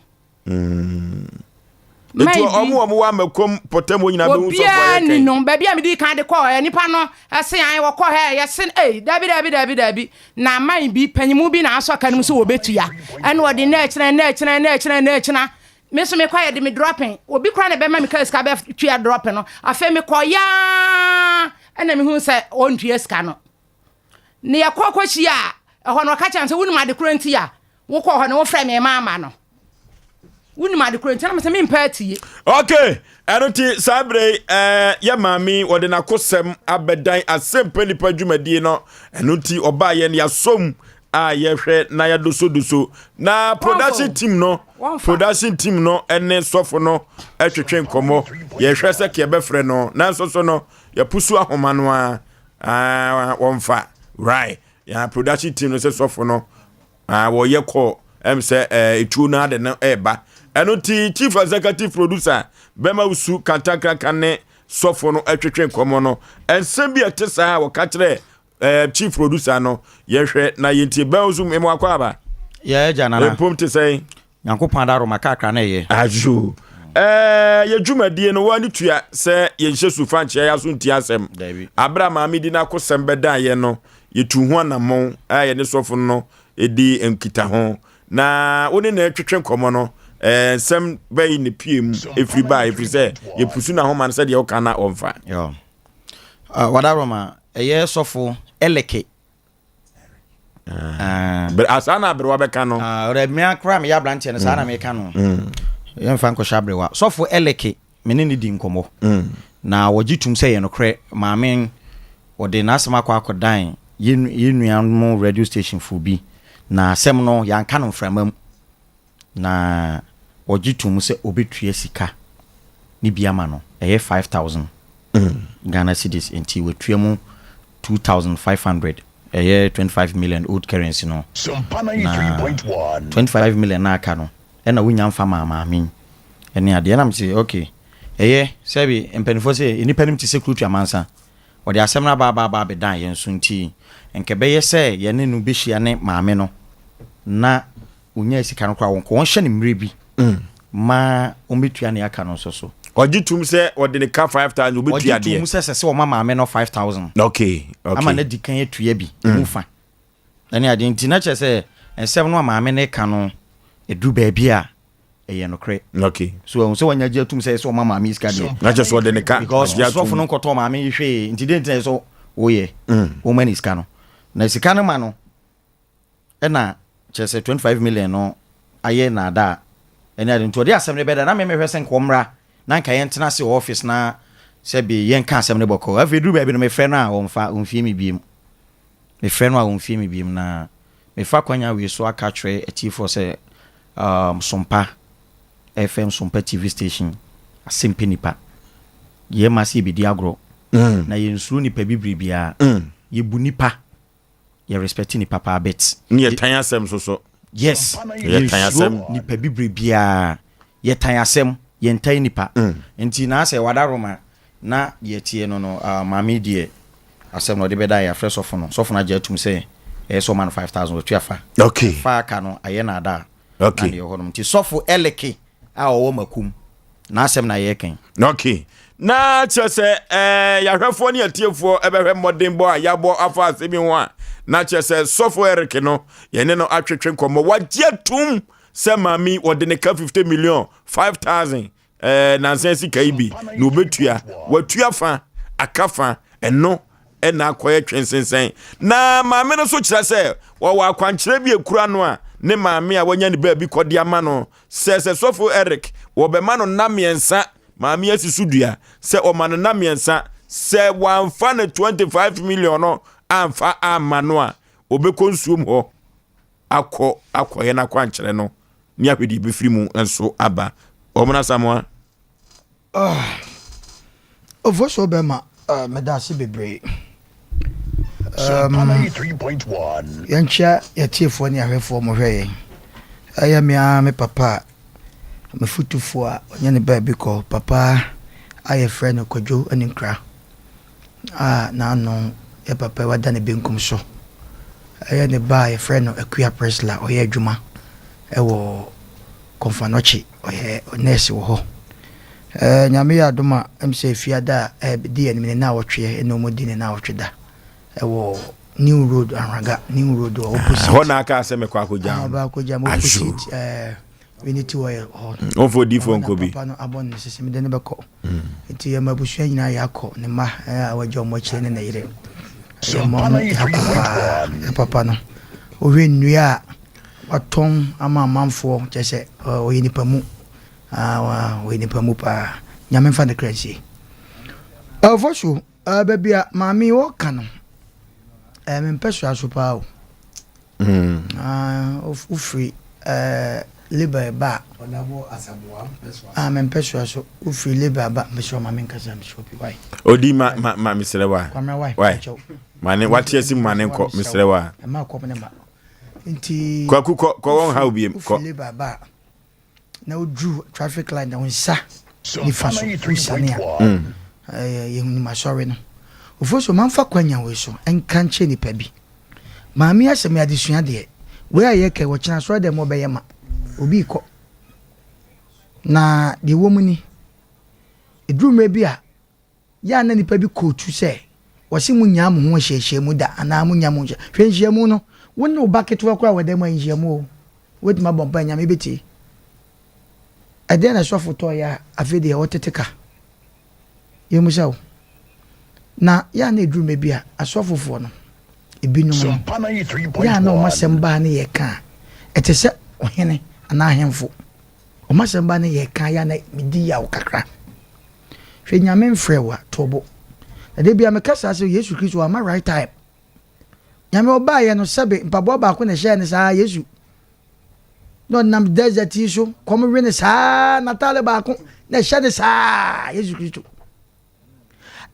etu omo wa makom potemo nyina be nso for ya ni no ba bia me di kan de ko nipa no ase an wo ko he ye se dabi na man bi panyimu bi na aso kanim so wo betua ene wo de na ekina me so me kwa ye de me dropping obi kra na be ma me ka ska be tua dropping no afa me ko ya ene me hu se on tua ska no ne ya kokochi a ho no ka chanse wonu ma de kurenti a wo ko ho no wo fra me mama no woni ma de kurenti na me se me mpati okay eroti sabre ya mami wode na kosem abedan Asem Mpe Nipa dwumadi no enoti oba ye ya som a ye hwe na ya doso na production team no ene sofo no etwetwe nkomo ye hwe se ke be frɛ no na so no ya pusu ahoma no a wonfa right ya production team no se sofo no wo ye call say etu na de no eba enoti chief executive producer bema usu kantakra kane sofo no etwetwe nkomo no ensem bi etesa wo ka kire chief producer no yehwe na yenti benzu memo akwa ba ye janana pomte say Nyankopon da roma kakra na ye aju ye dwumadie no wani tua se ye nhye su franche ya so nti asem Abraham amidi na kosem beda ye no ye tu ho anamon ye ne sofo no edi enkita ho na woni na etwetwe nkomo no sem bay ni piem every buy every say ye pusu na ho man say de o kana onfa yo wada roma eye sofo eleke but asana brewa be kanu red me akra me ya branche ne sana me kanu ye mfa nko shabrewa sofo eleke me ne di nkomo na wogitum say ye no kre maamen wode na asema kwa akodan ye nuan radio station fu bi na asem no yan kanu framam na wogitum say obetua sika ni biama no eye 5000 Ghana cedis nti wetua mu 2500 25 million old currency no. Sompa 93.1 25 million na aka no na wonya mfa maame ene ade na mse okay sebi empenifo se enipa nim ti security amansa ode asem na ba be dan yen so nti enke beye se ye ne no behia ne maame no na unya sika no kwa wonko won hye ne mre bi ma ombetua ne aka no so ogitum se ode ne ka 5000 obetua de ogitum se o maame no 5000 okay ama na dikan etua bi mufa ene ade nti na che se ensem no maame ne ka no edu ba bia eye no kre okay so wanya je atum se so maame iska de na che so ode ne ka because so fo no nkoto maame hwe nti de nti so oye o mani iska no na iska no ma no ena che se 25 million no aye na da ene ade nti ode asem ne beda na me hwese nkomra na nka yen tena se office na se bi yen ka asem ne boko afedu ba bi no me frɛ no a omfie mi biem me frɛ no a omfie mi biem na me fa kwanya we so aka tre atifo se Sompa FM Sompa TV station Asem Mpe Nipa ye masi bi di agro na ye nsuru nipa bibiri bia ye bu nipa ye respect nipa pa bet ye tan asem so yes ye tan asem nipa bibiri bia ye tan asem ye ntan nipa enti na ase wadaroma na ye tie no maame die asem no de beda ya fresh of no so na je atum say so man 5000 otuafa okay fa ka no aye na da okay na ye hono nti sofo eleke a owo makum na asem na ye ken okay na chese yahwefo ne atiefo ebehwe modern bo a yabo afa asemi ho a na chese sofo erike no ye ne no atwetwe nkomo wagye tum se mami wode ne ka 50 million 5000 na sensi kaibi no obetua watua fa akafa eno ena akoye twensensen na maame no so kira se wo akwankyere bi ekura no a ne maame a wanya ne ba bi kodi ama no se sofo Eric wo be ma no na miensa maame asisudua se o ma no na miensa se wanfa ne 25 million no amfa ama no a obekonsuom ho akoye na kwankyere no ni ahwedi be firi mu enso aba omna samwa Ofoso bema medasi bebre 3.1 yancha yatiefo ni ahwefo mo hweye aya me papa me futufo a onye ne ba bi ko papa aye friend Kojo aninkra na no ya papa wada ne benkum so aya ne ba ye friend Akua Presla oye adwuma ewo konfanochi oye nurse wo ho nyame ya doma mse fiada di enime na wotwe eno modi ne na wotweda ewo New Road Anraga New Road opposite ho na aka aseme kwa akojam ba akojam opposite we need to oil on for different ko bi papa no abon sese me de ne beko enti ya mabusua nyina yakọ ne ma awajo mo kire ne na yire papa no o we nnua waton ama manfo chese o yini pamu we ni pamu pa nyame fa de kransi vosu babia mami wo kanu me mpeso asopa o ufri liba ba onabo asaboa mpeso me mpeso aso ufri liba ba mpeso mami nkasa mshopi why odi ma misrewa why mane watiesi mane ko misrewa ma ko ne ma nti ko won how bi ko liba ba na odu traffic light na wonsa ni faso usania ye ni ma sorry no ofoso manfa kwanya we so enka nche ni pa bi maami asem ya disua de we ayeke wo kina so de mo be yema obi ko na de wo mu ni edrume bi a ya na nipa bi ko tu se wose mu nya mo ho hyehye mu da ana mu nya mo hwehye mu no wonni obaketo akora we de mo hyehye mu wodi ma bompa nya me beti ade na so foto ya afede woteka yemusawo na ya na edrume bi a asofofo no ebinu ya na o masemba na ye ka etese ohene ana ahemfo o masemba na ye ka ya na midi ya okakra hwe nyame mfrewa tobo na de bia mekasa se Yesu Kristo ama right time nyame oba ye no sebe mpabo ba ko na hye ne sa Yesu no nam desert iso komo we ne sa natale ba ko na hye ne sa Yesu Kristo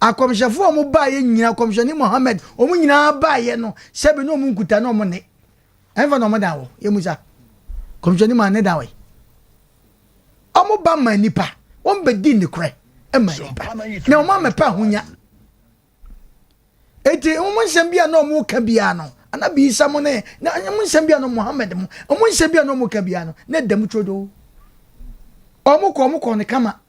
akomshefo omo ba ye nyina komshani Mohammed omo nyina ba ye no sebe no omo nkuta no omo ne enfa no omo dawo ye musa komshani ma ne dawo omo ba ma nipa on be di ne kre e ma nipa na omo mepa hunya eti omo nsembia no omo ka bia no ana bi samo ne na omo nsembia no Mohammed mo omo nsembia no omo ka bia no na dam trodo omo ko ne kama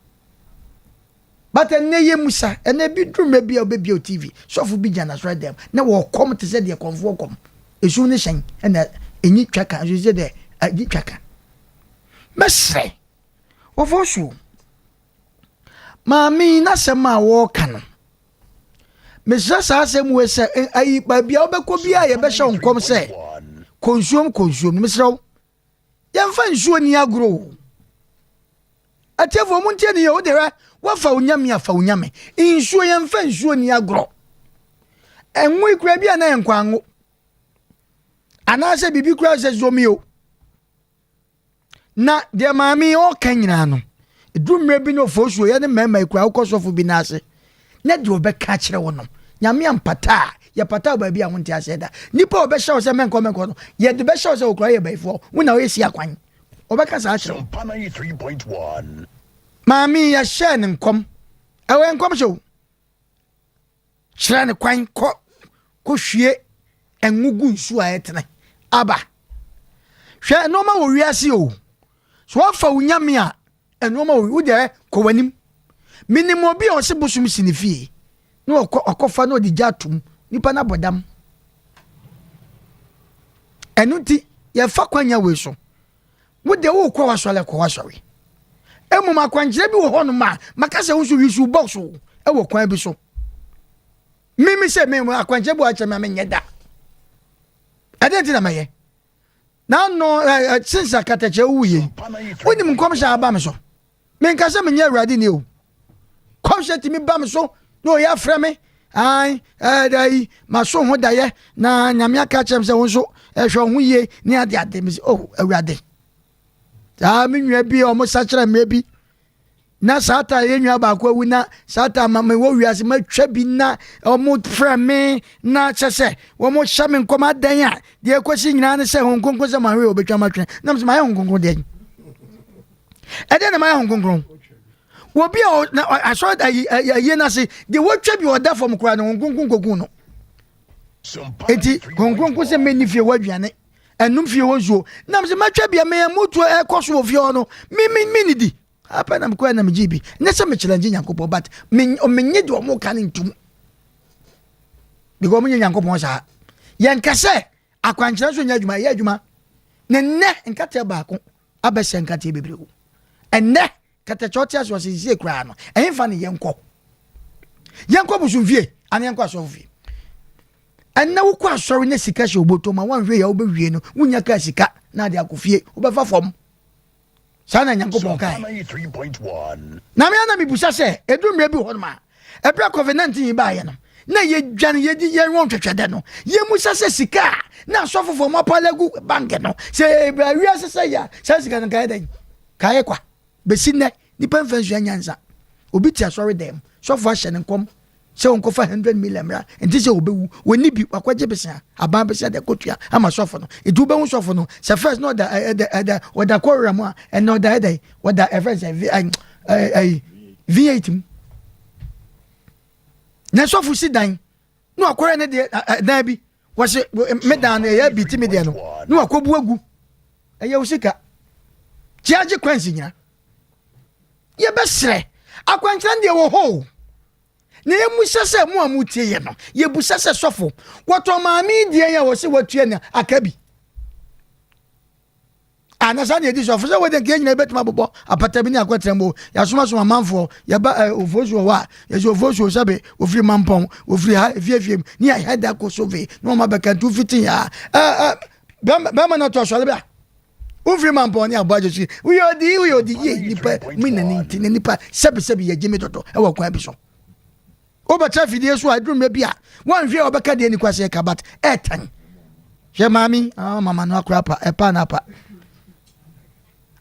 but ene ye musa ene bi drume bia obebi o TV so fu bi jana so dem na wo kom te se de konfo kom esu ne hyen ena enyi twaka so se de agi twaka mesre wo foshu mami na sema wo kanu mesra sa asem we se ayi ba bia obekọ bia ye be hye nkom se konsuom mesra yemfa nsuo ni agro atefo muntie ni ye o dera wafa unyame afa unyame insuo yemfa nsuo ni agro enwe kura bia na enkwango anase bibi kura se zomio na de mami o kanyina no edumre bi no fosuo ye ne mema kura ukosofo bi na ase na de obeka kire wo no nyame ampata ya pata ba bia wonte aseda nipa obehye wo se menko no ye de behye wo se okura ye baifo wona wo esi akwan obeka sa kire 3.1 mami ya share nkom ewe nkom show kire ne kwan ko hwie engugu nsu a etene aba hwe no ma wo wiase o so afa unyame a eno ma wo de ko wanim minimo bi o se busum sinifie no okofa no di jatum nipa na bodam enuti ye fa kwanya we so wo de wo kwa wasole ko wasori emu makwanjire bi wo hono ma makase wo so wisu box wo e wo kwan bi so mimi se memu akwanjire bu acha me nyeda adenti na maye na no since akatache wuye woni mkom sha aba me so me nkase me nya awrade ni o komshe ti mi ba me so no ya frɛ me ai dai maso ho daye na nyame aka chem se won so ehwe ho ye ni ade me oh awrade ta mi nwa bi o mo sachira me bi na sata ye nwa ba kwa wu na sata ma me wo wiase ma twa bi na o mo frɛ me na chese wo mo hya me nkoma dan a de ekosi nyina ne se honkonko se ma hwe obetwa ma twen na me se ma ye honkonko de ede na ma ye honkonko wo bi o na aso ye na se de wo twa bi o da fom kura no honkonko no enti honkonko se menifie wadwane enum fie wozuo na me se ma twa bi me mutu ekoso ofie no mi di apa na mko na mjibi nese me challenge Nyankopon but menye de omo kan ntum because menye Nyankopon sa yankase akwankyera so nya adwuma ye adwuma ne nkate baako abese nkate bebreu enne kate chotia so sisi kura no ehfa ne yenko busumfie ane yenko asofie enne wo kwa asori ne sika hye oboto ma wanhwe ya obewie no wunya ka sika na de akofie obefa fom sana Nyankopon kai na me ana mibusa se edumre bi honma ebra COVID-19 ba ye no na ye dwane ye di ye won twetwede no ye musa se sika na asofofo mo palegu bank no se ebra wiase se ya se sika no kai den kai kwa besine ni penfensu anyansa obi ti asori dem sofo ahye ne nkom se on kofa 100 million mra enti se obewu woni bi akwaje besia aban besia de kotua ama sofo no edu be hu sofo no se first no da oda korra mu and no da oda everse V8 na sofo si dan no akorra ne de dan bi wo se medan ya bi ti me de no akobu agu eye usika tiaje kwansi nya ye besre akwankyran de wo ho ne yemusese mu amutie ye no ye busese sofo woto maami die ya wo se watue na akabi anasa ne di sofo se wo de ke nyina betima bobo apata bi ni akwatrembo ya soma soma manfo ya ba ofosuo wa ya so ofosuo sabe ofiri mampon ofiri ha fiefiem ni ya heda ko sove no ma beka tu fitin ya ba ma na to so le ba ofiri mampon ni Aboagye si uyodi ye nipa minani tin nipa sabe ye jimi toto e wa kwa bi so oba trafidie so adrum bia wan hwe obeka de ni kwase ka but etan hwe mami mama no akrapa epa na pa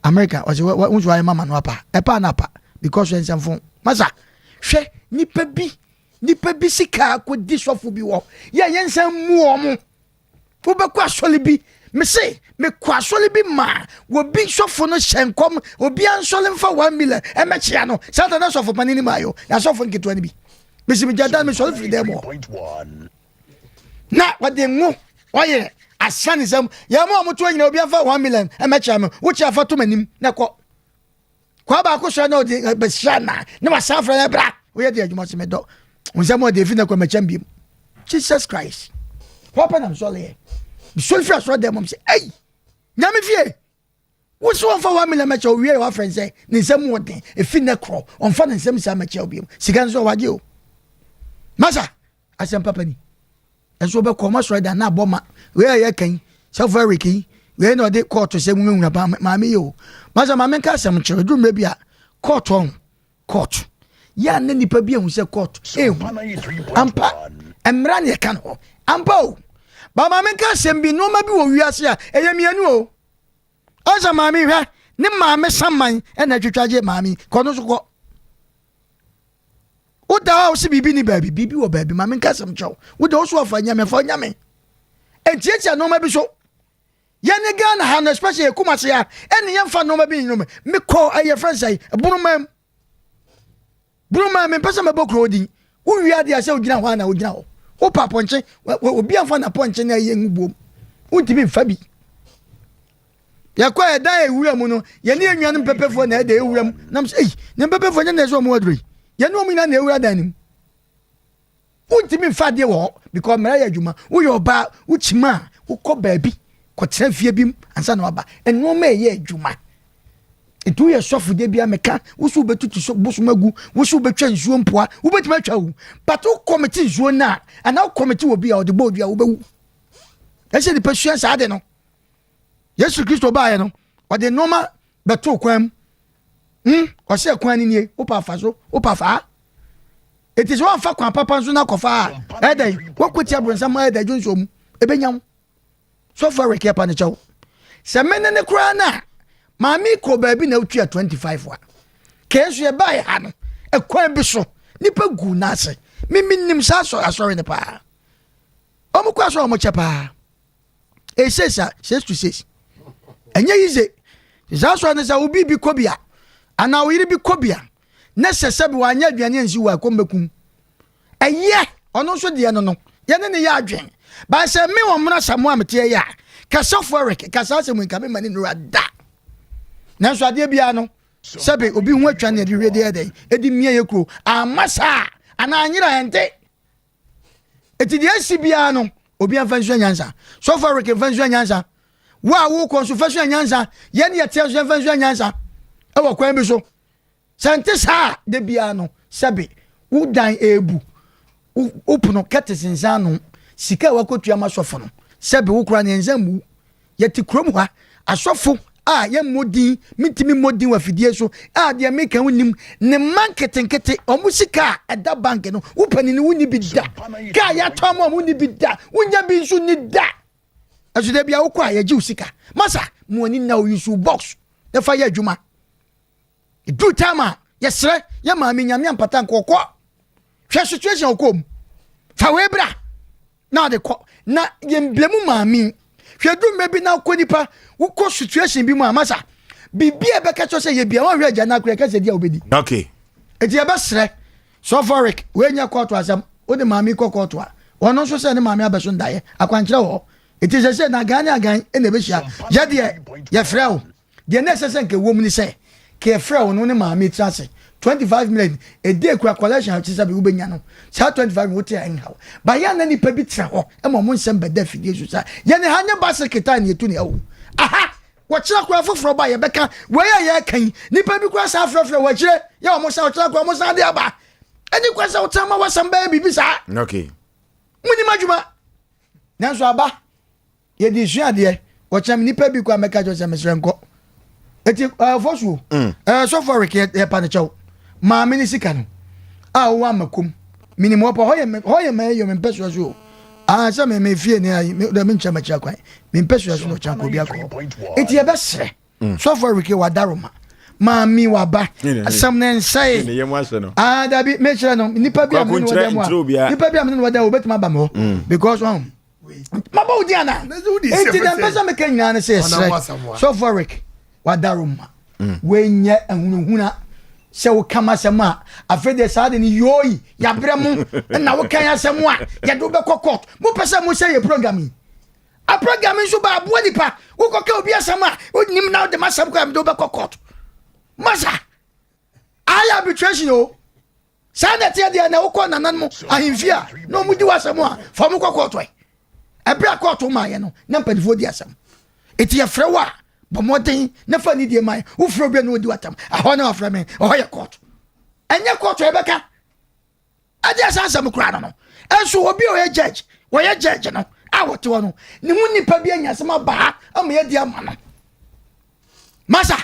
America was unzo ay mama no pa epa na pa because when some phone masa hwe nipa bi nipa bi sika ko di sɔfo bi wɔ yɛ yɛnsa mu ɔmo wobɛkɔ asɔle bi me se me kɔ asɔle bi ma wo bi sɔfo no hyɛnkɔm obi ansɔle mfa 1 million ɛmɛkyia no sata na sɔfo panini ma yo na sɔfo nketewa ni bi me se me jada me sɔle firi dɛm na wɔde ngo ɔyɛ asane sɛm yɛ mo amoto anyina obi afa 1 million ɛmɛkyia me wo kyia fa to manim na kɔ kwa ba ko so na odi behyia na wasa fra na bra wo yɛ de adwuma se me dɔ unsɛ mo de fi na kɔ mɛkyam bi Jesus Christ what happened I'm sorry so free so dem say hey nyame fie wo so on fa 1 million mɛkyɛ wie wa friend say ne nsɛm wo den e fi na kro on fa ne nsɛm sa mɛkyɛ bi sika nso wagye o masa asɛm papa ni enso be kɔ ma so da na bɔ ma we yɛ kan so very key we no de court sɛ mu nwuna ba ma me yo masa ma me ka asɛm kyerɛ du mbe bia court on court ya ne nipa bia hu sɛ court ampa emra ne kan ho ampa o ba ma me ka asɛm bi no ma bi wɔ wiase a ɛyɛ mianu o asa ma me hwɛ ne ma me saman ɛna twetwaje ma me kɔ no so kɔ uda o si bibi ni baby bibi wo baby ma me ka asɛm kyɛw uda o so afa nyame entiatia no ma bi so yene Ghana ha no especially Kumasi ya ene yemfa no ma bi no me call aye friends say bunuma me pesa me bokro odi wo wi ade ase ogina ho na ogina ho wo pa ponche obi amfa na ponche na ye ngubom untimi mfa bi yakwa eda ewura mu no ye ne enwan pepefo na eda ewura mu nam say ne pepefo nya na so mo aduri ye no mi na ewura danim untimi mfa de wo because mera ya adwuma wo yo ba uchima wo kɔ baabi kɔtena fie bi ansa na waba eno ma ye adwuma etu ye sɔfo de bia meka wo so betutu so bosomagu wo so betwa nsuo mpoa wo betima twa wo but wo committee nsuo na ana wo committee wo bia wo de bodu a wo bewu ese de pasua sa de no Yesu Kristo ba ye no o de noma beto kwam o se kwan ni nie wo pa fa so wo pa fa it is one fa kwan papa nso na kofa e dai wo kwoti abronsa ma e dai jonso mu ebenyam so far we keep on the show se menne ne kura na maami ko baabi na utua 25 wa kenso ye bai ha no e kwan bi so nipa gu na ase mimi nim sa so asori ne pa omo kwa so omo chepa e sesa 6 to 6 enye yize za so ne sa obi bi kobia ana wo yiri bi kobia na sese bi wa anya aduane nsi wa kombekum eye ono so de no ye ne ya adwen ba se me wo mra samu amte ya kasa forek kasa se mu nkabe mani no rada na so ade bia no sebe obi hu atwa ne de rede ede edi mie yekro amasa ana anyira ente eti de asi bia no obi anfa nso nyansa so forek anfa nso nyansa wa wo ko so fa nso nyansa ye ne ye te nso anfa nso nyansa e wo kwan bi so sante sa de bia no sebe wo dan ebu upuno ketesinsa no sika wakotua masofo no sebe wo kura ne nzamu yeti krom ha asofo a ye modin mitimi modin wa fidie so a de meka wonim ne manketenkete omusika eda bank no upani ni woni bi da ka ya tomo woni bi da wonya bi nso ni da aso de bia wo kwa ya ji usika masa mo ani na oyisu box na fa ya adwuma du tama yesre ya ma me nyame ampata nkokɔ hwɛ situation okom fa we bra na de ko na yemblemu maami hwɛ du mebi na ko nipa wo ko situation bi mu amasa bibia be ka cho se ye bia won hwɛ agya na akura ka se dia obedi okay eti ebe sre so forik we nya court asam o de maami ko court a ono so se ne maami abeso ndaye akwankyerɛ wo eti se na gan agan e na be hia ya de ye frɛ wo de na se nke wom ni se ke frɛ wo no ne maami trase 25 million a day kwa collection ha tisa bi wo benya no sa 25 wo te en ha ba ya na ni pa bi tra ho e mo nsem beda fidie so sa ye ne ha nya baseketa na etu ne awu aha wo kira kwa foforo ba ye beka we ya kan ni pa bi kwa sa afrafra wo kire ya mo sa wo kira kwa mo sa de aba eni kwa sa wo tama wasam ba bi sa okay muni majuma na so aba ye di su ade wo cham ni pa bi kwa meka jo se mesrenko eti fosu so for ke e pa ne chaw ma mini sika no a wo amakum mini mo pa hoye me yo me peso so a sa me fie ne ayi me ncha ma chia kwan me peso so no chanko bi akọ eti e be sre so for ke wadaroma maami waba asam na nsai dabi make sure no nipa bi am no wada mu nipa bi am no wada obetima ba mo because maba odi ana enti dem pesa me kan nyina na say so foric wadaruma wenye ehunhuna se wo kama sema afede saade ni yoyi ya bremu na wo kan asemu ya do be kokot mo pesa mo say programming a programming so ba bo nipa wo koka obi asema nim na de masam ko am do be kokot masa aya arbitration o saade tie de na wo ko nanan mo ahimfia no mu di wasemu a fa mo kokot we ebra court ma ye no na mpadifo di asem eti ye frewa bomoden na fa ni die mai wo fro bia no di watam aho na afra me o ye court enye court e beka ade asasem kura no enso obi o ye judge wo ye judge no awote wo no ni mu nipa bia nya asem ba am ye di ama no masa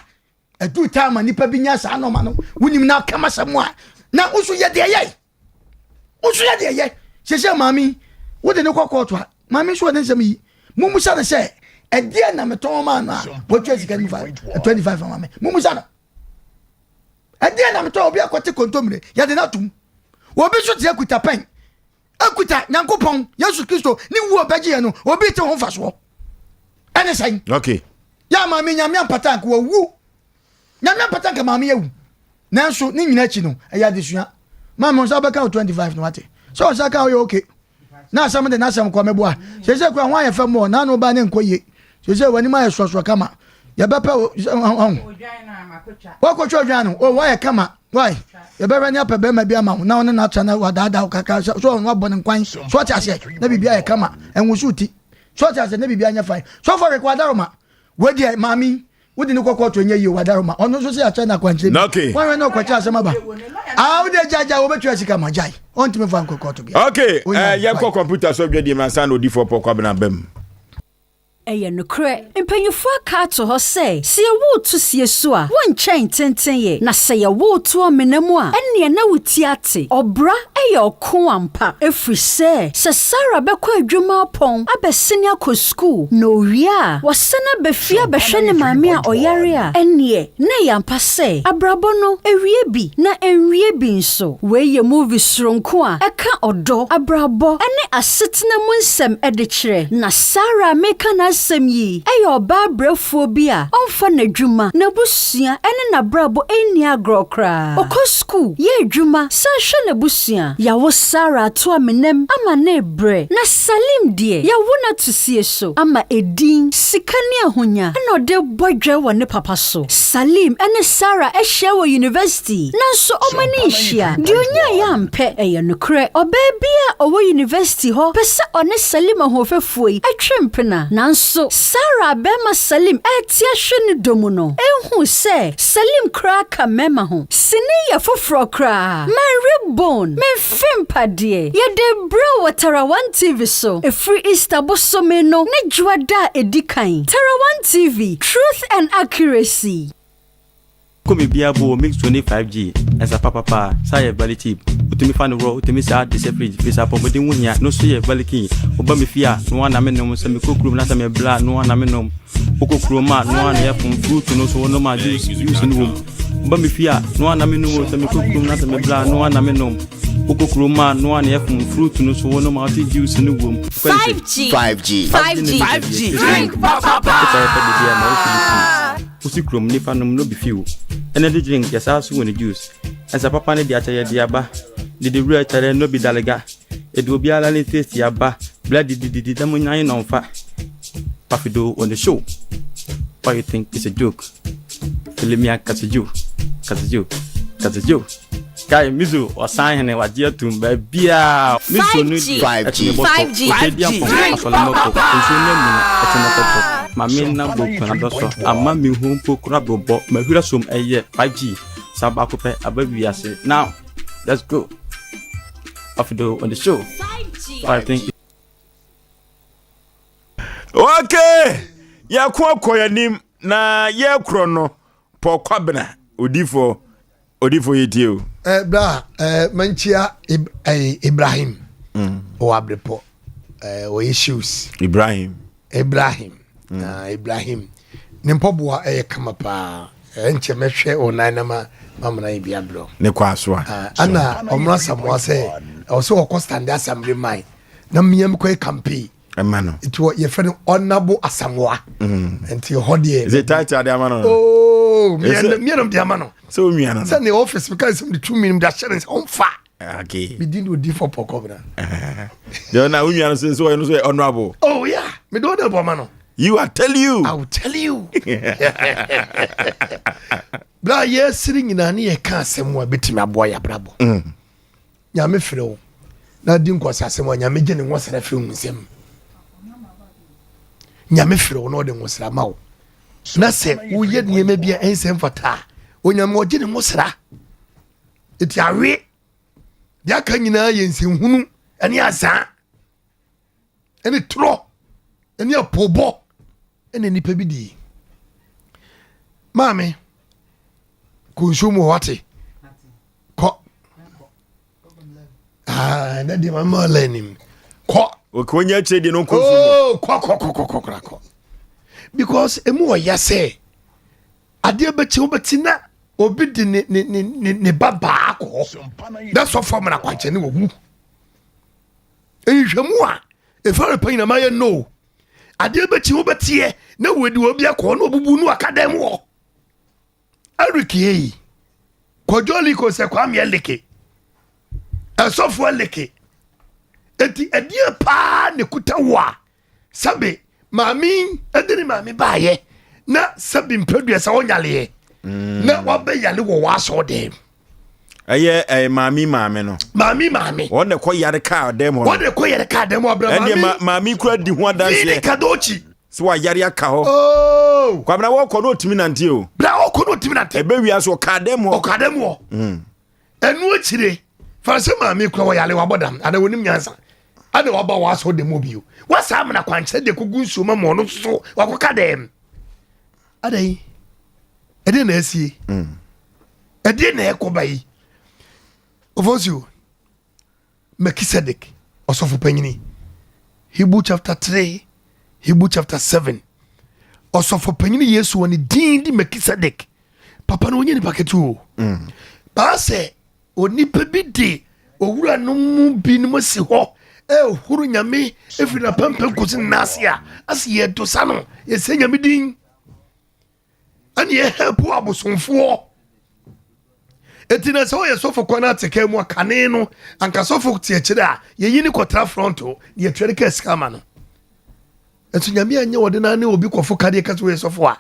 edu time nipa bi nya sa no ma no wunim na kama asem a na usu ye de ye sese mami wo de ne court a mami so den sami mumusa na say e dia na meton ma na what you can 25 mami mumusa na e dia na meton obi akote kontomre ya de na tum obi so te akuta pen akuta nyankopon Yesu Kristo ni wu obaje no obi te ho faso ene say okay ya mami nyame ampata ko wu nyame ampata ka mami yewu nanso ni nyina chi no e ya de sua mami on sa beka 25 no wate so sa ka o okay na asam de na asam kwa meboa sese kwa hwan ye fam na no ba ne nkoye sese wani ma ye soso kama ya bepa odwan na makocha wakocha odwan no o wa ye kama why ya be rani apa be ma bia ma na one na chana wadada kaka so no abon nkwan so ti ase na bibia ye kama enwusu ti so ti ase na bibia nya fine so for rekwadaroma we di mami wodi ne kokko to nya yi wadaroma ono so se acha na kwanche wan no kwacha asema ba a wodi jaja wo betu asika majai on ti me fan kokko to bia okay ye ko computer so bia di man san odi for pokwa bna bam Eye no kre empanyufo aka to ho say se wo to sie so a won chen tenten ye na se ye wo to amenamu a enne na wuti ate obra eye oko ampa efri se Sara bekọ adwuma pon abesene akọ school no wia wasena befia behwe ne maame a oyare a enne na yampa se abrabo no ewie bi na enwie bi nso we ye movie sronko a eka odo abrabo ene asetena mu nsem ede kire na Sara meka na asem yi eyo ba brafo bi a onfa na dwuma na busua ene na brabo eni agrokra okọ school ye dwuma sa hwe na busua yawo Sara to amenem ama na bre na Salim die yawo na tusie so ama edin sikani ahonya na ode bodwe wo ne papa so Salim ene Sara ehia wo university na so omani hia di onya ya mpe eye no kre obabia owo university ho pese one Salim ahofefuoi atwempena na so Sara bema Salim etia hwe ne domu no enhu se Salim kra ka mema ho sini ya foforo kra my bone me fimpade ye de bro watara one TV so free Easter bosome no ne juada edikan Tara one TV truth and accuracy Komi biabo mix 25G as a papa say valley tip utimi fan ro utimi sa de fridge bisa pomodi wunya no so ye valley king oba me fia no na me no so me kokrum na sa me bla no na me no okokrum ma no na ye fun fruit no so no ma juice no oba me fia no na me no so me kokrum na sa me bla no na me no okokrum ma no na ye fun fruit no so no ma juice no 5G drink papa usikrum ni fanum no be few ene de drink yasa so woni juice esa papa ne dia chaye dia ba de real chaye no be dalega e do biala le taste ya ba blood di da munyan no fa pafido on the show why you think it's a joke filimia kasiju kai mizu osan ne waje atum ba bia mizu no 5G Mami na boku na doso ama mi hu pokura bobo mahura som eye 5G saba kope abawiase now let's go off on the show 5G okay ya koyanim na ye krono pokwabna odifo yetio bra manchia Ibrahim o abrepo o issues Ibrahim Ibrahim nimpoboa kama pa enche mehwe onanama mamna ibia bro ne kwa so a ana omra samwa say also o stand assembly mine na miyam ko campaign emano it was your friend honorable asamwa enti hodie is it tight at amano oh me de amano so miana say the office because some the 2 minutes that sharing on fa okay me didn't do for pokobra they na unyana so no so honorable oh yeah me do the amano you I tell you bra yesiri nyina ne ye ka asem wa betimi aboa ya brabo nyame frɛ wo na di nkwasa asem wa nyame gye ne nwosra frɛ wo nsem nyame frɛ wo no de nwosra ma wo na sɛ wo ye niema bia ensem fata onyame ogye ne nwosra eti awe dia ka nyina ye nsenhunu ene asa ene tro ene apobo ene nipa bi di mame konsumo wate ko na di mama lenim ko okonya che di no konsumo ko because emu o yase ade bechi obetina obi di ne baba ko that's what form na kwanche ne wogu ehwemu a efare pan na maye no ade bechi obetie na wedi obi akọ na obubu nu akadem wo Ariki Kojoli ko se kwa mieleke Asofo leke eti edie pa ne kutawa sabe mami edini mami baye na sabe mpredua sa onyale na wabe yale wo waso dem eye mami no mami won ne ko yare ka dem ho won ne ko yare ka dem abra mami kura di ho adanse ni kadochi so wa yare aka ho kwabna wo ko no timi nante o bra wo ko no timi nante ebe wi aso ka dem ho enu achire farase mami kura wo yale wabodam ada wonim nyansa ada waba waso dem obio wasa amna kwanche de kogu nsoma mo no so wakoka dem ada yi ede na asie ede na ekobai Oforisuo Melchizedek osofo panyini Hebrew chapter 3 Hebrew chapter 7 osofo panyini Yesu woni din di Melchizedek papa no onye ni paketu ba se onipa bi di owura no mu bi no si ho huru nyame efiri na pampa kosi nasia asi ye to sano ye se nyame din ani ye help abosonfo etina so ye sofo kwana teke mu akane no anka sofo tie kire a ye yini kotra fronto ye twere ka skama no etu nyame anya wode na ne obi kofo kade ka so ye sofo a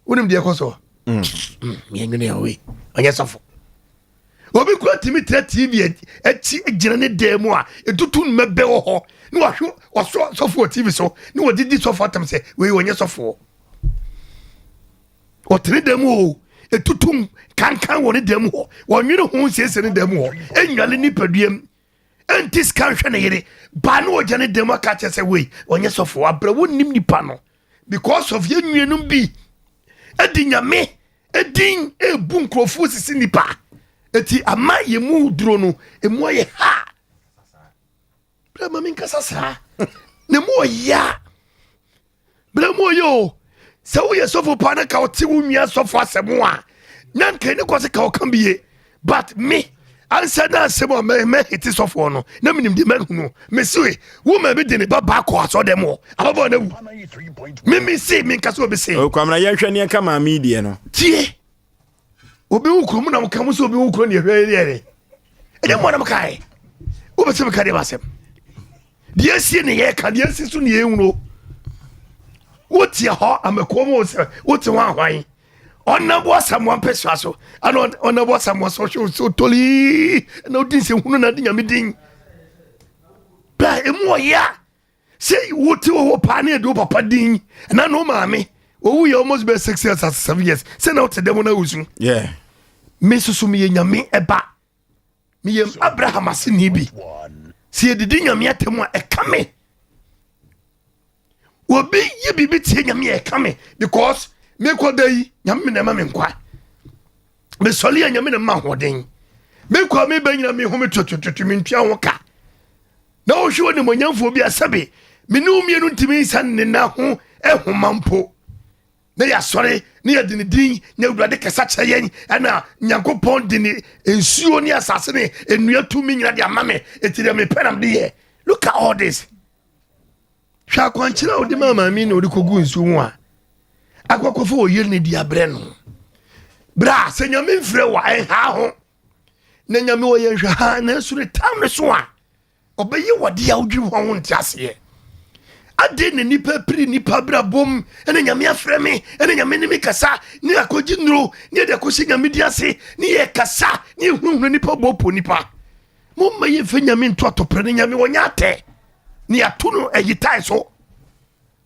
wonim de koso me ngene owe anya sofo obi kura timi TV echi ejina ne demu a etutu mebe wo ho ni wahwo oso sofo TV so ni wodidi sofo atam se we wonye sofo o tre demu o etutum kankan woni demu ho wonwere ho siese ne demu ho enwale ni paduam entis kan hwe ne yire ba no oja ne demu aka che se we wonye sofo abra wonnim nipa no because of ye nwenum bi edinyame edin ebu nkrofo sisi nipa eti ama ye mu duro no emu ye ha bra mami nkasa sa ne mo ya bra mo yo se wo ye sofo pa na ka o ti wo nua sofo asemo a nan ka ne ko se ka o kan biye but me ansa na asemo me hiti sofo no na minim de man hunu me siwe wo ma bi de ne baba ko aso dem wo ababa na wu me se me nkasa obi se o kwamna ye hwe ne ka ma media no tie obi ukuru na mka muso obi ukuru ne hwe ere ede mo na mka e wo be se mka de basem die sie ne ye ka die sie so ne ye nwuro wotia ho amakomo se woti wan hwan onabo asamwa peswa so ana onabo asamwa so toli na odin se hunu na nyame din ba emu ya se woti wo pa na edo papa din na no maame owu ye almost be 6 years as 7 years se na wote demo na wusu yeah me susu me nyame eba me yem Abraham asini bi se edidi nyame atemu a ekame obi ye bibi tie nyame ekame because me kodai nyame na ma me nkwa me soli nyame na ma hoden me kwa me banyina me ho me totototo me ntua ho ka na wo hwe ne monyamfo bi asabe me ne umie no ntimi san ne na ho ehomampo na ya sɔre na ya dini din na Awurade kasa kyerɛ yɛn ɛna Nyankopɔn dini nsuo ne asase ne enua tumi nyina de ama me eti de me pɛnam de yɛ. Look at all this. Hwɛ akwankyerɛ odi mama mi na odi kogu nsuo mu a akɔkɔfo oyel ne di abrɛ no. Bra sɛ nyame mfrɛ wa ɛha ho na nyame wɔ yɛn hwɛ ha na nso ne tam ne so a ɔbɛyɛ wɔde a wodwi ho ho nte aseɛ. Ade ne nipa pri nipa bra bom ene nyame afrɛ me ene nyame ne me kasa ne akogi nuro ne de akosi nyame di ase ne ye kasa ne hunhunu nipa bopo nipa mo ma ye fe nyame nto atopre ne nyame wonya ate ne ato no ayitai so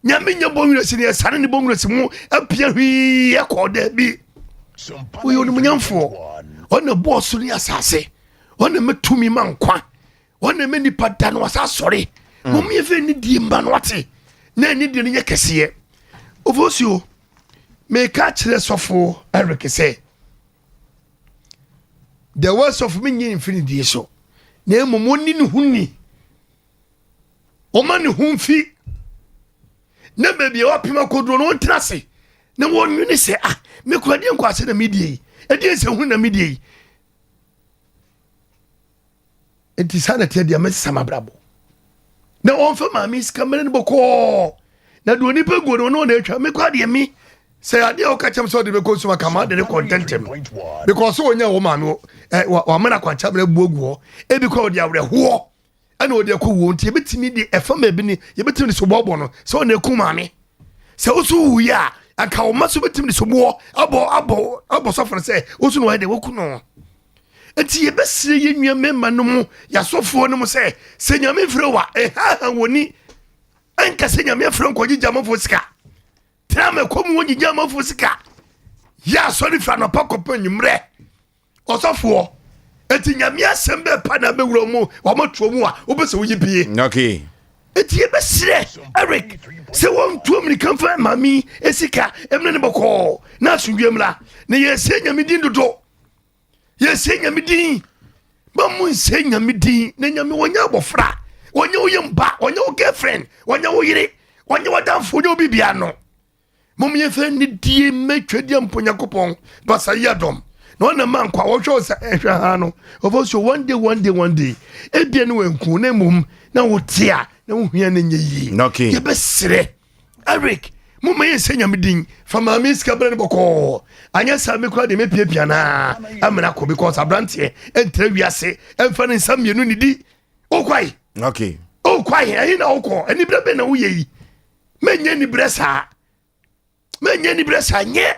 nyame nya bonwure si ne sane ne bonwure si mu apia hwi ekɔda bi wo yo ne munyamfo ona boss ne asase ona metumi mankwa ona me nipa da no asa sɔre mo me fe ni die mba no ate na ni die ne kɛseɛ Oforisuo me ka kyerɛ sɔfo Eric sɛ the words of me nyi infinity so na mmom ni ne hunni o ma ne hunfi na baby wa pima kodro no ntena se na won ni se me ko ade nko ase na medie ade se hu na medie enti sana te dia me sama brabo na on fa ma mi skamere ne boko na do ni pego no na atwa me ko ade mi say ade o ka chem so de be ko suma kama de Contentment because so onya wo ma me wa mana kwancha bra buogu ho e bi ko de awre ho ana o de ko wo nti e betimi de efa ma bi ni e betimi de so bobo no so na ku ma me se o so wu ya aka o ma so betimi de so bo abo so for say o so no de wo ku no enti ye besire ye nwa memma no mu ya sofo no mu se nyame frɛ wa ha woni anka se nyame frɛ nko gigya mafo sika trama kom woni gigya mafo sika ya sori fra no pakɔpa nwumrɛ ɔsofo enti nyame asɛm bɛ pa na bewuro mu wa matuo mu a obese wo yipie okay enti ye besire Eric se won tuo mi kan fa mami esika emne ne bɔkɔ na asundwemla ne ye se nyame din dodo yes nyame din ba mu nse nyame din na nyame wonya bofra wonya woyemba wonya wo girlfriend wonya wo yire wonya wadanfo wonya obibia no mom ye fe ni die metwadi amponya kopon basa yadom na ona man kwa wo hwe sa ehwe ha no Oforisuo one day ebia ne wanku na mum na wo tia na wo hia na nyeyi okay ye besere Eric mama ye se nyame din fa mama ska bra ne boko anya sa me kwa de me piapia na amena ko because abrante entra wiase emfa ne nsam yenu ni di okwai okay okwai ayi na okọ ani bra be na wo yeyi menye ni bresa nye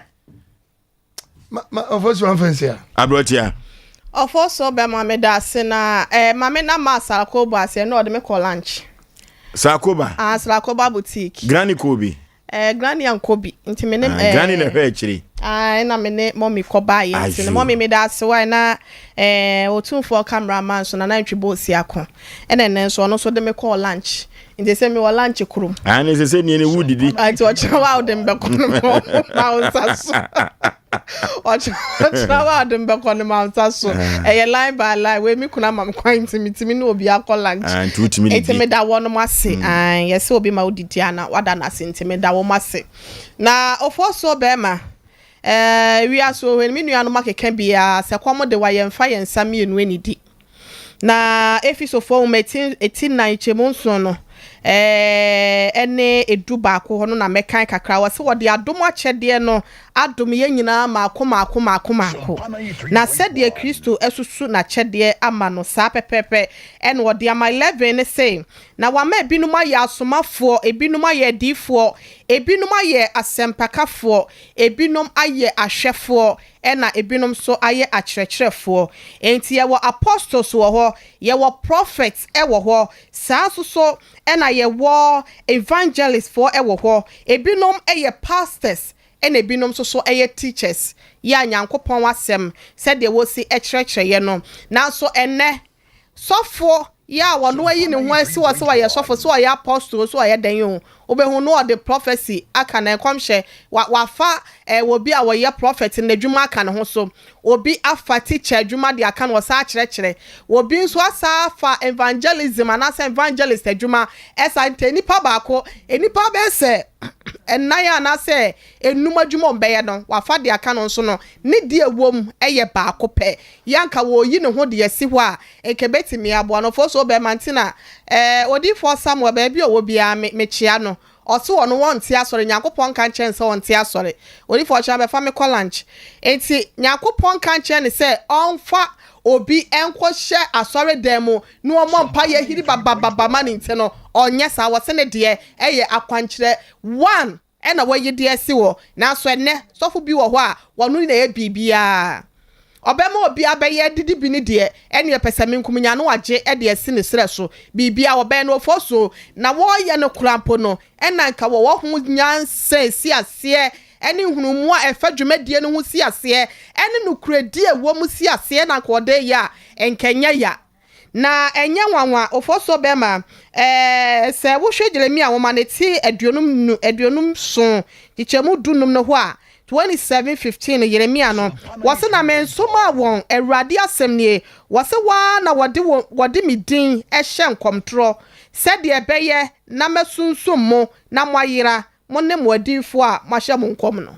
Oforisuo anfansia abrotia Oforisuo be mama da se na mama na masala ko bo ase na o de me call lunch Sakoba Sakoba boutique Granny Kobi Granny and Kobi nti me ne Granny na hwe akiri na me ne mommy ko ba ye nti mommy me da se why na otunfo cameraman so na ntwe boss akọ ene so no so de me call lunch nti se me wa lunch krum ne se ni ne wudidi ati o chwa wa de mbe kono ma onsaso o chwa wa de mbe kono ma onsaso line by line we mi kuna mam kwan ntimi na obi akọ lunch enti me da wono mase yes obi ma odidi ana wada na se enti me da wo mase na Oforisuo be ma we aso when me nua no makeka bia se kwamo de wa yemfa yensam yenu anidi na efisofo metin 89 chemonso no ene edu baako ho no na mekan kakra wase wode adom akyɛde no adom ye nyina maako na sɛde Kristo esusu na kyɛde ama no saa pepepe ene wode ama 11 ne say na wama ebinum aye asomafo ebinum aye adifo ebinum aye asempakafo ebinum aye ahwɛfo ena ebinum so aye akyerɛkyerɛfo enti ye wo apostles wo ho ye wo prophets wo ho saa so ena ye wo evangelists for wo ho ebinum aye pastors ena ebinum so aye teachers ya Nyankopɔn wasɛm sɛ de wo si ɛkyerɛkyerɛ no na so ene sɔfo ya wano ayi ne ho asi wase wa ye sɔfo so ya apostle so ya dan yo obehu no the prophecy aka na komhye wafa obi a wo ye prophet na dwuma aka ne ho so obi afa teacher dwuma de aka no sa kyerɛkyerɛ obi nso asa fa evangelism anasa evangelist dwuma esa nipa baako enipa be se enaya na se enum adwuma mbeye no wafa de aka no so no ne de ewom eye baako pe yanka wo yi ne ho de yesi ho a ekebetimi abo no fo so be mantina odifo Samuel ba bi owo bia me chia no oso ono wonte asore Nyankopon kan chen se wonte asore odifo cha be fa me call lunch enti Nyankopon kan chen ne se onfa obi enko hye asore demo no omo mpa ye hiri baba mani nte no onye sa wo se ne de eye akwankyere 1 ena wo yidi esi wo na so ene sofo bi wo ho a wonu na ye bibia obema obi abaye didi bi ni de ene pesame nkumnya no wage e de esi ne sere so bibia obe no foso na wo ye no krampo no ena nka wo ho nyanse si ase ene hunumu a efa dwumadie no ho si ase ene no kuradie wo mu si ase na nka ode ya enkenya ya na enye nwanwa ofoso bema se wo hwe Jeremia wo maneti aduonum so ichemu dunum no ho a 27:15 Jeremia no wase na mensoma won Awurade asem nie wase wa na wode midin ehye nkomtro sede ebeye na mesunsum mo na moayira mo ne moadifo a mahye mo nkom no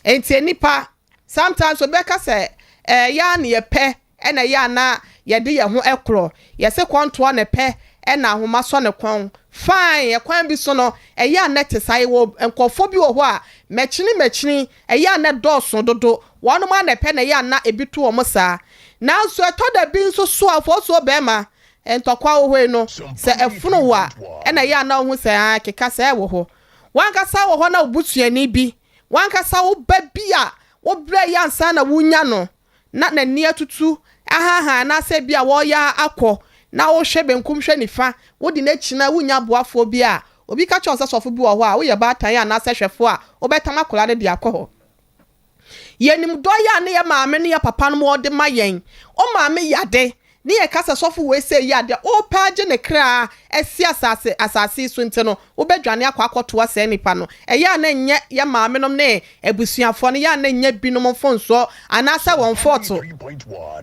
enti nipa sometimes obeka se ya na ye pe ena ya na yede ye ho ekro yese kwanto na pe ena ahoma so ne kwan fine ye kwan bi so no eya net sai wo enkofo bi wo ho a mechini eya na doso dodo wonu ma na pe na ya na ebitu wo musa na so eto da bi nso so afo so be ma entokwa wo ho no se efunu wa ena ya na ho se akeka se wo ho wanka sa wo ho na obutuani bi wanka sa wo ba bi a wo bre ya nsa na wunya no na ni atutu aha na se bi a wo ya akọ na wo hwe benkum hwe nifa wo di na china wunya boafo bi a obi ka chon sasofo bi wo ho a wo ye ba tan ya na se hwefo a wo betam akola de akọ ho yenim do ya ne ye maame ne ye papa no mo de mayen o maame yade ne ye kasa sofo we se yade o page ne kra esi asase so nteno wo bedwane akwakoto ase nipa no ya na nye ye maame nom ne ebusuafo ne ya na nye binom mfonso anasa won foto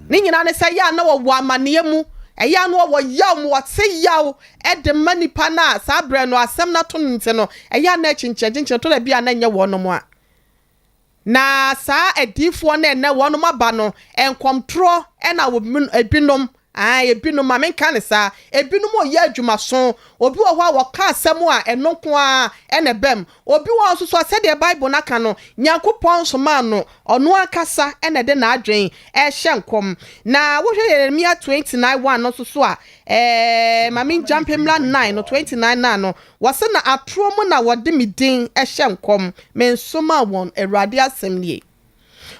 ne nyina ne se ya na wo amane mu eya no wo yaw mu wate yaw de manipa na sa bre no asem na to nte no eya na chinchenche to da bia na nye wo no mu a na sa edifo na wo no maba no enkomtro na wo ebinom ebinom ma menka ne sa ebinom o ye adwumaso obi wo ho a wo ka asem a enoko a ene bem obi wo so se de Bible na ka no Nyankopon so ma no ono akasa ene de na adwen hye nkom na wo hwe Jeremia 29:1 no so a mami jampemla 9 no 29 na no wase na atro mu na wode midin hye nkom mensoma won Awurade asem nie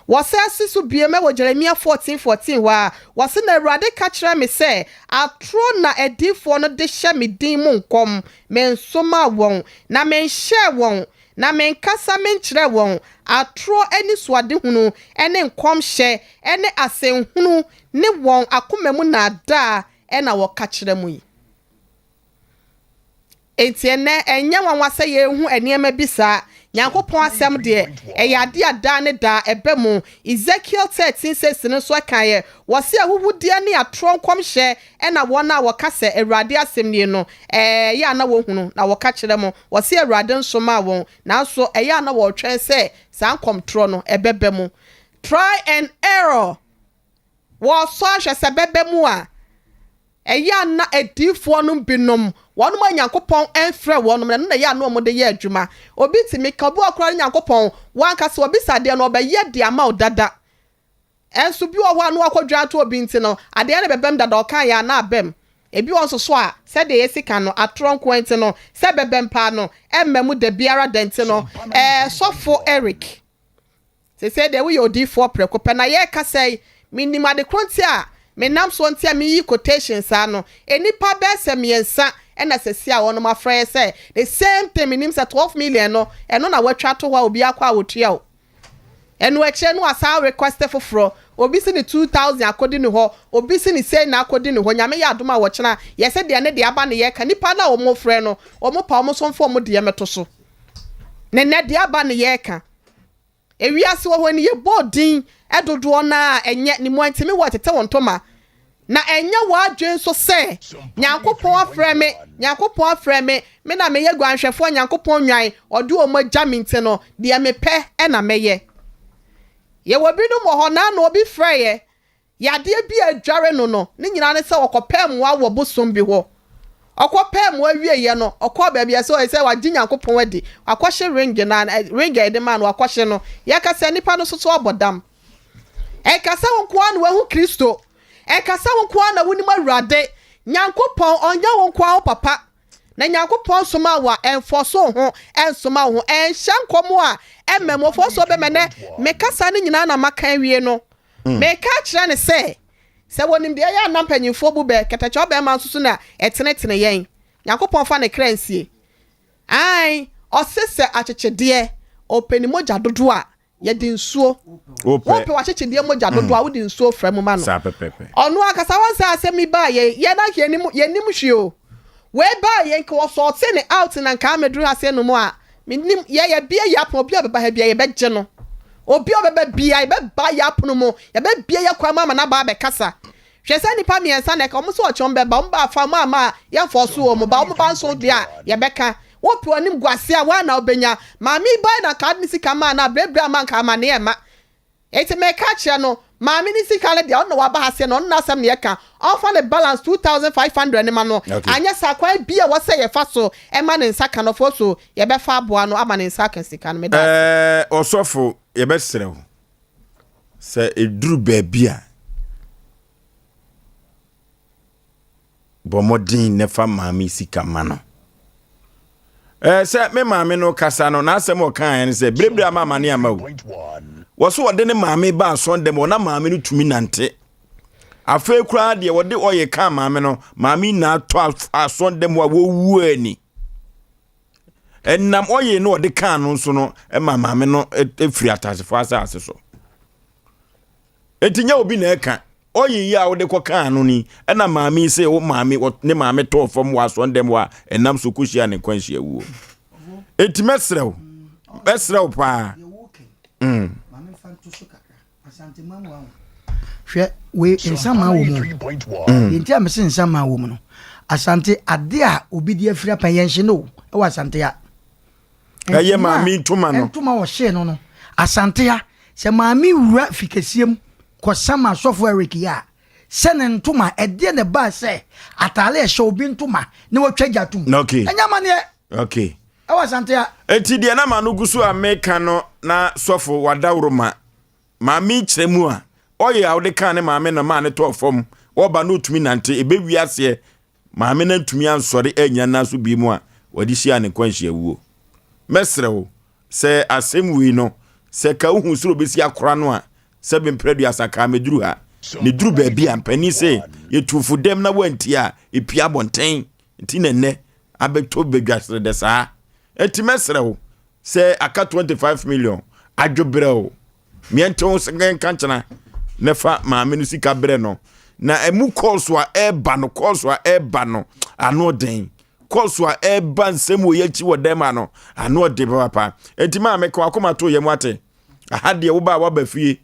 wase asisu bieme wo Jeremia 14:14 wa wase na Awurade ka kire me se atro na edifo no de hye midin mu nkom mensoma won na menhye won na menkasa menkire won atro ani suade hunu ene nkom hye ene asenhunu ne won akomemu na da ena wo ka kire mu yi entiene enye wanwase ye hu eniema bisa Nyankopon asem de eyade ada ne da ebemu Ezekiel 13:6 no so kaye wose ahuhudie ne atro nkom hye ena wona wokase Awurade asem nie no ya na wo hunu na woka kire mo wose Awurade nsoma won na so eya na wo twen se san komtro no ebebemu try and error wo so ahwe se bebemu a eya na edifo no binom wonu ma Nyankopon enfre wonu na ya na omo de ye adwuma obi timi ka bu akora Nyankopon wanka se obi sade no obaye de ama odada enso bi wo anu akwadwa to obi nti no ade na bebem dada okan ya na abem ebi won so a se de yesika no atronko enti no se bebem pa no emmemu de biara denti no sofo Eric se de we odi for prekope na ye ka sei minima de kronti a menam so ntia me yi quotations ano enipa be se miensa ena sesi a wono mafrɛ se the same thing minim se 12 million no eno na watwa to hwa obi akwa wotua o eno eche no asa request foforo obi si ni 2000 akodi ni ho obi si ni say na akodi ni ho nyame ya adoma wo kyena yese de ne de aba ne ye ka nipa na wo mo frɛ no wo mo pa wo mo so mfo mo de ye meto so ne de aba ne ye ka ewiase wo ho ni ye bodin edodo na enye ni mo antimi wo tete won toma na enya wadwen so se nyankopon afrɛ me me na meyɛ guanhwɛfo nyankopon nwan ɔde o magya me nte no de mepɛ na meyɛ ye wobi no mo hɔ na na obi frɛ ye yade bi adware no ne nyina ne se okɔpɛ mo awɔ bosom bi hɔ okɔpɛ mo awie ye no okɔ ba bia se o se wagye nyankopon adi akɔhye ring de man wakɔhye no yakasa nipa no so obodam ekasa wonkoa na wahu Kristo ekasa wonkoa na woni mawurade nyankopon onya wonkoa papa na nyankopon soma wa enfoso ho ensoma ho enhyankomo a emmemofo so be mene mekasa ne nyina na makan wie no meka kire ne se wonim de ya na mpanyimfo bu be ketacho be ma nsusu na etenetene yen nyankopon fa ne kransie ai osese akyekede openi moja dodo a yedi nsuo ope wakyekede moja dodo a wodi nsuo fra mu ma no ono akasa wansa asemi ba ye na yenim hwio we ba ye nka wo so ne out na nka amedru ase no mu a minim ye bia ya pon obi obeba ha bia ye begye no obi obeba bia ye ba ya pon mu ye ba bia ye kwa mama na ba be kasa hwese nipa miensa na ka omo so ochon beba omo ba fa mama ye foso o mo ba nso dia ye beka wo pe onim guase a wa na obenya mami ba na card ni sika ma na brebra man ka ma ne ma eti me ka kire no mami ni sika le dia on wa ba ha se no on na asem ne ka on fa the balance 2500 ne ma no anya sakwa bia wo se ye fa so e ma ne nsaka no fo so ye be fa aboa no ama ne nsaka sika no me da osofo ye be serew se eduru ba bia bomodin ne fa mami sika ma no se me mami no kasa no na asem o kan en se brebra mama ne ama wo so wode ne mami ba so ndem na mami no tumi nante afa kura de wode oye kan mami no mami na to aso ndem wa wo wu ani enam oye no wode kan no so no e mami no efiri atasefo asase so etinya obi na eka oye ya wode ko kan no ni na mami se wo mami ne mami to fom wa so ndem wa enam so kuhia ne kwanhia wuo etimesrew besrew pa asante mamu wa hwe we nsama wo mu yenti amese nsama wo mu no asante ade a obi di afira pan yenhye no e wa asante ya eye maami ntuma no ntuma wo hye no asante ya se maami wura fikasiem ko sama sofo Eric ya se ne ntuma ede ne ba se atale e hye obi ntuma ne watwa gyatum okay enyama ne okay e wa asante ya eti de na manu gusu ameka no na sofo wadawroma maami kyeremu a oye awde kan ne maami na ma ne to fom oba no tumi nante ebewi ase maami na tumi ansori anya na so bi mu a wadi hia ne kwanhia wuo mesrewo se asem wi no se ka hu suro besi akora no a se bempredu asaka meduru ha ne duru ba bi ampani se yetufu dem na wanti a epia bonten nti nenne abeto bedwasre de saa eti mesrewo se aka 25 million adwobreo miento sengen kanchana nefa maame no sika bre no na emu course wa eba no ano den course wa eba nsem wo yachi wo dem ano ano de papa enti maame ko akoma to yem ate ahade wo ba wa ba fie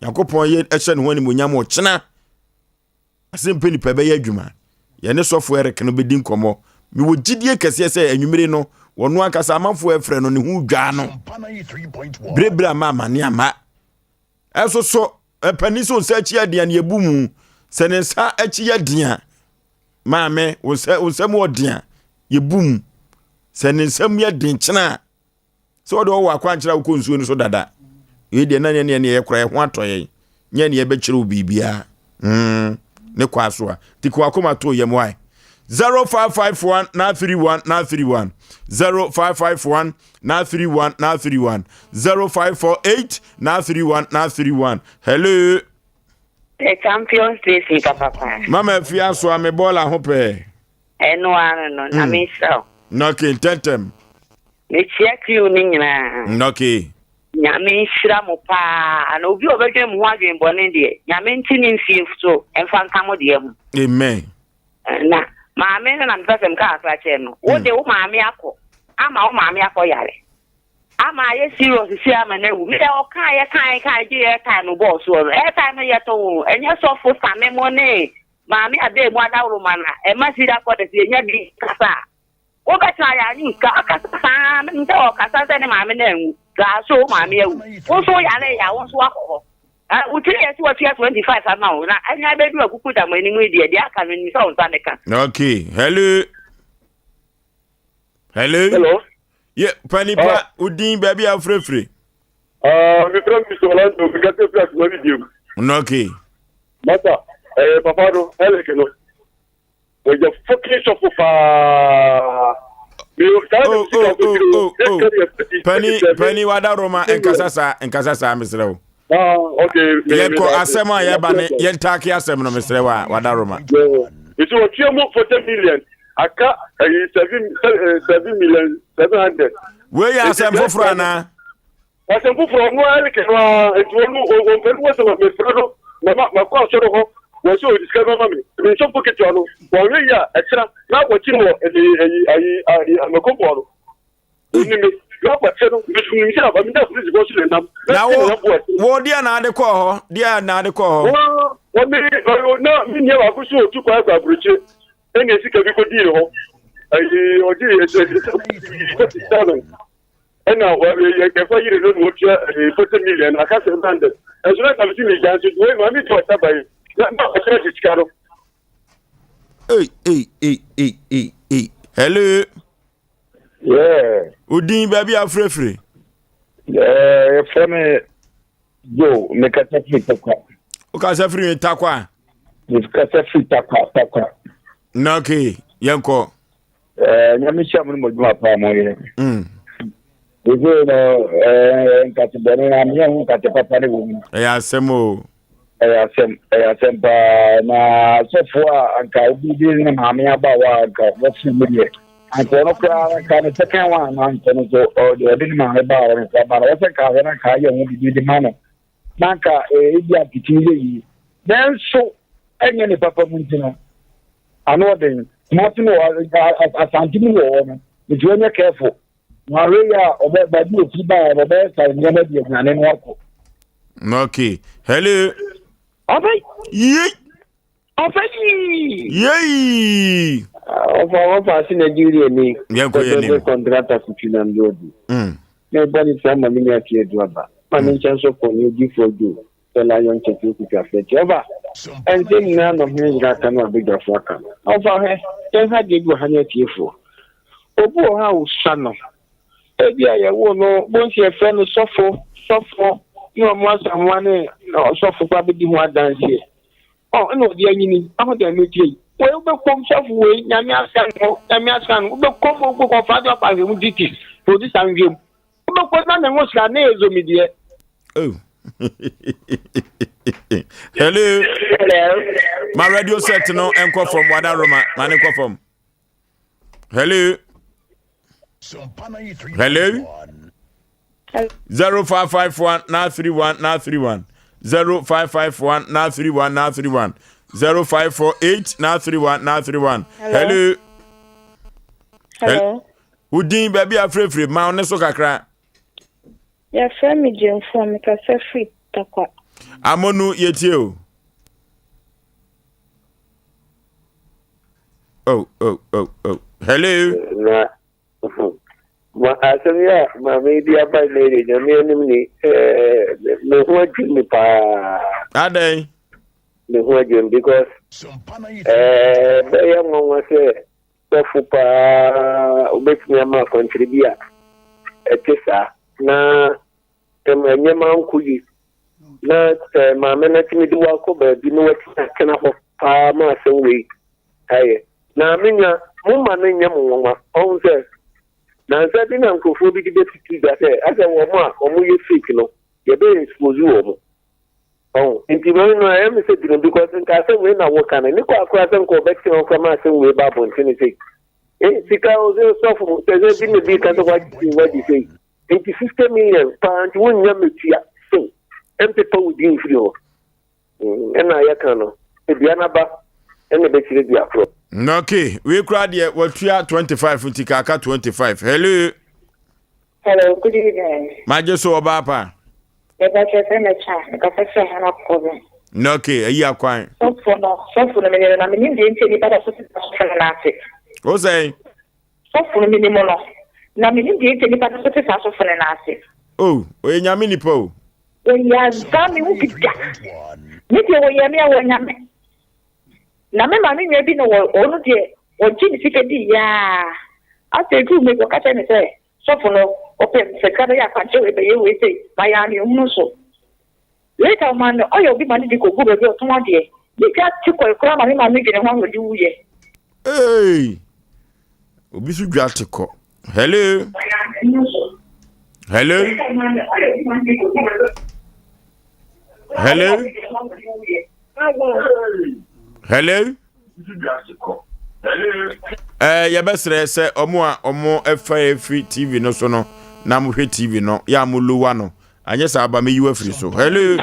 yakopon ye ehye ne honi monyam o chena Asem Mpe Nipa be adwuma ye ne sofo Eric no bedi nkomo mi wo gidie kese se anwumire no wono akasa amanfo efre no ne hu dwa no brebra mama ne ama eso so paniso se achi adia ne ebumu se ne sa achi adia maame wo se mo odia yebum se ne nsam ya din chena so do wo akwa nkyira wo nsuo no so dada ye de na ne ye kora ye ho atoye nye ne ye be kire obibia ne kwa so a tiko akoma to ye mwai 0551 931 931 0551 931 931 0548 931 931 hello the Champions League papa mama fia so ame bola ho pe eno ano no na me so no Contentment me check you ni nyina okay nyame shira mo pa na obi obedwe mo adwen bone de nyame ntini nsie so emfa nka mo de am amen na maame na mpesem ka asa che no wo de wo maame akọ ama wo maame akọ yare ama ye serious si ama na wu me de o kan ye kan je ye kan no boss wo e time ye to enye so fo same mo ne maame ade mu adawro mana e ma sira ko de nya di kasa o ka cha ya ni ka kasa nte o kasa se ne maame na enwu ga so maame ewu wo so ya le ya wo so akọ u tiri esi wo 25 ama o na anya be du akuku da mani mu di aka ni so nta ne ka. Okay, hello. Yeah, Panipa udin baby afrefre. We from Mr. Orlando, we get the flat with you. Okay. Mata, papa no, hello. We just fucking shop for Penny wada Roma enkasasa misrewo. Okay. Yeko asema ya bane yentaki asem no misrewa wada Roma. It's what you move for 10 million. Aka 7,700,000. Where ya asem foforo na? Asem foforo no alike no etwonu o pelu wose ma mesro no ma kwa soro ho wo so discover mami me so pocket no wo we ya extra na kwa chi no ayi amekopo no ni me ya kwa che no me sha ba mi da please go to nam na wo dia na ade ko ho wo me na mi nye wa ku so tu kwa abruche ene sika bi ko di ho ayi oji and now, if I hear it, what you 40 million, I can't understand it. As soon as I'm seeing the answer, wait, I need to stop by Hey. Hello. Yeah. Udin baby afrefre. Yeah, for me, yo, make a free takwa. Ukasa free takwa. Ukasa free takwa. Okay, yanko. Nyamisha mu mo pa mo ye. Uzo no nkati bone na mi hu nkati papa ne wo. Asemo. Asem pa na sofo anka obi na maame abawa anka wofu mudie. Anka no kra ka ne second one na anka no so o de ni maame ba o nka ba wo se ka na ka ye hu bi mano. Nanka ebi akitire yi. Then so enye ne papa mu ntino. Ano den nothing asante mu wo no. If you are careful. Maria obedi otiba obe sa nyama di nyane no akọ. Okay. Hello. Obe. Yey. Ofa si Nigeria ni. Yanko ye ni. Contractor kuchina ndodi. Ne bani sama mini ati eduaba. Mani chanso ko ni di fodo. Tela yon chefu ku afete. Oba. Enze ni na no hinga kanu abega faka. Ofa he. Tenha gegu hanya tiefo. Obu ha usano. Ebi ayewo no bonsi efe no sofo no amwasa mwane no sofo kwa bidi ho adanse no di anyini ahoda metie we be kom sofo we nyame asan we be kom go ko fado pa mu diti produce angem we be ko na ngo sra na ezomidie Hello. My radio set no enko from Wadaroma mane ko from. Hello. 0551 931 0551 931 0548 931 Hello. Udin baby afrefre ma one so kakra. Ya frame jam for me ka se free takwa. Amonu yetie o. Oh. Hello. Ma asemiya ma media by lady nyame anim ni me ho adwumi pa adai me ho adwumi because be ya ngonwa se tofu pa obetumi ama contribute etesa na nyama nkuyi na ma mena timi di wako ba bi no wati kana ho pa ma senwe aye na minya mo ma na nyam ngonwa on se na nsa bi na nkofo bi de fiti da se ase wo mo ye fake no ye be expose wo mo nti mo no am se bi no because nka se we na wo kana ni kwa akwa se nko be ti on kama se we ba bon tini se sika o ze so fu se bi ne bi ka to wa di se nti 50 million pound won nya metua so empepa wo din free ho na ya kana e bia na ba ene be chire bia pro. Okay, we crowd here watua 25 utika aka 25. Hello, good evening. Maje so obapa. E ba che se me cha, ka fa se hana problem. No okay, ayi akwan. Sofo no me na me ndi enti ni bada so na ase. Osei. Sofo no minimo no. Na me ndi enti ni bada so na ase. Oh, oye nyame nipa o. Oya zami ubida. Niti oye me awo nyame. Na me ma me nwa bi no onu de o jini sikedi ya. Ase tu me ko kacha me say sofo no open se kada ya kwache we be ye we say maya ni unu so. Later man oyo bi man di ko go be o tun ade. Di ka ti ko ekura ma me gene ho ngodi wuye. Hey. Obi su dwa teko. Hello. Hello. Hello. Hello. Ya besre se omo FA TV no so no na mo hwe TV no ya mo lowa no anye sa aba me yiwa firi so. Hello.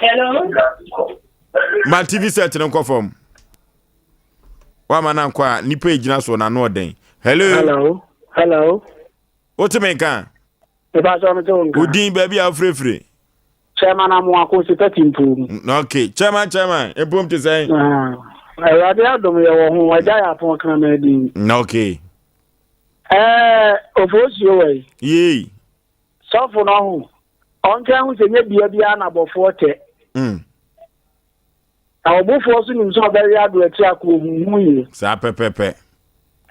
Hello. Ma TV set no confirm. Wa ma na nkwa nipa ejina so na no den. Hello. Hello. What you make? Udin baby afrefre. Chairman amwako sipatimpu. Okay, chairman, empom to say. Awade adom ye wo ho wada ya pon kan na din. Okay. Oforisuo we. Ye. Sofo no ho. Onka hu se nye bia na bofo te. Awobofo so nim so bari ado ati akohu yi. Sa pepepe.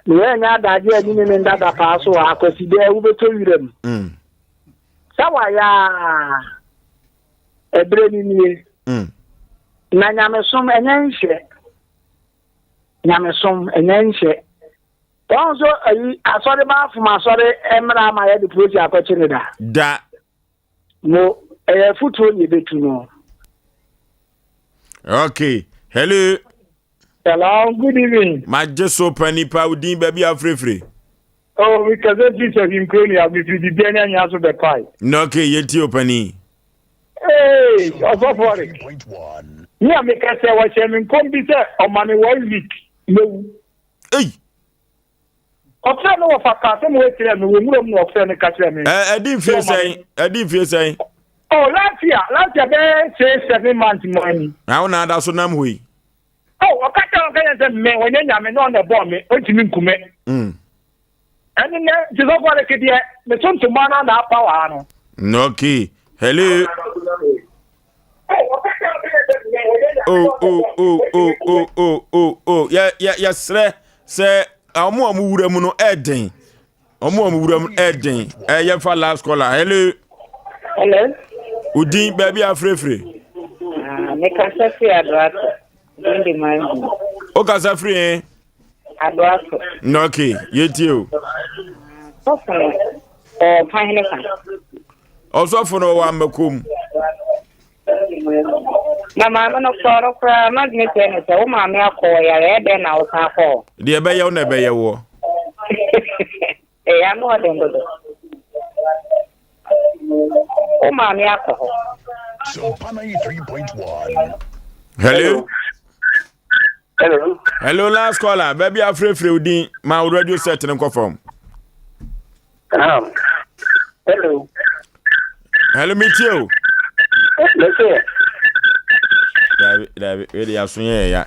We nya daje ani ne ndada pa so akwaside ubeto wirem. Sawa ya ebre ni nie. Na nyamesom enyenhye. Nyamesom enyenhye. Onzo ayi asore ma afuma asore emra ma ya de proji akwachine da. Da. Mo futuo ni betu no. Okay. Hello. Hello, good evening. Ma Osei Mpe Nipa udin baby afrefre. Oh, because Jesus in Korea with the Daniel Nyaso the pie. No okay, yeti opani. Hey, for it. Yeah, because I was having computer on money 1 week. No. Hey. Ofa no of a some way to me, we move no friend catch me. I didn't feel saying. Oh, last year, say 7 months money. Now na da so nam hui. Oh, okay, me when you am on the bomb, what you mean kume? And then just what I could hear, the son to man on that power. No okay. Hello. Oh. Yeah, sir. Say, amu wura mu no eden. Amu wura mu eden. Ya fa last caller. Hello. Hello. Udin baby afrefre. Me ka se fi adwa. Ndi mai. O ka se free Adwa. No okay, yeti o. Sofo. Fahine kan. Osofo no wa makum. Mama no soro kra magnet ene se o ma me akoya ebe na o sa ko. De ebe ye o na ebe ye wo. Ya no de ngodo. O ma me akọ. Sompa 93.1. Hello. Hello, last caller. Baby afrefre udin ma radio set no confirm. Hello. Hello, Mitio. Listen. David, really asunye ya.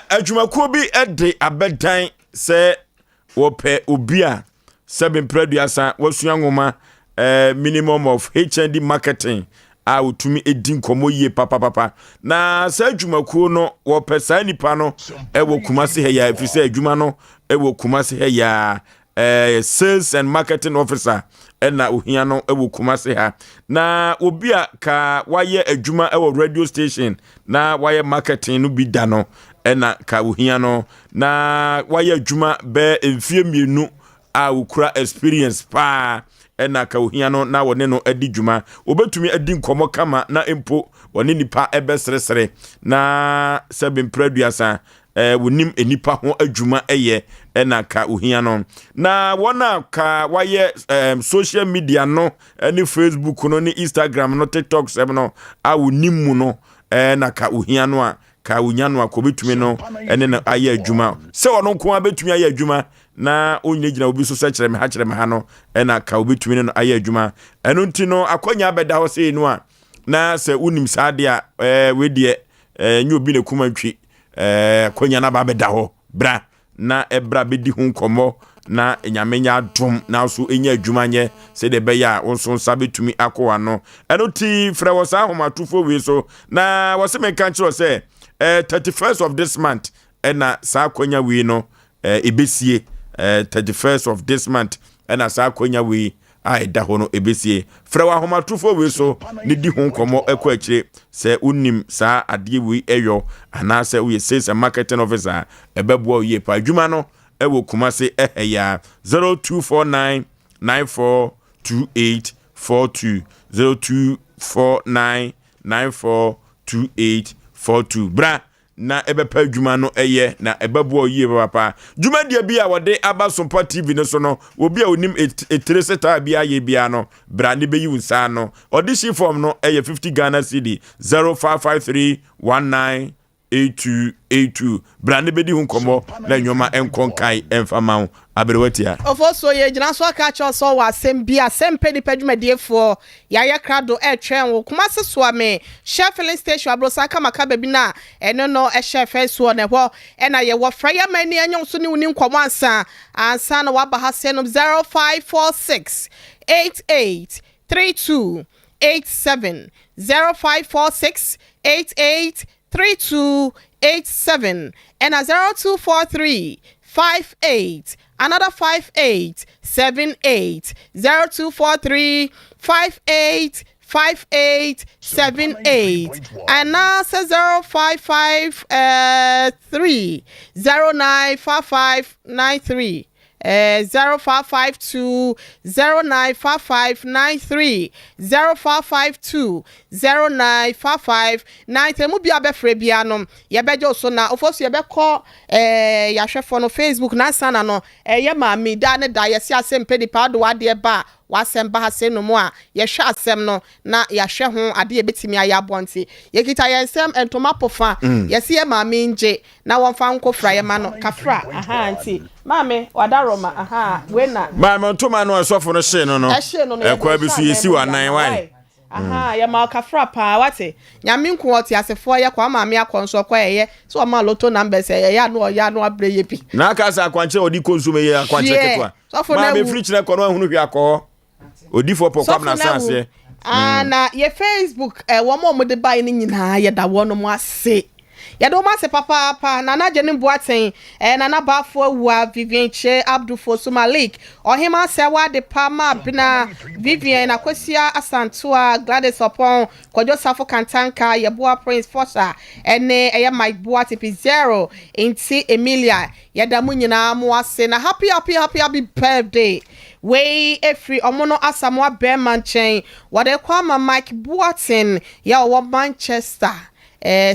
Adwumakuo bi ede abedan se wope obia 7 producer wasua nwoma minimum of HND marketing a utumi edin komo yie papa na sa adwumakuo no wope sa nipa no ewo kumase he ya efise adwuma no ewo kumase he ya sales and marketing officer na ohia no ewo kumase ha na obi a ka waye adwuma ewo radio station na waye marketing no bi da no na ka ohia no na waye adwuma be emfie mienu a ukura experience pa na ka ohia no na wone no adi dwuma obetumi adi nkomo kama na empo wone nipa ebesresere na 7 producer wonim enipa ho adwuma eye na ka ohia no na wona ka waye social media no ni Facebook no ni Instagram no TikTok sebe no a wonim mu no na ka ohia no a ka wonya no akobetumi no ene na aye adwuma se wono nko abetumi aye adwuma na onyegina obi so se kyereme ha no na ka obetumi no aye adwuma eno nti no akonya abeda ho se no a na se unim saade a we de nyi obi ne kuma ntwi konya na ba beda ho bra na ebra bedi hu nkomo na enyamenya dum na so enya adwuma nye se de be ya wonso sabetumi akowa no eno ti frɛ wo sa homatufo we so na wo se me kan kiro se 31st of this month ena sa konya we no ebesie 31st of this month ena sa konya we ai da ho no ebesie frɛ wo homatufo we so ne di hu nkomo ekɔ akire se unim sa ade we eyo ana se we sales and marketing officer ebebo ye pa adwuma no ewo kumase ya 0249942842 0249942842 bra na ebepa adwuma no eye na ebebo ye papa dwuma dia bia wode aba Sompa TV no so no obi a onim etreseta bia ye bia no bra ne beyi unsa no audition form no eye 50 Ghana cedi 0553198282 brande bedi hu nkomo na nwoma enkonkai emfama aberewatia ofoso ye gina so aka cho so wa Asem Mpe Nipa dwumadefo ya krado etwen wo kuma seso ame Sheffield station abrosa aka maka baby na eno no ehye so ne ho ena ye wo fra ya mani anyon so ne uni nkomo ansa na wa ba ha se no 0546 883287 0546 883287 and a 024358 another 5878 0243585878 and now says 0553 095593 0552 095593 0552 095593 mu bia be frɛ bia no ye bejo so na ofosu ye be call ya hwefo no Facebook na sana no ye maami da ne da ye si Asem Mpe Nipa do ade ba wasem ba ha se no mu a ye hwe asem no na ya hwe ho ade ye betimi aye abonte ye kita ye nsem entoma pofa ye se ye maami nje na wonfa nkofra ye ma no kafra aha anti maame wadaroma aha we na maame ntoma no asofo no hye no no ekwa bi so yesi wa nan wan aha ya ma kafra pa wate nyame nko oti asefo ye kwa maame akonso kwa ye so ma loto numbers ye ya no abre ye pi na aka sa akwanche odi consume ye akwanche ketwa maame free chire kono ahunu hwi akọ odi fo pokwa na sanse na ye Facebook wo mo de bai ni nyina ye da wo no mo ase ya do ma se papa na na jenim boaten na na bafo wa Vivian Che Abdul Fosu Malik ohima se wa de pa ma bina Vivian na kwasia asantoa Gladys Opon kojo safo kantanka ye boa Prince Fosa ene eye Mike Boate P0 inti Emilia ya da mu nyina mo ase na happy birthday we every omono asamwa Berman chain wade kwa ma Mike Boaten ya wo Manchester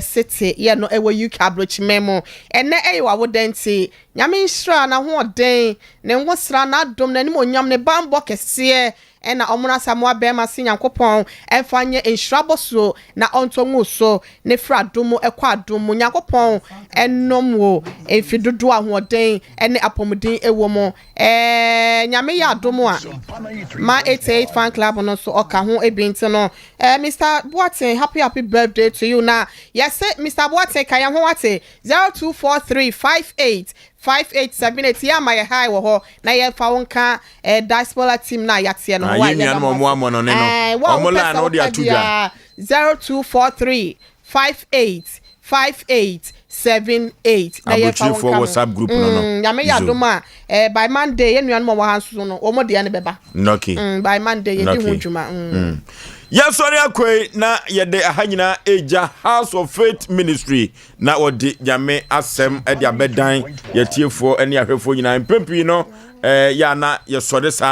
city ye no ewo UK abrochi memo ene ewa wodenti nyame nsra na ho den ne nwosra na dom na nim onyam ne bambo kese ena omuna samwa bema si nyankopon enfanye nsraboso na ontongu so ne fra domo ekwa adomo nyankopon enomwo efidodo ahoden ene apomuden ewo mo nyame ya adomo a ma 88 fan club no so oka ho ebinti no Mr. Boaten happy birthday to you na yes Mr. Boaten kaya ho wate 0243585878 ya my high wo ho na ye fa wonka diaspora team na yatie no wa ya no mo no ne no omola na odi atuga 0243585878 na ye fa wonka WhatsApp group no ya me ya doma by Monday ye nuan mo wa hanso no omo de ne beba by Monday ye di ho dwuma Yes, sorry, na yede ahanyina eja House of Faith Ministry na odi jame asem edi abedan yetiefo ene ahwefo nyina mpempi no ya na ye sore sa